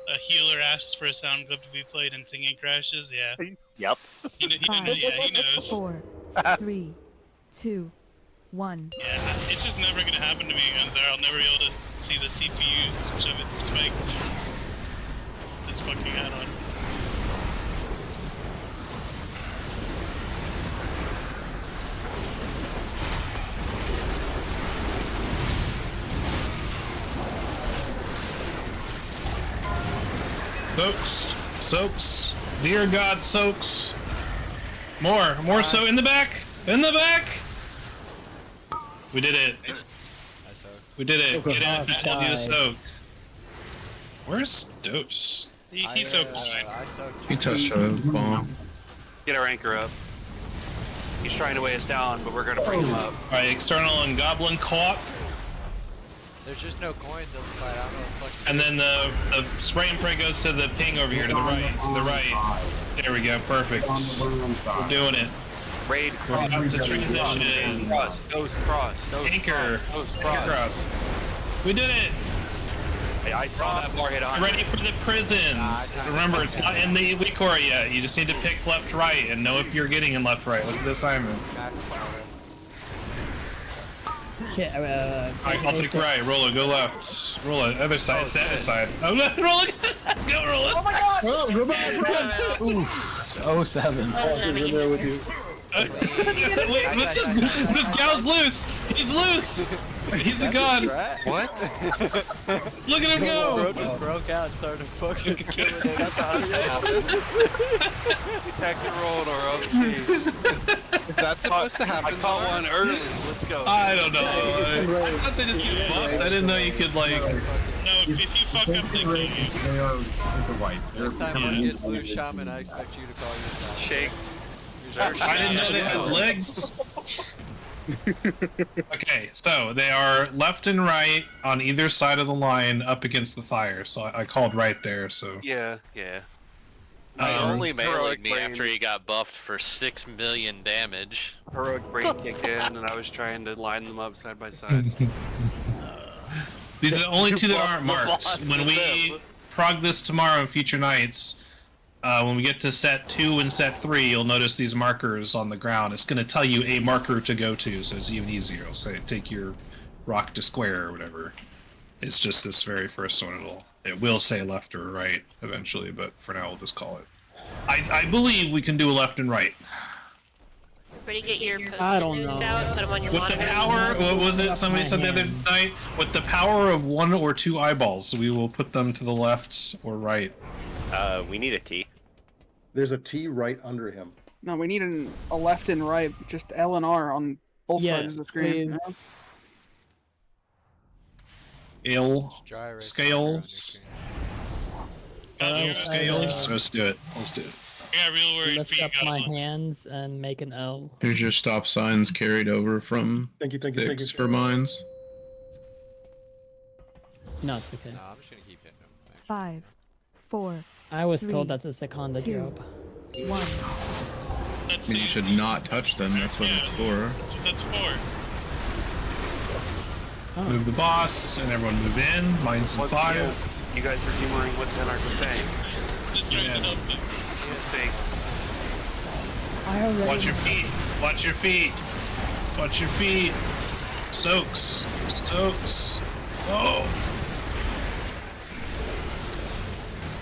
A healer asked for a sound clip to be played and Tingy crashes, yeah. Yep. He knows. 4, 3, 2, 1. Yeah, it's just never gonna happen to me, Gunzar. I'll never be able to see the CPUs shove it spiked. This fucking add-on. Soaks. Soaks. Dear God, soaks. More so in the back! In the back! We did it. We did it. Get in if I told you to soak. Where's Dose? He soaks fine. He touched a bomb. Get our anchor up. He's trying to weigh us down, but we're gonna bring him up. Alright, external and goblin co-op. There's just no coins on the side. I don't know what the fuck. And then the spray and pray goes to the ping over here to the right. To the right. There we go. Perfect. We're doing it. Raid We're cross. about to transition. Cross. Ghost cross. Ghost Anchor. cross. Ghost Anchor cross. cross. We did it. I saw that bar hit 100. Ready for the prisons. Remember, it's not in the weak core yet. You just need to pick left, right, and know if you're getting in left, right. Look at the assignment. Shit, Alright, I'll take right. Rolla, go left. Rolla, other side, status side. Oh, Rolla, go Rolla. Oh my god! Oh, go back, Ooh, it's 07. In there with you. Wait, this gal's loose. He's loose. He's a god. What? Look at him go. Bro just broke out and started fucking killing it. Attack and roll in our own team. That's supposed to happen. I caught one early. Let's go. I don't know. I thought they just get buffed. I didn't know you could like. No, if you fuck up the game. They are. It's a wipe. Next time one gets loose shaman, I expect you to call your Shake. I didn't know they had legs. Okay, so they are left and right on either side of the line up against the fire. So I called right there. So Yeah. He only Heroic meleeed me brain. after he got buffed for 6 million damage. Heroic brain kicked in, and I was trying to line them up side by side. these are the only two that aren't The marked. boss When is we them. prog this tomorrow and future nights, when we get to set 2 and set 3, you'll notice these markers on the ground. It's going to tell you a marker to go to, so it's even easier. It'll say take your rock to square or whatever. It's just this very first one. It will say left or right eventually, but for now we'll just call it. I believe we can do a left and right. Everybody get your I post-it don't notes know. out, put them on your With the monitor. power, what was it? Somebody said the other night. With the power of 1 or 2 eyeballs, we will put them to the left or right. We need a T. There's a T right under him. No, we need a left and right, just L and R on both Yeah, sides of the screen. please. Scales. Scales. Let's do it. Let's do it. I got real worried Lift up my hands and make an L. Here's your stop signs carried over from Thank you. 6 for mines. No, it's okay. No, I'm just gonna keep hitting them. 5, 4. I was 3, told that's a Seconda 2, job. 1. I mean, you should not touch them. That's what it's for. That's what that's for. Move the boss, and everyone move in. Mines and fire. You guys are humoring what's Anarcho saying. Just trying to help them. Mistake. I already Watch your feet. Watch your feet. Watch your feet. Soaks. Soaks. Oh.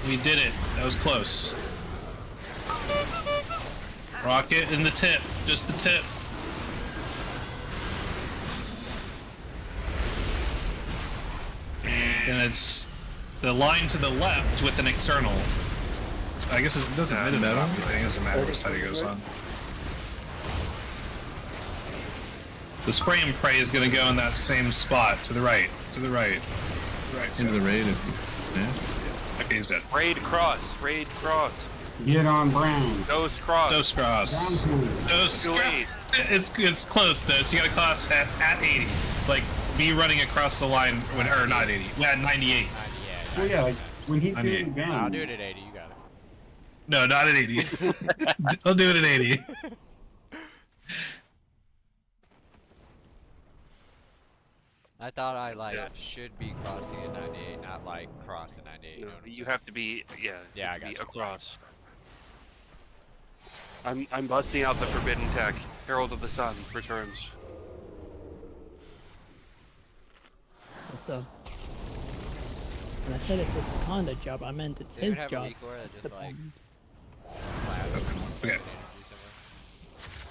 We did it. That was close. Rocket in the tip. Just the tip. And it's the line to the left with an external. I guess it doesn't matter. It doesn't matter which side it goes on. The spray and pray is going to go in that same spot to the right. To the right. Right. Into the raid if you. Yeah. Okay, he's dead. Raid cross. Raid cross. Get on Brown. Dose cross. Dose cross. Dose. It's close, Dose. You got to cross at 80. Like me running across the line when, or not 80. We had 98. Well, yeah, like when he's 98. doing guns. I'll do it at 80. You got it. No, not at 80. I'll do it at 80. I thought I should be crossing at 98, not like cross at 98. No, you have to be, Yeah, I got you. across. I'm busting out the forbidden tech. Herald of the Sun returns. So, when I said it's a Seconda job, I meant it's They would his have a job. weak core that just like Okay.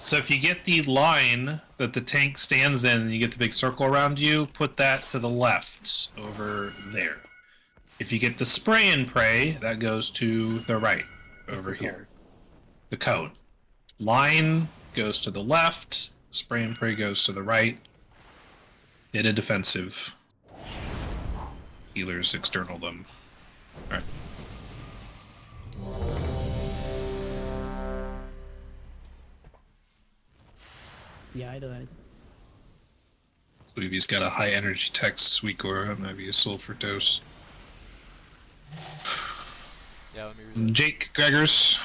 So if you get the line that the tank stands in and you get the big circle around you, put that to the left over there. If you get the spray and pray, that goes to the right over here. The cone. Line goes to the left, spray and pray goes to the right. Hit a defensive. Healers external them. Alright. Yeah, I died. I believe he's got a high energy text weak aura. That might be useful for Dose. Yeah, let me read that. Jake Gregors.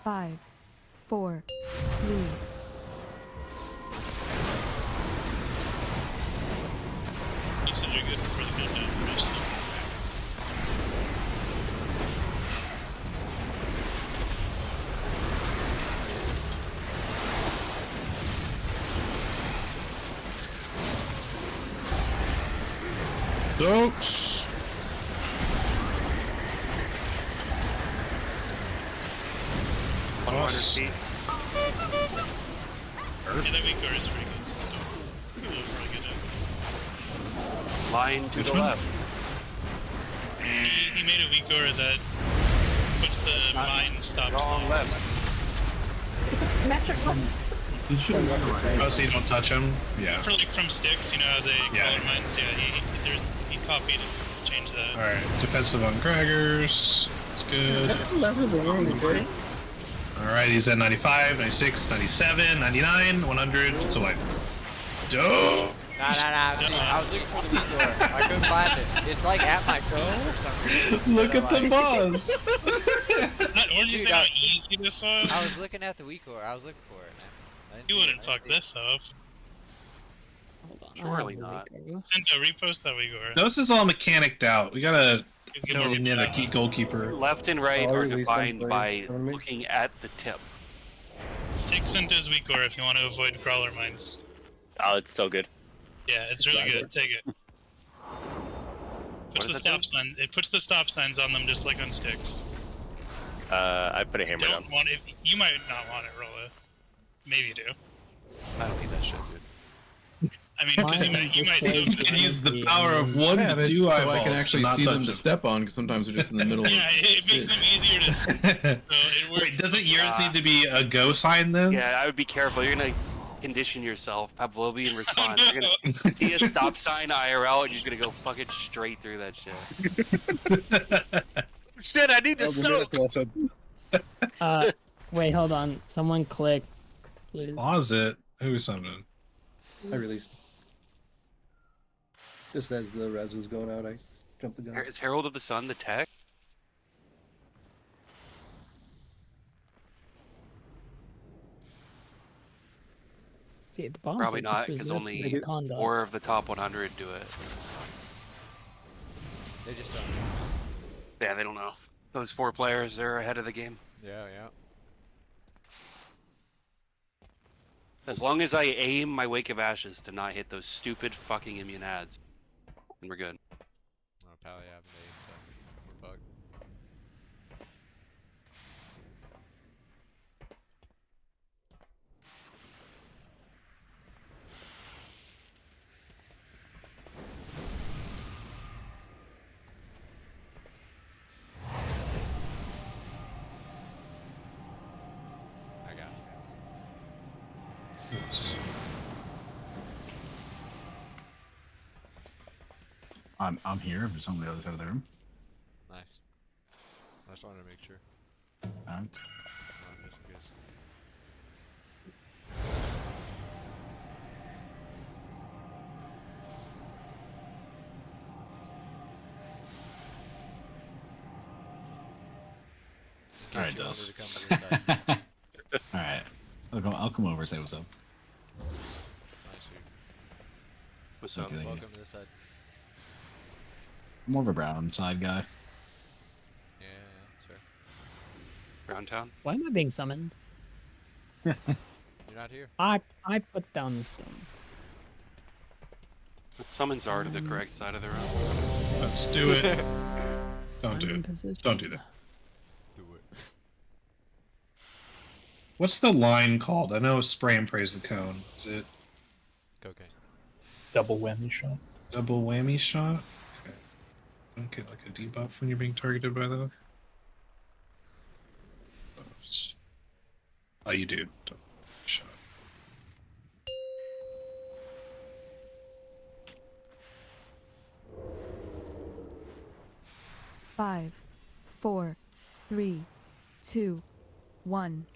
5, 4, 3. You said you're good for the good damage. Dokes. Boss. Yeah, that weak guard is pretty good. So don't really get it. Line to Which the one? left. He made a weak guard that puts the mine stops. Wrong left. Magic ones. He shouldn't run right. Oh, so you don't touch him? Yeah. For like from sticks, you know how they Yeah. color mines? Yeah, he copied and changed that. Alright, defensive on Gregors. That's good. Alright, he's at 95, 96, 97, 99, 100. It's a wipe. Dope! Nah. See, I was looking for the weak door. I couldn't find it. It's like at my phone for some reason. Look at the boss! What'd you Dude, say how easy this was? I was looking at the weak door. I was looking for it, man. I didn't You see it. wouldn't fuck this up. Surely not. Sento, repost that weak guard. This is all mechanicked out. We gotta Get get more in the key goalkeeper. Left and right Oh, are release defined them, by please. Tournament? looking at the tip. Take Sento's weak guard if you want to avoid crawler mines. Oh, it's so good. Yeah, it's really good. Take it. Puts the stop sign. It puts the stop signs on them just like on sticks. I put a hammer down. Don't want it. You might not want it, Rolla. Maybe you do. I don't need that shit, dude. I mean, because you might still. You can use the power of one Yeah, to do so I eyeballs, can actually not see touch them to to- step on, because sometimes they're just in the middle. Yeah, it makes them easier to. So it works. Wait, doesn't yours need to be a go sign then? Yeah, I would be careful. You're gonna condition yourself, Pavlovian response. You're gonna see a stop sign IRL, and you're just gonna go fucking straight through that shit. Shit, I need to soak. Wait, hold on. Someone click, please. Pause it. Who summoned? I released. Just as the res was going out, I jumped the gun. Is Herald of the Sun the tech? See, the bombs Probably are just not, because reserved only for the conduct. 4 of the top 100 do it. They just don't. Yeah, they don't know. Those 4 players, they're ahead of the game. Yeah. As long as I aim my Wake of Ashes to not hit those stupid fucking immune ads, then we're good. Oh, pal, yeah, I'm late, so we're fucked. I got it, guys. I'm here. But I'm on the other side of the room. Nice. I just wanted to make sure. Alright. Just in case. In Alright, case you wanted Dos. to come to this side. Alright. I'll come over and say what's up. Nice, dude. What's Okay, up? thank you. Welcome to this side. I'm more of a brown side guy. Yeah, that's fair. Brown Town? Why am I being summoned? You're not here. I put down the stone. Summons are to the correct side of the room. Let's do it. Don't I'm do in it. position. Don't do that. Do it. What's the line called? I know spray and praise the cone. Is it Cocaine. Double whammy shot. double whammy shot? Okay. Don't get like a debuff when you're being targeted by that. Oh, you do. Double shot. Five, 4, 3, 2, 1.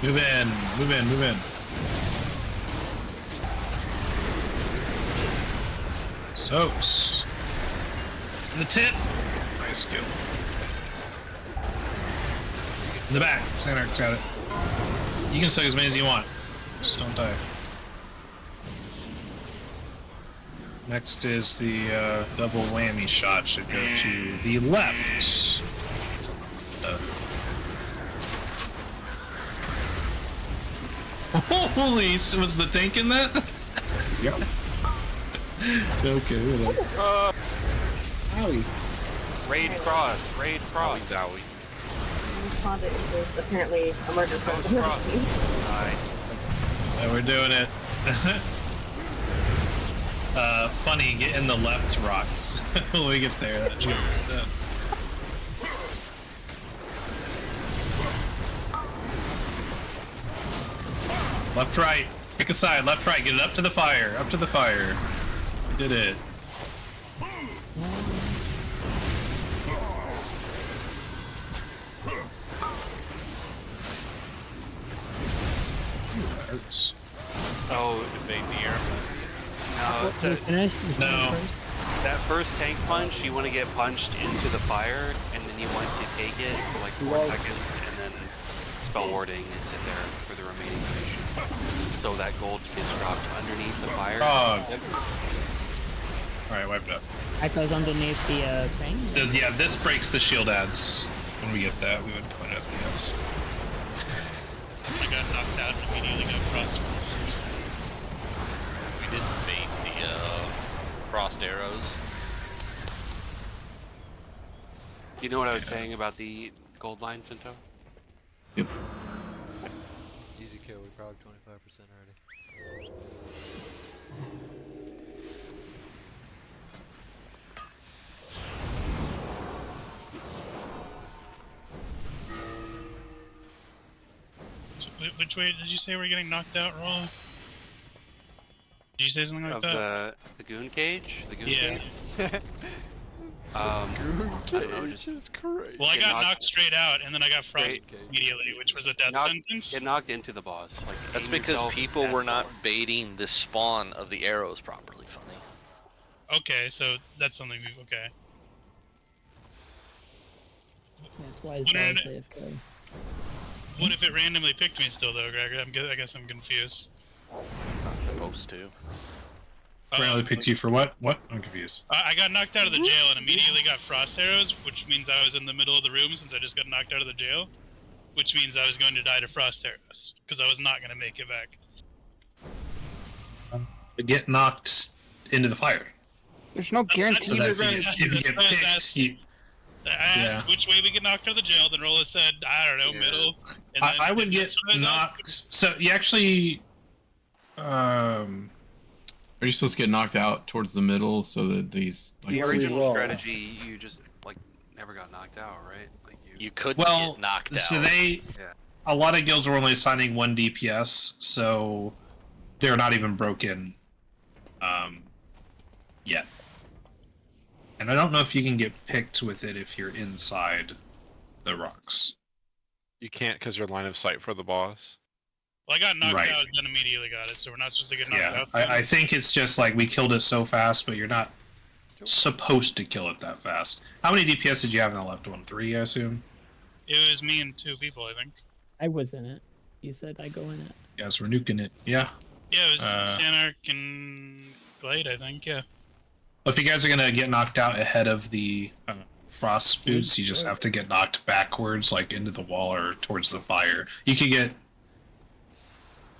Move in, move in, move in. Soaks. In the tip. Nice kill. In the back. Sanark's got it. You can soak as many as you want. Just don't die. Next is the double whammy shot. Should go to the left. Holy shit, was the tank in that? Yep. Okay, whatever. Owie. Raid cross. Raid cross. Zowie. I responded into apparently a murder phone. Nice. Yeah, we're doing it. Funny, get in the left rocks. When we get there, that should understand. Left, right. Pick a side. Left, right. Get it up to the fire. Up to the fire. We did it. Hurts. Oh, invade the air. No, What, we finished? We No. finished first? that first tank punch, you want to get punched into the fire, and then you want to take it for like 4 seconds, and then spell warding and sit there for the remaining duration. So that gold gets dropped underneath the fire. Prog. Alright, wiped up. I goes underneath the thing. Yeah, this breaks the shield adds. When we get that, we would point out the ads. I got knocked out and immediately got cross monsters. We didn't bait the frost arrows. Do you know what I was saying about the gold line, Cinto? Yep. Easy kill. We progged 25% already. Which way did you say we're getting knocked out, Rolla? Did you say something like Of that? the goon cage? The goon Yeah. cage? I don't know, just is crazy. Well, I get got knocked straight out, and then I got frost Straight- immediately, which was a death sentence. get knocked into the boss. Like That's aim because yourself people at were the not boss. baiting the spawn of the arrows properly, Funny. Okay, so that's something we've okay. That's why When Zell's it- AFK. What if it randomly picked me still, though, Greg? I guess I'm confused. Not supposed to. Randomly picked you for what? What? I'm confused. I got knocked out of the jail and immediately got frost arrows, which means I was in the middle of the room since I just got knocked out of the jail, which means I was going to die to frost arrows because I was not going to make it back. Get knocked into the fire. There's no guarantee So that we're if going you, to. if you get That's why I was picked, asking. I asked which way we get knocked out of the jail, then Rolla said, I don't know, middle. And then, I would get knocked. So you actually, Are you supposed to get knocked out towards the middle so that these like The original strategy, you just like never got knocked out, right? Like You could well, get knocked out. so they, Yeah. a lot of guilds are only assigning 1 DPS, so they're not even broken, yet. And I don't know if you can get picked with it if you're inside the rocks. You can't because you're line of sight for the boss. Well, I got knocked Right. out and then immediately got it, so we're not supposed to get knocked Yeah, out. I think it's just like we killed it so fast, but you're not supposed to kill it that fast. How many DPS did you have in the left one? 3, I assume? It was me and 2 people, I think. I was in it. You said I go in it. Yes, we're nuking it. Yeah. Yeah, it was Uh, Sanark and Glade, I think, yeah. Well, if you guys are gonna get knocked out ahead of the frost boots, you just have to get knocked backwards, like into the wall or towards the fire. You could get.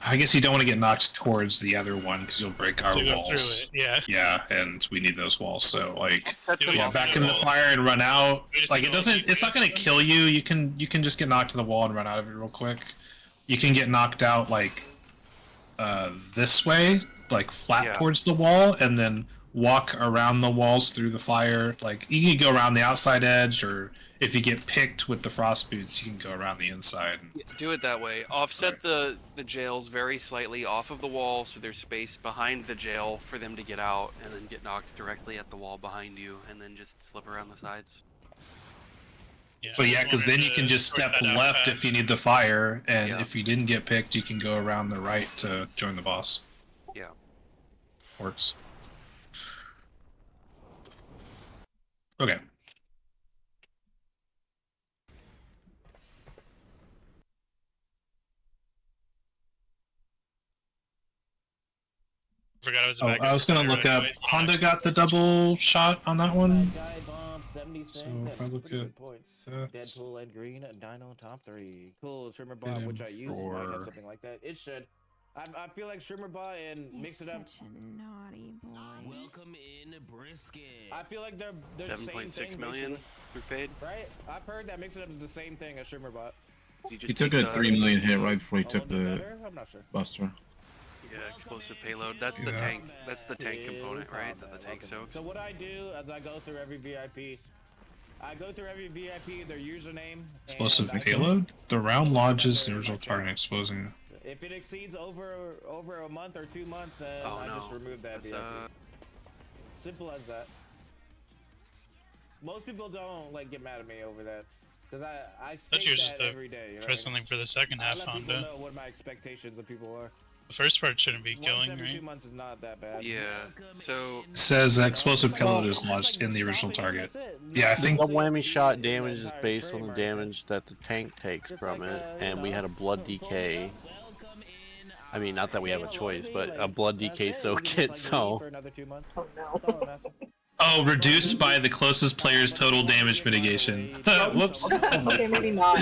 I guess you don't want to get knocked towards the other one because you'll break our To go walls. through it, yeah. Yeah, and we need those walls. So like, Do we yeah, just back need in a the wall? fire and run out. We just Like need it a doesn't. It's not gonna kill you. You can just get knocked to the wall and run out of it real quick. You can get knocked out like this way, like flat Yeah. towards the wall, and then walk around the walls through the fire. Like you can go around the outside edge, or if you get picked with the frost boots, you can go around the inside. Do it that way. Offset the jails very slightly off of the wall so there's space behind the jail for them to get out, and then get knocked directly at the wall behind you, and then just slip around the sides. Yeah, So I yeah, just because wanted then you to can just sort step that out left if fast. you need the fire, and Yeah. if you didn't get picked, you can go around the right to join the boss. Yeah. Works. Okay. Forgot I was Oh, back. I was gonna look up. Honda got the double shot on that one. So if I look at that's Deadpool and Green, Dino top 3. Cool, Streamer hit Bot, him which I use, might have for something like that. It should. I feel like Streamer Bot and Mix It Up. Such a naughty boy. Welcome in brisket. I feel like they're the same 7.6 thing, million basically. through fade. Right? I've heard that Mix It Up is the same thing as Streamer Bot. You just He took take a 3 million hit right before he A took little bit the better? I'm not sure. buster. Yeah, explosive payload. That's the Yeah. tank. That's the tank component, right? That the tank soaks. So what I do is I go through every VIP. I go through every VIP, their username. explosive and I payload. The round lodges the original target, exposing. If it exceeds over a month or 2 months, then Oh, I no. just remove that That's, VIP. Simple as that. Most people don't like get mad at me over that, because I Thought state you were that just every day. press something for the second I half, let people Honda. know what my expectations of people are. The first part shouldn't be Once killing, every right? 2 months is not that bad. Yeah. So Says explosive payload is lodged in the original target. Yeah, I think. Double whammy shot damage is based on the damage that the tank takes from it, and we had a blood decay. I mean, not that we have a choice, but a blood decay soaked it, so. For another 2 months. Oh no. Oh, reduced by the closest player's total damage mitigation. Whoops. Okay, maybe not.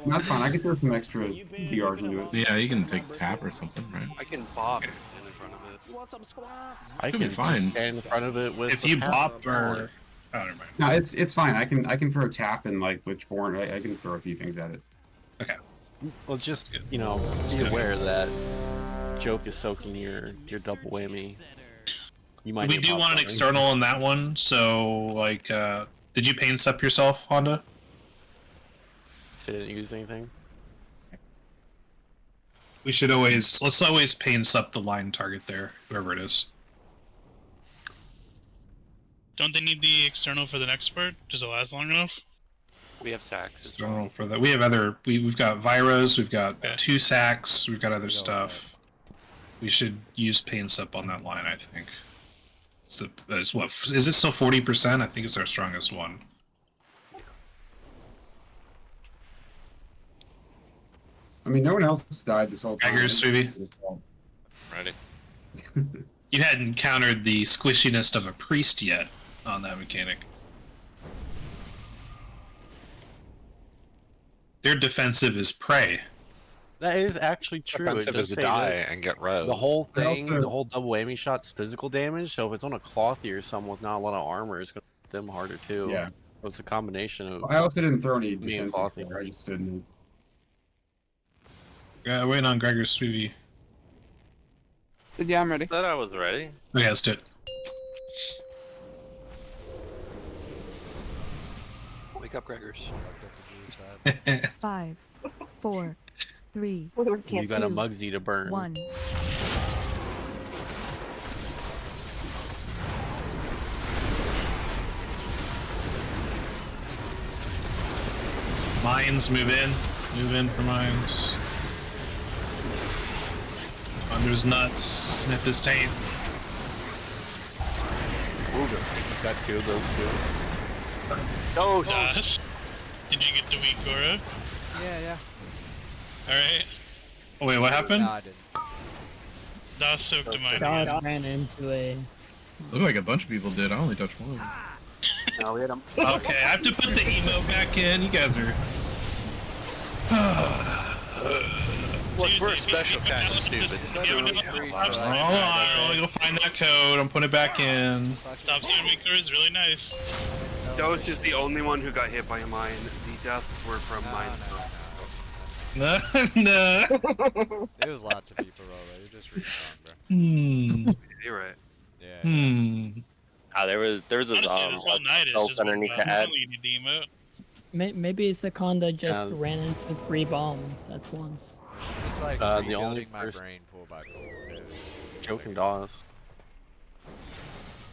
That's fine. I can throw some extra PRs into it. Yeah, you can take tap or something, right? I can bop and stand in front of it. You want some squats? I Could be can fine. just stand in front of it with. If the you power bop power. or. Oh, never mind. No, it's fine. I can throw tap and like Witchborn. I can throw a few things at it. Okay. Well, just be aware that joke is soaking your double whammy. You might. We need to do pop want an something. external on that one, so like, did you pain sup yourself, Honda? Didn't use anything. We should let's always pain sup the line target there, whoever it is. Don't they need the external for the next part? Does it last long enough? We have sacks. External for that. We have other. We've got Viras. We've got 2 sacks. We've got other stuff. We should use pain sup on that line. I think. It's what? Is it still 40%? I think it's our strongest one. I mean, no one else has died this whole time. Gregor, Subi? Ready. You hadn't encountered the squishiness of a priest yet on that mechanic. Their defensive is prey. That is actually true. It Offensive does is to say die that and get res. the whole thing, also- the whole double whammy shot's physical damage. So if it's on a clothy or someone with not a lot of armor, it's gonna hit them harder too. Yeah. So it's a combination of. I also didn't throw any Me and defensive. Clothy. There. I just didn't. Waiting on Gregor's Suvi. Yeah, I'm ready. Thought I was ready. Okay, let's do it. Wake up, Gregors. 5, 4, 3, You got a 2, Mugsy to burn. 1. Mines, move in. Move in for mines. Under's nuts. Sniff his taint. Ooh, got 2 of those too. Oh, Josh, did you get to weak Gora? Yeah. Alright. Oh wait, what happened? No, I didn't. Das soaked him out. Dawes ran into a. Looked like a bunch of people did. I only touched one. No, we had him. Okay, I have to put the emo back in. You guys are. We're a special kind of stupid. Hold on, I'll go find that code. I'm putting it back in. Stop seeing weak Gora is really nice. Dose is the only one who got hit by a mine. The deaths were from mines. No, no. There was lots of people over. You're just reading wrong, bro. You're right. Yeah. There was Honestly, this whole night is just underneath the ad. you need the emote. Maybe Seconda just Yeah. ran into 3 bombs at once. It's like The rebuilding only my person- brain pool by pool. Joking Dawes.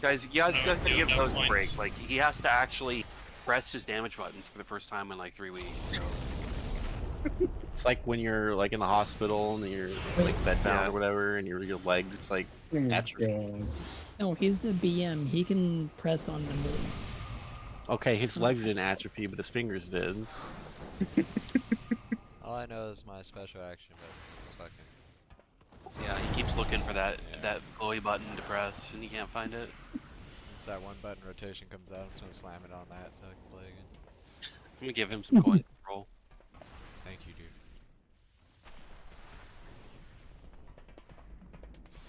Guys, you guys No, gotta dude, give no Dose a points. break. Like, he has to actually press his damage buttons for the first time in like 3 weeks. So. It's like when you're like in the hospital and you're like bedbound or whatever, and your legs it's like atrophy. No, he's a BM. He can press on the move. Okay, his legs didn't atrophy, but his fingers did. All I know is my special action button is fucking. Yeah, he keeps looking for that glowy button to press, and he can't find it. Once that one button rotation comes out, I'm just gonna slam it on that so I can play again. I'm gonna give him some coins to roll. Thank you, dude.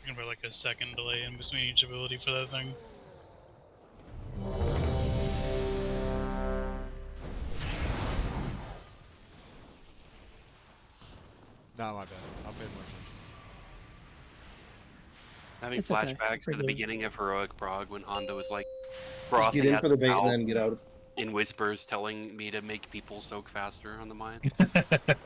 Gonna be like a second delay in between each ability for that thing. Not my bad. I'll pay more attention. Having It's okay. flashbacks to the Forgive. beginning of Heroic Prog when Honda was like Just frothing get in at for the the bait and mouth then get out. in whispers, telling me to make people soak faster on the mine.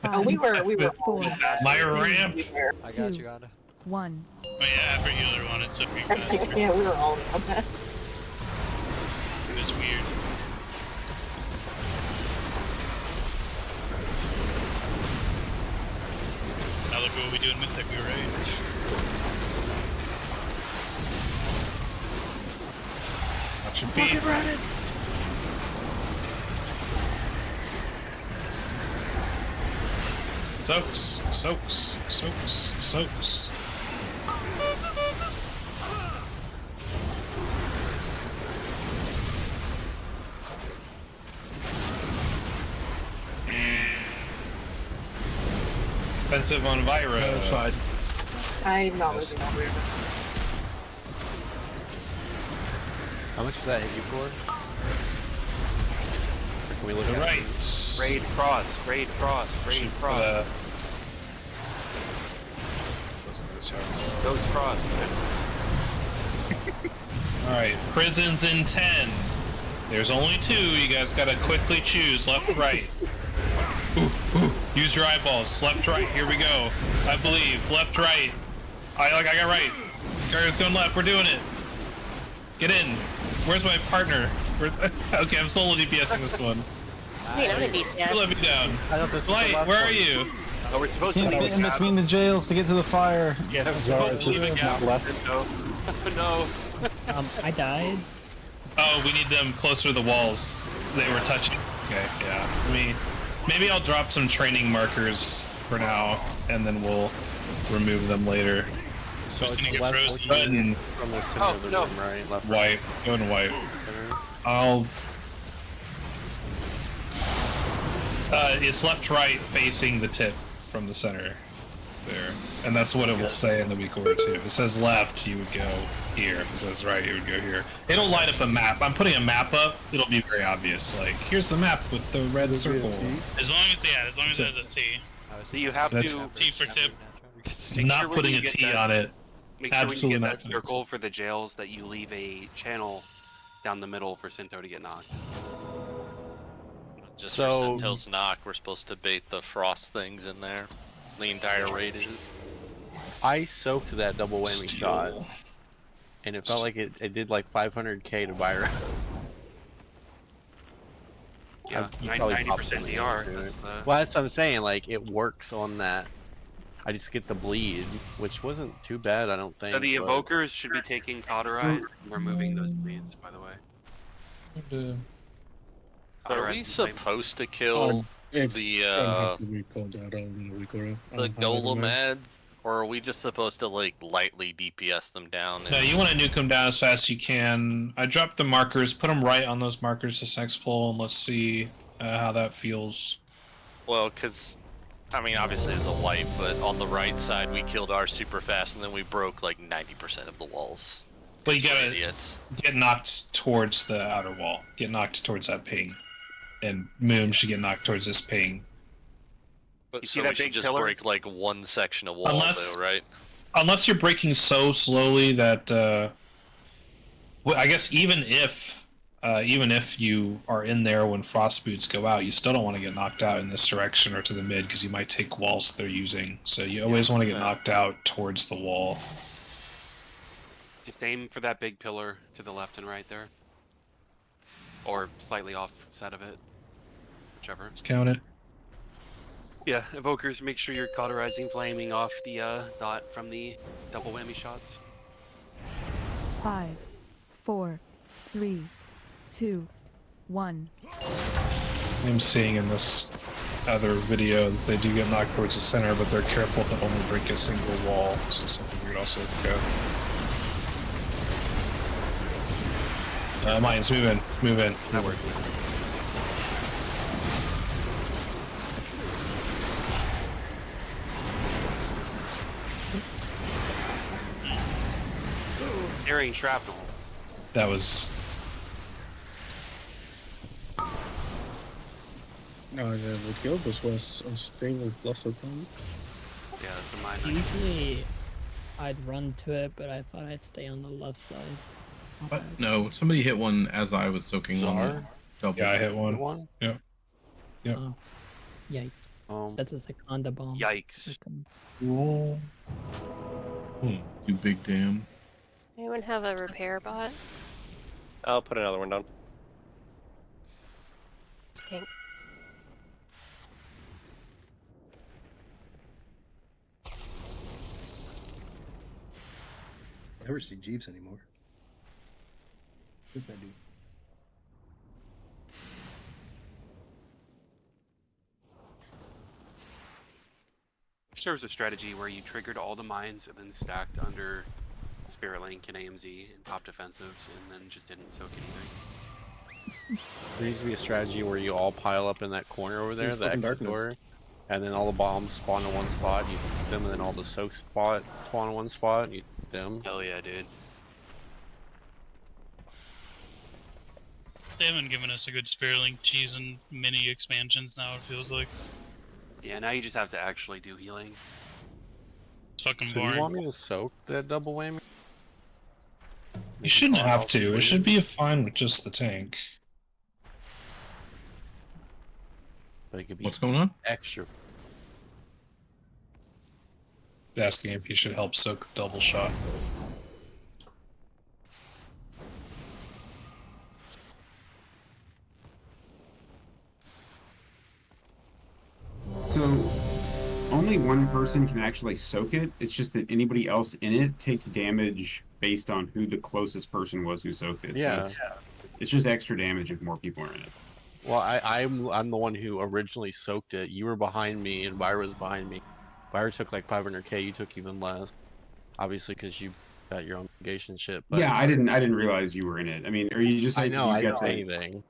Oh, we were Four, My ramp. I got you, Honda. 1. Oh yeah, every healer wanted soaking faster. Yeah, we were all on that. It was weird. Now look what we do in Mythic, we were right. Watch your feet. Soaks. Offensive on Vira. I'm not moving over. How much did that hit you for? Or can we look The at right. Raid cross. Ghost cross. Alright, prisons in 10. There's only 2. You guys gotta quickly choose left, right. Ooh. Use your eyeballs. Left, right. Here we go. I believe. Left, right. I got right. Guys going left. We're doing it. Get in. Where's my partner? Okay, I'm solo DPSing this one. Wait, I'm gonna DPS. You let me down. Light, where are you? Oh, we're supposed to Can't leave fit in between the jails to get to the fire. Yeah, we're supposed to leave a gap. No. No. I died. Oh, we need them closer to the walls. They were touching. Okay, yeah. Maybe I'll drop some training markers for now, and then we'll remove them later. So Just it's gonna get left frozen. Button. from the center of the room, right? Left, White. Go to white. I'll... it's left, right, facing the tip from the center. There. And that's what it will say in the weak order too. If it says left, you would go here. If it says right, you would go here. It'll light up a map. I'm putting a map up. It'll be very obvious. Like, here's the map with the red circle. As long as there's a T. So you have That's- to T for tip. make Not sure when putting you a get T that- on it. Make sure when Absolutely you get not. that circle for the jails that you leave a channel down the middle for Sinto to get knocked. Just So- for Sento's knock, we're supposed to bait the frost things in there. The entire raid is. I soaked that double whammy Steal. shot, and it felt like it did like 500k to Byron. Yeah, You probably popped 90% something DR. into That's it. the... Well, that's what I'm saying. Like it works on that. I just get the bleed, which wasn't too bad, I don't think. So the but- evokers should be taking cauterize. We're moving those bleeds, by the way. Are Cauterize we is like- supposed to kill It's the gonna have to be called out in a week or the golem ad, or are we just supposed to like lightly DPS them down? No, you want to nuke them down as fast as you can. I dropped the markers. Put them right on those markers to sex pull, and let's see how that feels. Well, because I mean, obviously it's a wipe, but on the right side we killed ours super fast, and then we broke like 90% of the walls. But you We're gotta idiots. get knocked towards the outer wall. Get knocked towards that ping. And Moon should get knocked towards this ping. But You so see we that should big just pillar? break like one section of wall, Unless- though, right? Unless you're breaking so slowly that, well, I guess even if you are in there when frost boots go out, you still don't want to get knocked out in this direction or to the mid because you might take walls that they're using. So you always want to get knocked out towards the wall. Just aim for that big pillar to the left and right there. or slightly offset of it, whichever. Let's count it. Yeah, evokers, make sure you're cauterizing flaming off the dot from the double whammy shots. 5, 4, 3, 2, 1. I'm seeing in this other video that they do get knocked towards the center, but they're careful to only break a single wall. So something we could also look at. Mines, move in, move in. That worked. Carrying shrapnel. That was. No, the Gilbus was unstable plus of time. Yeah, that's a mine. Usually, I'd run to it, but I thought I'd stay on the left side. What? No, somebody hit one as I was soaking Czar? one. Double. Yeah, I hit one. One? Yep. Yep. Oh, yikes. That's a Seconda bomb. Yikes. Too big damn. Anyone have a repair bot? I'll put another one down. Thanks. I never see Jeeves anymore. What's that do? There was a strategy where you triggered all the mines and then stacked under Spirit Link and AMZ and popped offensives and then just didn't soak anything. There needs to be a strategy where you all pile up in that corner over there, There's the fucking exit darkness. door, and then all the bombs spawn in one spot. You hit them, and then all the soak spawn in one spot. You hit them. Hell yeah, dude. They haven't given us a good Spirit Link cheese and mini expansions now, it feels like. Yeah, now you just have to actually do healing. It's fucking So boring. you want me to soak that double whammy? You shouldn't have to. It should be fine with just the tank. But it could be What's going on? extra. Asking if you should help soak the double shot. So only one person can actually soak it. It's just that anybody else in it takes damage based on who the closest person was who soaked it. Yeah. So it's just extra damage if more people are in it. Well, I'm the one who originally soaked it. You were behind me, and Vyra was behind me. Vyra took like 500k. You took even less, obviously, because you got your own negation shit. But Yeah, I didn't realize you were in it. I mean, are you just? I saying know. you I got didn't to- say anything.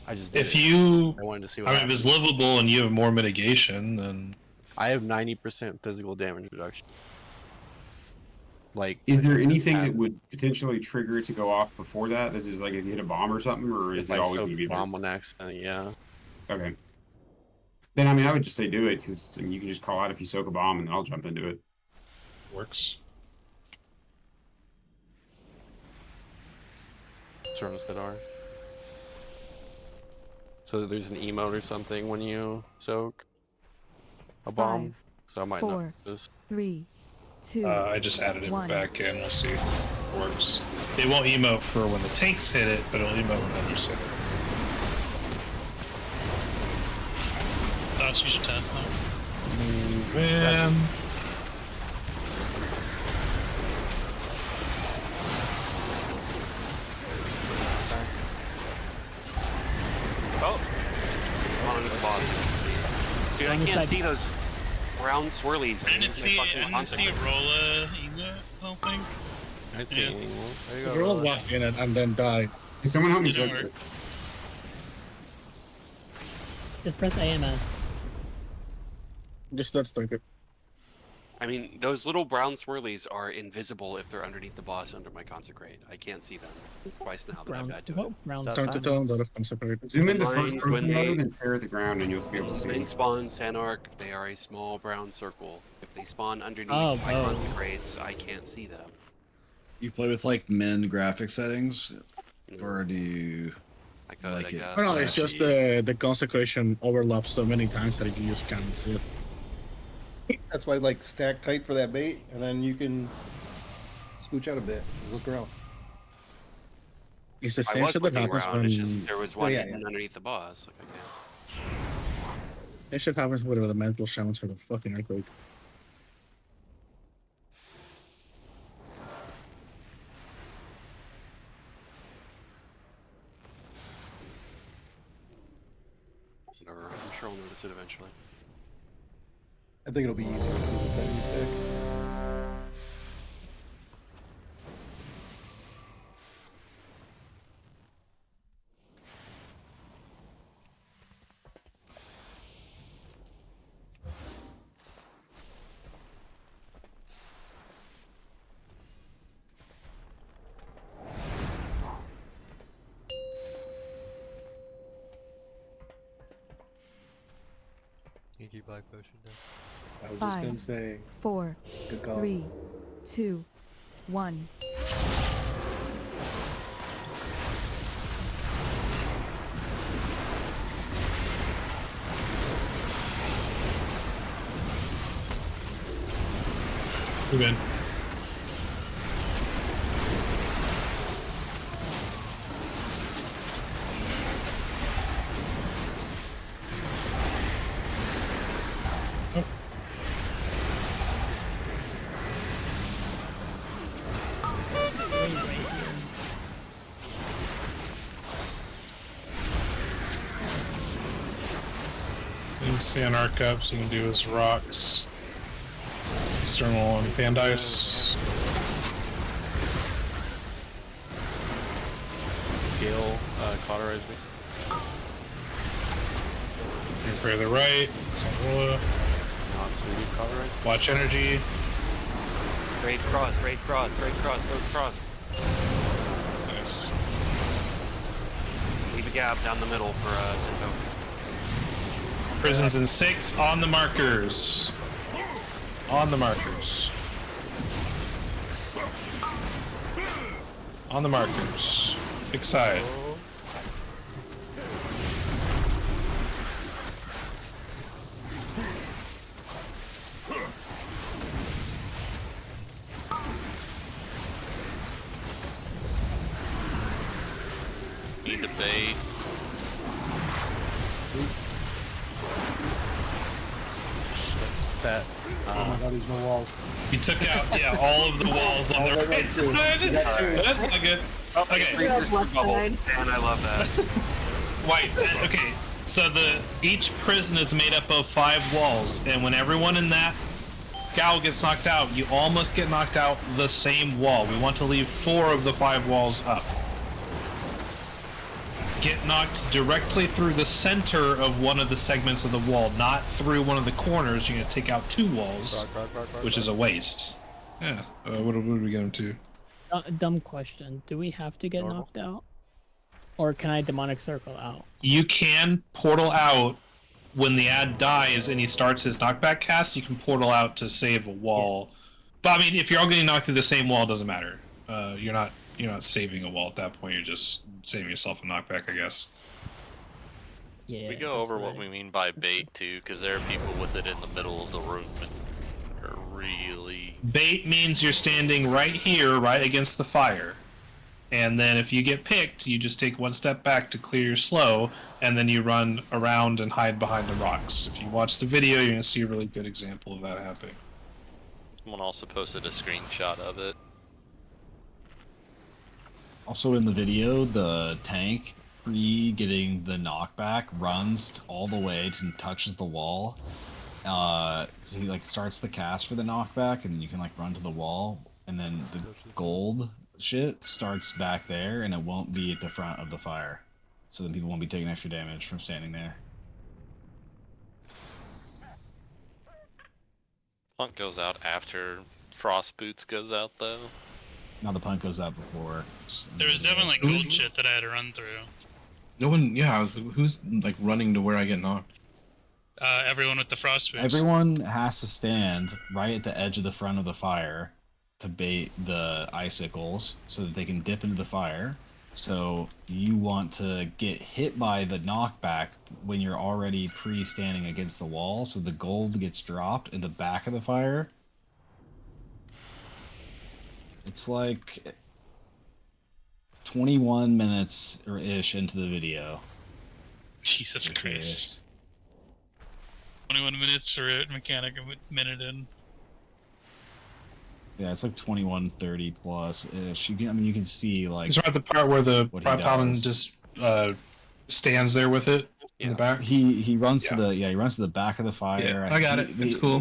I just did If it. you, I wanted to see what I mean, if it's happened. livable and you have more mitigation, then I have 90% physical damage reduction. Like, Is there anything that would potentially trigger it to go off before that? This is like if you hit a bomb or something, or is if it I always soak going to be there? bomb on accident, yeah. Okay. Then I mean, I would just say do it because you can just call out if you soak a bomb, and I'll jump into it. works. Turn Skadar. So there's an emote or something when you soak a bomb. 5, So I might 4, not this. 3, 2. I just added it 1. back in. We'll see if it works. It won't emote for when the tanks hit it, but it'll emote when others hit it. Thoughts you should test them. Man. Oh! On to the boss. Dude, I can't see those brown swirlies. I didn't see Rolla either, I don't think. I didn't see Yeah. anything. There you The go. girl Rolla. was in it and then died. Can someone help me Didn't soak work. it? Just press AMS. Just let's take it. I mean, those little brown swirlies are invisible if they're underneath the boss under my consecrate. I can't see them. It's twice now that I've had to it. Time to tell them that I'm separate. Zoom into Mines, first when person they- mode and stare at the ground, and you'll be able to see They them. spawn Sanark, they are a small brown circle. If they spawn underneath Oh, my oh. consecrates, I can't see them. You play with like min graphic settings, or do you I could, like I it? guess. Oh, no, it's just the consecration overlaps so many times that you just can't see it. That's why I like stack tight for that bait, and then you can scooch out a bit and look around. It's the I same was shit that looking happens around. when It's just there was one yeah, hidden yeah. underneath the boss. Like, okay. that shit happens with the mental shamans for the fucking earthquake. Whatever. I'm sure I'll notice it eventually. I think it'll be easier to see with that Mythic. Inky Black Potion down. I was just gonna 5, say. 4, Good call. 3, 2, 1. Move in. And stand arc up so you can do his rocks. External and Bandice. Gale, cauterize me. And for the right. Sanrola. Watch energy. Raid cross, raid cross, raid cross, those cross. Nice. Leave a gap down the middle for Sinto. Prisons in 6 on the markers. On the markers. On the markers. Big side. Need to bait. That. Oh my god, there's no walls. You took out, yeah, all of the walls on the right side. That's not good. Okay. And I love that. White. Okay. So each prison is made up of 5 walls, and when everyone in that gal gets knocked out, you all must get knocked out the same wall. We want to leave 4 of the 5 walls up. Get knocked directly through the center of one of the segments of the wall, not through one of the corners. You're going to take out 2 walls, which is a waste. Yeah. What are we going to? Dumb question. Do we have to get knocked out? Or can I demonic circle out? You can portal out when the ad dies and he starts his knockback cast. You can portal out to save a wall. Yeah. But I mean, if you're all getting knocked through the same wall, it doesn't matter. You're not saving a wall at that point. You're just saving yourself a knockback, I guess. Yeah. We go over what we mean by bait too, because there are people with it in the middle of the room and are really. Bait means you're standing right here, right against the fire. And then if you get picked, you just take 1 step back to clear your slow, and then you run around and hide behind the rocks. If you watch the video, you're going to see a really good example of that happening. Someone also posted a screenshot of it. Also in the video, the tank, pre-getting the knockback, runs all the way and touches the wall. So he starts the cast for the knockback, and then you can run to the wall, and then the gold shit starts back there, and it won't be at the front of the fire. So then people won't be taking extra damage from standing there. Punk goes out after Frost Boots goes out, though. Now the punt goes out before. There was definitely gold shit that I had to run through. No one, yeah, who's running to where I get knocked? Everyone with the frost boots. Everyone has to stand right at the edge of the front of the fire to bait the icicles so that they can dip into the fire. So you want to get hit by the knockback when you're already pre-standing against the wall, so the gold gets dropped in the back of the fire. It's like 21 minutes or ish into the video. Jesus Christ. 21 minutes for a mechanic, a minute in. Yeah, it's like 21:30 plus ish. You can see like. It's right at the part where the what he prop paladin does. just stands there with it in the back. He runs to the he runs to the back of the fire. Yeah, I got it. It's cool.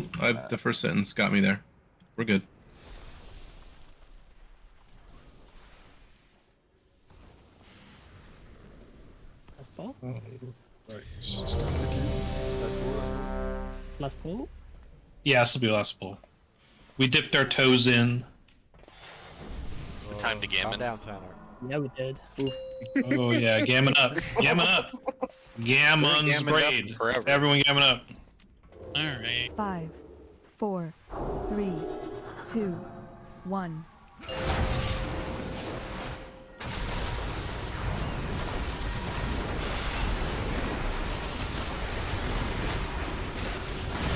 The first sentence got me there. We're good. Last ball? Right. Last ball? Yeah, this will be last pull. We dipped our toes in. The time to gammon. Down center. Yeah, we did. Oof. Oh yeah, gammon up. Gammon up. Gammon's gammoned up braid. forever. Everyone gammon up. Alright. 5, 4, 3, 2, 1.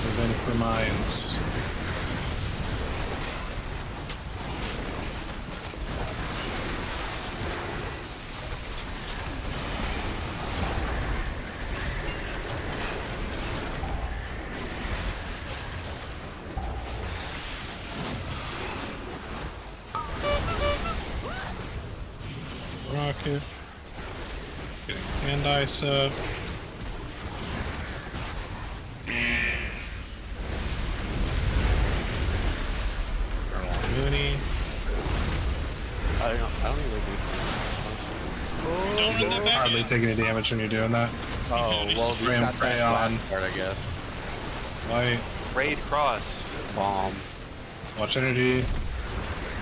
Event for mines. Rocket. Getting hand ice up. Mooney. I don't even do. Hardly taking any damage when you're doing that. Oh, well, he's Ram got prey that on. last part, I guess. Light. Raid cross. Bomb. Watch energy.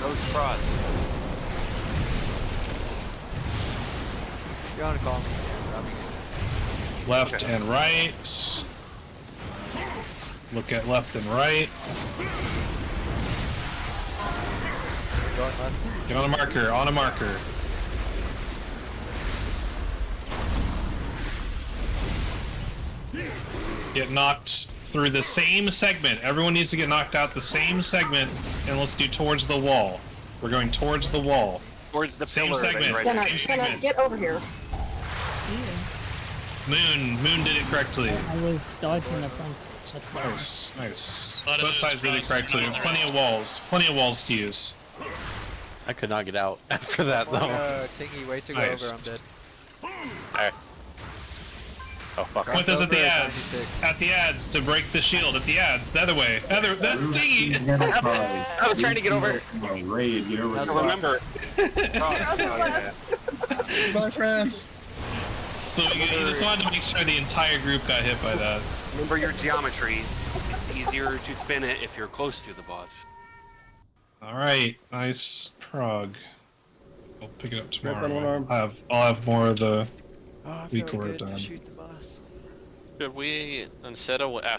Goes cross. You want to call me? Left and right. Look at left and right. Get on a marker. On a marker. Get knocked through the same segment. Everyone needs to get knocked out the same segment, and let's do towards the wall. We're going towards the wall. Towards the same pillar. segment. Right Jenna, Same Jenna, segment. get over here. Moon did it correctly. I was dodging the front. Nice, nice. A lot of Both those sides did it frosts correctly. are not Plenty of walls. Plenty of walls to use. I could not get out after that, though. Tingy, wait to go Nice. over. I'm dead. Alright. Oh fuck. Point those at the over, ads. At the ads to break the shield. At the ads. The other way. That dingy. I was trying to get over. Raid, get over. So remember. Bye, friends. So you just wanted to make sure the entire group got hit by that. Remember your geometry. It's easier to spin it if you're close to the boss. Alright, nice prog. I'll pick it up That's on one tomorrow. arm. I'll have more of the Oh, I weak feel order good to done. shoot the boss. Should we, instead of